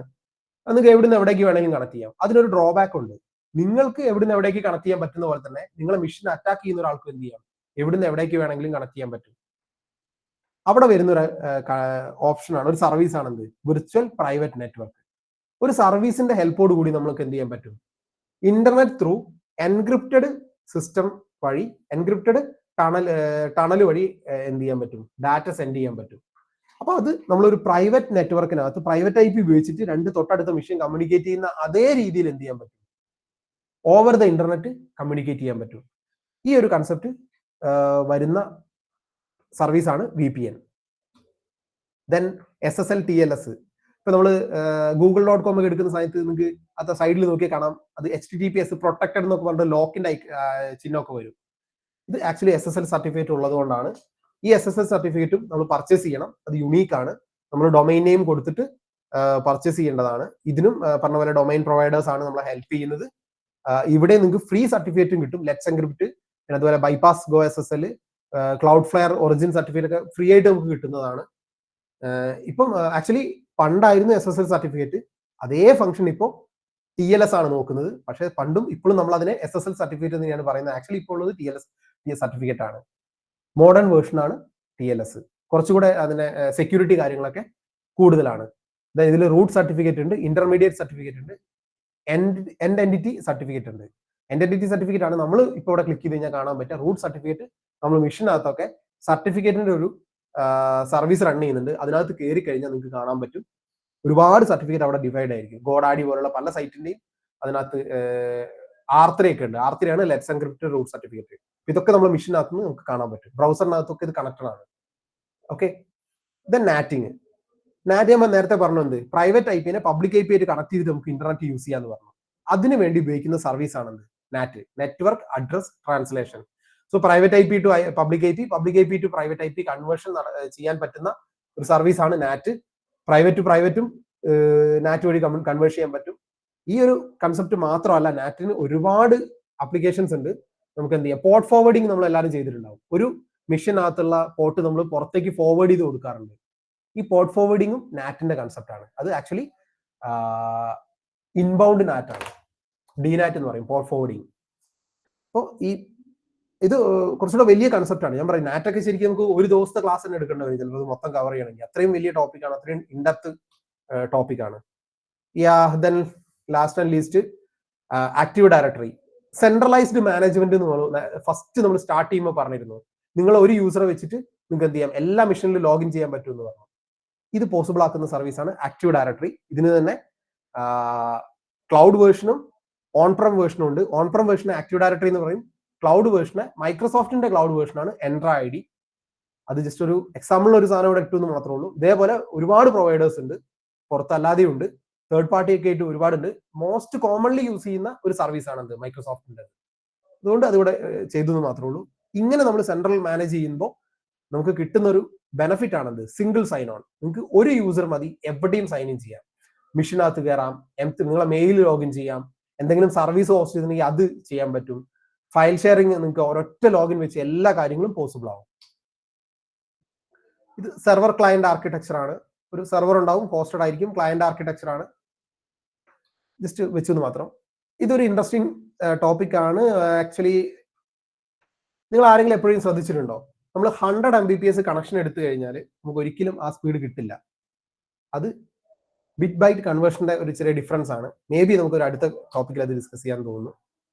നിങ്ങൾക്ക് എവിടുന്ന് എവിടേക്ക് വേണമെങ്കിലും കണക്ട് ചെയ്യാം. അതിനൊരു ഡ്രോബാക്ക് ഉണ്ട്. നിങ്ങൾക്ക് എവിടുന്ന് എവിടേക്ക് കണക്ട് ചെയ്യാൻ പറ്റുന്ന പോലെ തന്നെ നിങ്ങളെ മെഷീൻ അറ്റാക്ക് ചെയ്യുന്ന ഒരാൾക്ക് എന്ത് ചെയ്യാം, എവിടുന്ന് എവിടേക്ക് വേണമെങ്കിലും കണക്ട് ചെയ്യാൻ പറ്റും. അവിടെ വരുന്ന ഒരു ഓപ്ഷനാണ്, ഒരു സർവീസ് ആണെന്ത്, വിർച്വൽ പ്രൈവറ്റ് നെറ്റ്വർക്ക്. ഒരു സർവീസിന്റെ ഹെൽപ്പോട് കൂടി നമ്മൾക്ക് എന്ത് ചെയ്യാൻ പറ്റും, ഇന്റർനെറ്റ് ത്രൂ എൻക്രിപ്റ്റഡ് സിസ്റ്റം വഴി, എൻക്രിപ്റ്റഡ് ടണൽ വഴി എന്ത് ചെയ്യാൻ പറ്റും, ഡാറ്റ സെൻഡ് ചെയ്യാൻ പറ്റും. അപ്പൊ അത് നമ്മളൊരു പ്രൈവറ്റ് നെറ്റ്വർക്കിനകത്ത് പ്രൈവറ്റ് IP ഉപയോഗിച്ചിട്ട് രണ്ട് തൊട്ടടുത്ത മെഷീൻ കമ്മ്യൂണിക്കേറ്റ് ചെയ്യുന്ന അതേ രീതിയിൽ എന്ത് ചെയ്യാൻ പറ്റും, ഓവർ ദ ഇന്റർനെറ്റ് കമ്മ്യൂണിക്കേറ്റ് ചെയ്യാൻ പറ്റും. ഈ ഒരു കൺസെപ്റ്റ് വരുന്ന സർവീസാണ് VPN. Then SSL TLS. ഇപ്പൊ നമ്മൾ google.com ഒക്കെ എടുക്കുന്ന സമയത്ത് നിങ്ങൾക്ക് അത് സൈഡിൽ നോക്കിയാൽ കാണാം, അത് HTTPS പ്രൊട്ടക്റ്റഡ് എന്നൊക്കെ പറഞ്ഞിട്ട് ലോക്കിന്റെ ചിഹ്നമൊക്കെ വരും. ഇത് ആക്ച്വലി SSL സർട്ടിഫിക്കറ്റ് ഉള്ളത് കൊണ്ടാണ്. ഈ SSL സർട്ടിഫിക്കറ്റും നമ്മൾ പർച്ചേസ് ചെയ്യണം. അത് യുണീക്ക് ആണ്. നമ്മൾ ഡൊമൈൻ നെയിം കൊടുത്തിട്ട് പർച്ചേസ് ചെയ്യേണ്ടതാണ്. ഇതിനും പറഞ്ഞ പോലെ ഡൊമൈൻ പ്രൊവൈഡേഴ്സ് ആണ് നമ്മളെ ഹെൽപ്പ് ചെയ്യുന്നത്. ഇവിടെ നിങ്ങൾക്ക് ഫ്രീ സർട്ടിഫിക്കറ്റും കിട്ടും. ലെറ്റ്സ് എൻക്രിപ്റ്റ്, പിന്നെ അതുപോലെ bypass go SSL, Cloudflare origin certificate ഒക്കെ ഫ്രീ ആയിട്ട് നമുക്ക് കിട്ടുന്നതാണ്. ഇപ്പം ആക്ച്വലി പണ്ടായിരുന്നു SSL സർട്ടിഫിക്കറ്റ്, അതേ ഫംഗ്ഷൻ ഇപ്പോൾ TLS ആണ് നോക്കുന്നത്. പക്ഷേ പണ്ടും ഇപ്പോഴും നമ്മൾ അതിനെ SSL സർട്ടിഫിക്കറ്റ് തന്നെയാണ് പറയുന്നത്. ആക്ച്വലി ഇപ്പോൾ ഉള്ളത് TLS സർട്ടിഫിക്കറ്റ് ആണ്. മോഡേൺ വേർഷൻ ആണ് TLS. കുറച്ചുകൂടെ അതിന്റെ സെക്യൂരിറ്റി കാര്യങ്ങളൊക്കെ കൂടുതലാണ്. ഇതിൽ റൂട്ട് സർട്ടിഫിക്കറ്റ് ഉണ്ട്, ഇന്റർമീഡിയറ്റ് സർട്ടിഫിക്കറ്റ് ഉണ്ട്, എൻഡ് എൻറ്റിറ്റി സർട്ടിഫിക്കറ്റ് ഉണ്ട്. എൻഡ് എൻറ്റിറ്റി സർട്ടിഫിക്കറ്റ് ആണ് നമ്മൾ ഇപ്പോൾ ഇവിടെ ക്ലിക്ക് ചെയ്ത് കഴിഞ്ഞാൽ കാണാൻ പറ്റുക. റൂട്ട് സർട്ടിഫിക്കറ്റ് നമ്മൾ മെഷീനകത്തൊക്കെ സർട്ടിഫിക്കറ്റിന്റെ ഒരു സർവീസ് റൺ ചെയ്യുന്നുണ്ട്. അതിനകത്ത് കയറി കഴിഞ്ഞാൽ നിങ്ങൾക്ക് കാണാൻ പറ്റും ഒരുപാട് സർട്ടിഫിക്കറ്റ് അവിടെ ഡിവൈഡ് ആയിരിക്കും. ഗോഡാഡി പോലുള്ള പല സൈറ്റിന്റെയും അതിനകത്ത് R3 ഒക്കെ ഉണ്ട്. R3 ആണ് ലെറ്റ്സ് എൻക്രിപ്റ്റ് റൂട്ട് സർട്ടിഫിക്കറ്റ്. ഇതൊക്കെ നമ്മൾ മെഷീനകത്ത് നിന്ന് നമുക്ക് കാണാൻ പറ്റും. ബ്രൗസറിനകത്തൊക്കെ ഇത് കണക്റ്റഡ് ആണ്. ഓക്കെ. ദെൻ നാറ്റിങ്. നാറ്റ് നമ്മൾ നേരത്തെ പറഞ്ഞു, എന്ത് പ്രൈവറ്റ് IP നെ പബ്ലിക് IP ആയിട്ട് കണക്ട് ചെയ്തിട്ട് നമുക്ക് ഇന്റർനെറ്റ് യൂസ് ചെയ്യാന്ന് പറഞ്ഞു. അതിനു വേണ്ടി ഉപയോഗിക്കുന്ന സർവീസ് ആണെന്ത് NAT, network address translation. So private IP to public IP, public IP to private IP conversion ചെയ്യാൻ പറ്റുന്ന ഒരു സർവീസ് ആണ് നാറ്റ്. പ്രൈവറ്റ് ടു പ്രൈവറ്റും നാറ്റ് വഴി കൺവേർട്ട് ചെയ്യാൻ പറ്റും. ഈ ഒരു കൺസെപ്റ്റ് മാത്രമല്ല, നാറ്റിന് ഒരുപാട് ആപ്ലിക്കേഷൻസ് ഉണ്ട്. നമുക്ക് എന്ത് ചെയ്യാം, പോർട്ട് ഫോർവേഡിങ് നമ്മൾ എല്ലാവരും ചെയ്തിട്ടുണ്ടാവും. ഒരു മെഷീനകത്തുള്ള പോർട്ട് നമ്മൾ പുറത്തേക്ക് ഫോർവേഡ് ചെയ്ത് കൊടുക്കാറുണ്ട്. ഈ പോർട്ട് ഫോർവേഡിങ്ങും നാറ്റിന്റെ കൺസെപ്റ്റ് ആണ്. അത് ആക്ച്വലി ഇൻബൗണ്ട് നാറ്റ് ആണ്, DNAT എന്ന് പറയും, പോർട്ട് ഫോർവേഡിങ്. അപ്പോൾ ഇത് കുറച്ചുകൂടെ വലിയ കൺസെപ്റ്റ് ആണ്. ഞാൻ പറയും നാറ്റൊക്കെ ശരിക്കും നമുക്ക് ഒരു ദിവസത്തെ ക്ലാസ് തന്നെ എടുക്കേണ്ടി വരും ചിലപ്പോൾ മൊത്തം കവർ ചെയ്യണമെങ്കിൽ. അത്രയും വലിയ ടോപ്പിക്കാണ്, അത്രയും ഇൻഡെപ്ത് ടോപ്പിക്കാണ്. Then last and least active directory. Centralised management എന്ന് പറയുന്നത് ഫസ്റ്റ് നമ്മൾ സ്റ്റാർട്ട് ചെയ്യുമ്പോൾ പറഞ്ഞിരുന്നു, നിങ്ങൾ ഒരു യൂസറെ വെച്ചിട്ട് നിങ്ങൾക്ക് എന്ത് ചെയ്യാം, എല്ലാ മെഷീനിലും ലോഗിൻ ചെയ്യാൻ പറ്റും എന്ന് പറഞ്ഞു. ഇത് പോസിബിൾ ആക്കുന്ന സർവീസാണ് ആക്റ്റീവ് ഡയറക്ടറി. ഇതിന് തന്നെ cloud version on prem version ഉണ്ട്. ഓൺ പ്രം വേർഷനെ ആക്റ്റീവ് ഡയറക്ടറി എന്ന് പറയും. ക്ലൗഡ് വേർഷനെ മൈക്രോസോഫ്റ്റിന്റെ ക്ലൗഡ് വേർഷനാണ് Entra ID. അത് ജസ്റ്റ് ഒരു എക്സാമ്പിൾ ഒരു സാധനം ഇവിടെ ഇട്ടെന്ന് മാത്രമേ ഉള്ളൂ. ഇതേപോലെ ഒരുപാട് പ്രൊവൈഡേഴ്സ് ഉണ്ട്, പുറത്തല്ലാതെയും ഉണ്ട്, തേർഡ് പാർട്ടി ഒക്കെ ആയിട്ട് ഒരുപാടുണ്ട്. മോസ്റ്റ് കോമൺലി യൂസ് ചെയ്യുന്ന ഒരു സർവീസ് ആണ് എന്ത് മൈക്രോസോഫ്റ്റിന്റെ. അതുകൊണ്ട് അതിവിടെ ചെയ്തു എന്ന് മാത്രമേ ഉള്ളൂ. ഇങ്ങനെ നമ്മൾ സെൻട്രൽ മാനേജ് ചെയ്യുമ്പോൾ നമുക്ക് കിട്ടുന്ന ഒരു ബെനിഫിറ്റ് ആണെന്ത് സിംഗിൾ സൈൻ ഓൺ. നിങ്ങൾക്ക് ഒരു യൂസർ മതി എവിടെയും സൈൻ ഇൻ ചെയ്യാം. മെഷീനകത്ത് കയറാം, നിങ്ങളെ മെയിൽ ലോഗിൻ ചെയ്യാം, എന്തെങ്കിലും സർവീസ് ഹോസ്റ്റ് ചെയ്തിട്ടുണ്ടെങ്കിൽ അത് ചെയ്യാൻ പറ്റും. ഫയൽ ഷെയറിങ് നിങ്ങൾക്ക് ഒരൊറ്റ ലോഗിൻ വെച്ച് എല്ലാ കാര്യങ്ങളും പോസിബിൾ ആവും. ഇത് സെർവർ ക്ലയന്റ് ആർക്കിടെക്ചർ ആണ്. ഒരു സെർവർ ഉണ്ടാവും, ഹോസ്റ്റഡ് ആയിരിക്കും, ക്ലയന്റ് ആർക്കിടെക്ചർ ആണ്. ജസ്റ്റ് വെച്ചെന്ന് മാത്രം. ഇതൊരു ഇൻട്രസ്റ്റിംഗ് ടോപ്പിക് ആണ്. ആക്ച്വലി നിങ്ങൾ ആരെങ്കിലും എപ്പോഴും ശ്രദ്ധിച്ചിട്ടുണ്ടോ, നമ്മൾ 100 Mbps കണക്ഷൻ എടുത്തു കഴിഞ്ഞാൽ നമുക്ക് ഒരിക്കലും ആ സ്പീഡ് കിട്ടില്ല. അത് ബിറ്റ് ബൈറ്റ് കൺവേർഷന്റെ ഒരു ചെറിയ ഡിഫറൻസ് ആണ്. മേ ബി നമുക്ക് ഒരു അടുത്ത ടോപ്പിക്കിൽ അത് ഡിസ്കസ് ചെയ്യാൻ തോന്നുന്നു.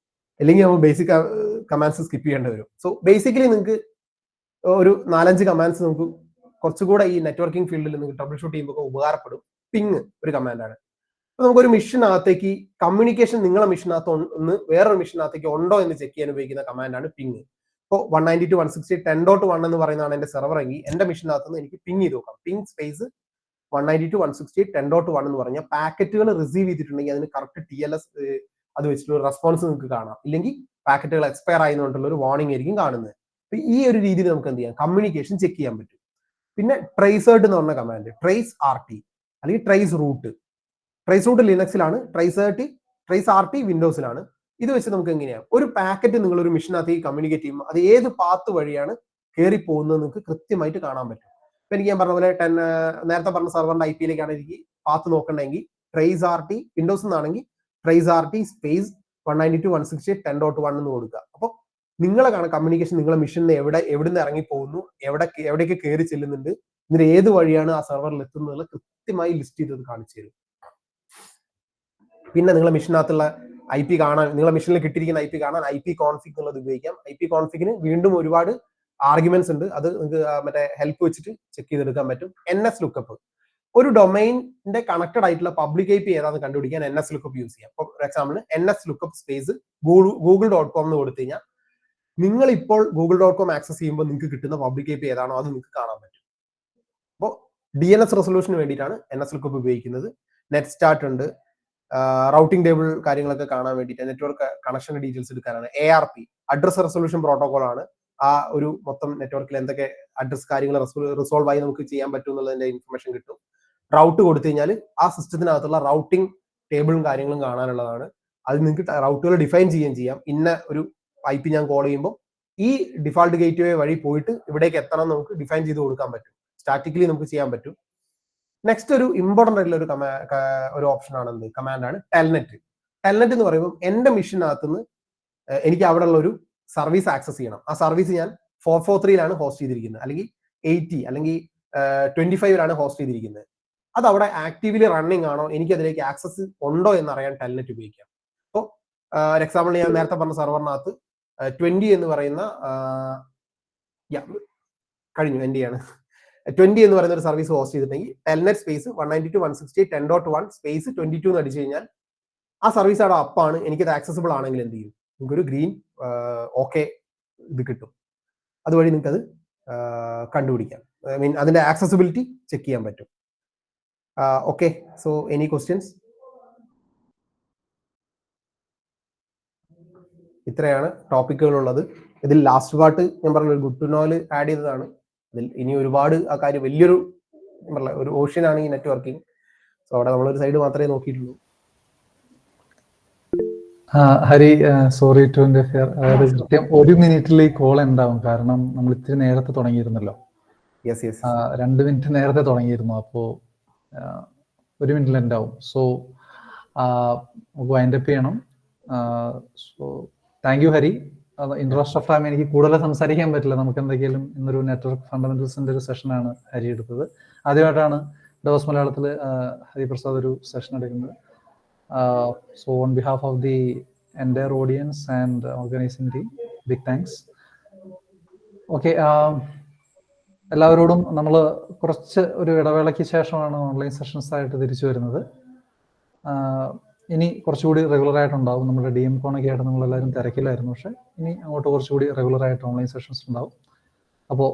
അല്ലെങ്കിൽ നമ്മൾ ബേസിക് കമാൻഡ്സ് സ്കിപ്പ് ചെയ്യേണ്ടി വരും. സോ ബേസിക്കലി നിങ്ങൾക്ക് ഒരു 4-5 കമാൻഡ്സ് നമുക്ക് കുറച്ചുകൂടെ ഈ നെറ്റ്വർക്കിംഗ് ഫീൽഡിൽ നിങ്ങൾക്ക് ട്രബിൾ ഷൂട്ട് ചെയ്യുമ്പോൾ ഉപകാരപ്പെടും. പിങ് ഒരു കമാൻഡാണ്. അപ്പൊ നമുക്കൊരു മെഷീനകത്തേക്ക് കമ്മ്യൂണിക്കേഷൻ നിങ്ങളെ മെഷീനകത്ത് ഒന്ന് വേറൊരു മെഷീനകത്തേക്ക് ഉണ്ടോ എന്ന് ചെക്ക് ചെയ്യാൻ ഉപയോഗിക്കുന്ന കമാൻഡാണ് പിങ്. ഇപ്പോൾ 192.168.10.1 എന്ന് പറയുന്നതാണ് എന്റെ സെർവർ എങ്കിൽ എന്റെ മെഷീനകത്ത് നിന്ന് എനിക്ക് പിങ് ചെയ്ത് നോക്കാം. പിങ് സ്പേസ് 192.168.10.1 എന്ന് പറഞ്ഞാൽ പാക്കറ്റുകൾ റിസീവ് ചെയ്തിട്ടുണ്ടെങ്കിൽ അതിന് കറക്റ്റ് TLS അത് വെച്ചിട്ടുള്ള റെസ്പോൺസ് നിങ്ങൾക്ക് കാണാം. ഇല്ലെങ്കിൽ പാക്കറ്റുകൾ എക്സ്പയർ ആയതുകൊണ്ടുള്ള ഒരു വാർണിംഗ് ആയിരിക്കും കാണുന്നത്. അപ്പൊ ഈ ഒരു രീതിയിൽ നമുക്ക് എന്ത് ചെയ്യാം, കമ്മ്യൂണിക്കേഷൻ ചെക്ക് ചെയ്യാൻ പറ്റും. പിന്നെ ട്രേസേർട്ട് എന്ന് പറഞ്ഞ കമാൻഡ്, ട്രേസ് RT അല്ലെങ്കിൽ ട്രേസ് റൂട്ട്. ട്രേസ് റൂട്ട് ലിനക്സിലാണ്, ട്രേസ് RT വിൻഡോസിലാണ്. ഇത് വെച്ച് നമുക്ക് എങ്ങനെയാണ് ഒരു പാക്കറ്റ് നിങ്ങൾ ഒരു മെഷീനകത്തേക്ക് കമ്മ്യൂണിക്കേറ്റ് ചെയ്യുമ്പോൾ അത് ഏത് പാത്ത് വഴിയാണ് കയറി പോകുന്നത് നിങ്ങൾക്ക് കൃത്യമായിട്ട് കാണാൻ പറ്റും. ഇപ്പൊ എനിക്ക് ഞാൻ പറഞ്ഞ പോലെ നേരത്തെ പറഞ്ഞ സെർവറിന്റെ IP-യിലേക്കാണ് എനിക്ക് പാത്ത് നോക്കണമെങ്കിൽ ട്രേസ് RT, വിൻഡോസ് എന്നാണെങ്കിൽ ട്രേസ് RT സ്പേസ് 192.168.10.1 എന്ന് കൊടുക്കുക. അപ്പോൾ നിങ്ങളെ കമ്മ്യൂണിക്കേഷൻ നിങ്ങളെ മെഷീനിൽ എവിടുന്ന് ഇറങ്ങി പോകുന്നു, എവിടേക്ക് കയറി ചെല്ലുന്നുണ്ട്, എന്നിട്ട് ഏത് വഴിയാണ് ആ സെർവറിൽ എത്തുന്നത് കൃത്യമായി ലിസ്റ്റ് ചെയ്തത് കാണിച്ചു തരും. പിന്നെ നിങ്ങളെ മെഷീനകത്തുള്ള IP കാണാൻ, നിങ്ങളെ മെഷീനിൽ കിട്ടിയിരിക്കുന്ന IP കാണാൻ IP കോൺഫിഗ് എന്നുള്ളത് ഉപയോഗിക്കാം. IP കോൺഫിഗിന് വീണ്ടും ഒരുപാട് ആർഗ്യുമെന്റ്സ് ഉണ്ട്, അത് നിങ്ങൾക്ക് മറ്റേ ഹെൽപ്പ് വെച്ചിട്ട് ചെക്ക് ചെയ്തെടുക്കാൻ പറ്റും. NS ലുക്കപ്പ്, ഒരു ഡൊമൈനിന്റെ കണക്റ്റഡ് ആയിട്ടുള്ള പബ്ലിക് IP ഏതാണെന്ന് കണ്ടുപിടിക്കാൻ NS ലുക്കപ്പ് യൂസ് ചെയ്യാം. For example NS lookup space google.com എന്ന് കൊടുത്തു കഴിഞ്ഞാൽ നിങ്ങൾ ഇപ്പോൾ google.com ആക്സസ് ചെയ്യുമ്പോൾ നിങ്ങൾക്ക് കിട്ടുന്ന പബ്ലിക് IP ഏതാണോ അത് നിങ്ങൾക്ക് കാണാൻ പറ്റും. അപ്പോൾ DNS റെസൊല്യൂഷന് വേണ്ടിയിട്ടാണ് NS ലുക്കപ്പ് ഉപയോഗിക്കുന്നത്. നെറ്റ് സ്റ്റാർട്ട് ഉണ്ട്, റൗട്ടിംഗ് ടേബിൾ കാര്യങ്ങളൊക്കെ കാണാൻ വേണ്ടിയിട്ട്, നെറ്റ്വർക്ക് കണക്ഷന്റെ ഡീറ്റെയിൽസ് എടുക്കാനാണ്. ARP അഡ്രസ് റെസൊല്യൂഷൻ പ്രോട്ടോകോൾ ആണ്. ആ ഒരു മൊത്തം നെറ്റ്വർക്കിൽ എന്തൊക്കെ അഡ്രസ് കാര്യങ്ങൾ റിസോൾവ് ആയി നമുക്ക് ചെയ്യാൻ പറ്റും എന്നുള്ളതിന്റെ ഇൻഫർമേഷൻ കിട്ടും. റൗട്ട് കൊടുത്തു കഴിഞ്ഞാൽ ആ സിസ്റ്റത്തിനകത്തുള്ള റൗട്ടിംഗ് ടേബിളും കാര്യങ്ങളും കാണാനുള്ളതാണ്. അത് നിങ്ങൾക്ക് റൗട്ടുകൾ ഡിഫൈൻ ചെയ്യുകയും ചെയ്യാം. ഇന്ന ഒരു IP ഞാൻ കോൾ ചെയ്യുമ്പോൾ ഈ ഡിഫാൾട്ട് ഗേറ്റ് വേ വഴി പോയിട്ട് ഇവിടേക്ക് എത്തണം നമുക്ക് ഡിഫൈൻ ചെയ്ത് കൊടുക്കാൻ പറ്റും. സ്റ്റാറ്റിക്കലി നമുക്ക് ചെയ്യാൻ പറ്റും. നെക്സ്റ്റ് ഒരു ഇമ്പോർട്ടന്റ് ആയിട്ടുള്ള ഒരു ഓപ്ഷൻ ആണ് എന്ത്, കമാൻഡാണ് ടെൽനെറ്റ്. ടെൽനെറ്റ് എന്ന് പറയുമ്പോൾ എന്റെ മെഷീനകത്തുനിന്ന് എനിക്ക് അവിടെ ഉള്ള ഒരു സർവീസ് ആക്സസ് ചെയ്യണം. ആ സർവീസ് ഞാൻ 443 ഹോസ്റ്റ് ചെയ്തിരിക്കുന്നത്, അല്ലെങ്കിൽ 80 അല്ലെങ്കിൽ 25 ഹോസ്റ്റ് ചെയ്തിരിക്കുന്നത്. അത് അവിടെ ആക്റ്റീവ്ലി റണ്ണിങ് ആണോ, എനിക്ക് അതിലേക്ക് ആക്സസ് ഉണ്ടോ എന്നറിയാൻ ടെൽനെറ്റ് ഉപയോഗിക്കാം. അപ്പോൾ എക്സാമ്പിൾ ഞാൻ നേരത്തെ പറഞ്ഞ സെർവറിനകത്ത് 20 എന്ന് പറയുന്ന കഴിഞ്ഞു എൻ്റെ ആണ് 20 എന്ന് പറയുന്ന ഒരു സർവീസ് ഹോസ്റ്റ് ചെയ്തിട്ടുണ്ടെങ്കിൽ ടെൽനെറ്റ് സ്പേസ് 192.168.10.1 സ്പേസ് 22 എന്ന് അടിച്ചു കഴിഞ്ഞാൽ ആ സർവീസ് അവിടെ അപ്പാണ്. എനിക്കത് ആക്സസിബിൾ ആണെങ്കിൽ എന്ത് ചെയ്യും, നിങ്ങൾക്കൊരു ഗ്രീൻ ഓക്കെ ഇത് കിട്ടും. അതുവഴി നിങ്ങൾക്കത് കണ്ടുപിടിക്കാം, ഐ മീൻ അതിന്റെ ആക്സസിബിലിറ്റി ചെക്ക് ചെയ്യാൻ പറ്റും. Okay, so any questions? ഇത്രയാണ് ടോപ്പിക്കുകളുള്ളത്. ഇതിൽ ലാസ്റ്റ് പാർട്ട് ഞാൻ പറഞ്ഞ ഗുഡ് ടു നോയിൽ ആഡ് ചെയ്തതാണ്. അതിൽ ഇനി ഒരുപാട് ആ കാര്യം വലിയൊരു ഒരു ഓഷ്യൻ ആണ് ഈ നെറ്റ്വർക്കിംഗ്. സോ അവിടെ നമ്മളൊരു സൈഡ് മാത്രമേ നോക്കിയിട്ടുള്ളൂ.
Hari, sorry to interfere. അതായത് കൃത്യം 1 മിനിറ്റിൽ ഈ കോൾ ഉണ്ടാവും, കാരണം നമ്മൾ ഇത്തിരി നേരത്തെ തുടങ്ങിയിരുന്നല്ലോ. 2 മിനിറ്റ് നേരത്തെ തുടങ്ങിയിരുന്നു, അപ്പോൾ 1 മിനിറ്റിൽ ഉണ്ടാവും. സോ നമുക്ക് വൈൻഡപ്പ് ചെയ്യണം. So thank you Hari. Interest of time എനിക്ക് കൂടുതൽ സംസാരിക്കാൻ പറ്റില്ല. നമുക്ക് എന്തെങ്കിലും ഇന്നൊരു നെറ്റ്വർക്ക് ഫണ്ടമെന്റൽസിന്റെ ഒരു സെഷനാണ് ഹരി എടുത്തത്. ആദ്യമായിട്ടാണ് ഡവോസ് മലയാളത്തിൽ ഹരിപ്രസാദ് ഒരു സെഷൻ എടുക്കുന്നത്. So on behalf of the entire audience and organizing team, big thanks. Okay, എല്ലാവരോടും നമ്മൾ കുറച്ച് ഒരു ഇടവേളയ്ക്ക് ശേഷമാണ് ഓൺലൈൻ സെഷൻസ് ആയിട്ട് തിരിച്ചു വരുന്നത്. ഇനി കുറച്ചുകൂടി റെഗുലർ ആയിട്ടുണ്ടാവും. നമ്മുടെ DMCon ഒക്കെ ആയിട്ട് നമ്മളെല്ലാവരും തിരക്കിലായിരുന്നു, പക്ഷേ ഇനി അങ്ങോട്ട് കുറച്ചുകൂടി റെഗുലർ ആയിട്ട് ഓൺലൈൻ സെഷൻസ് ഉണ്ടാവും. അപ്പോൾ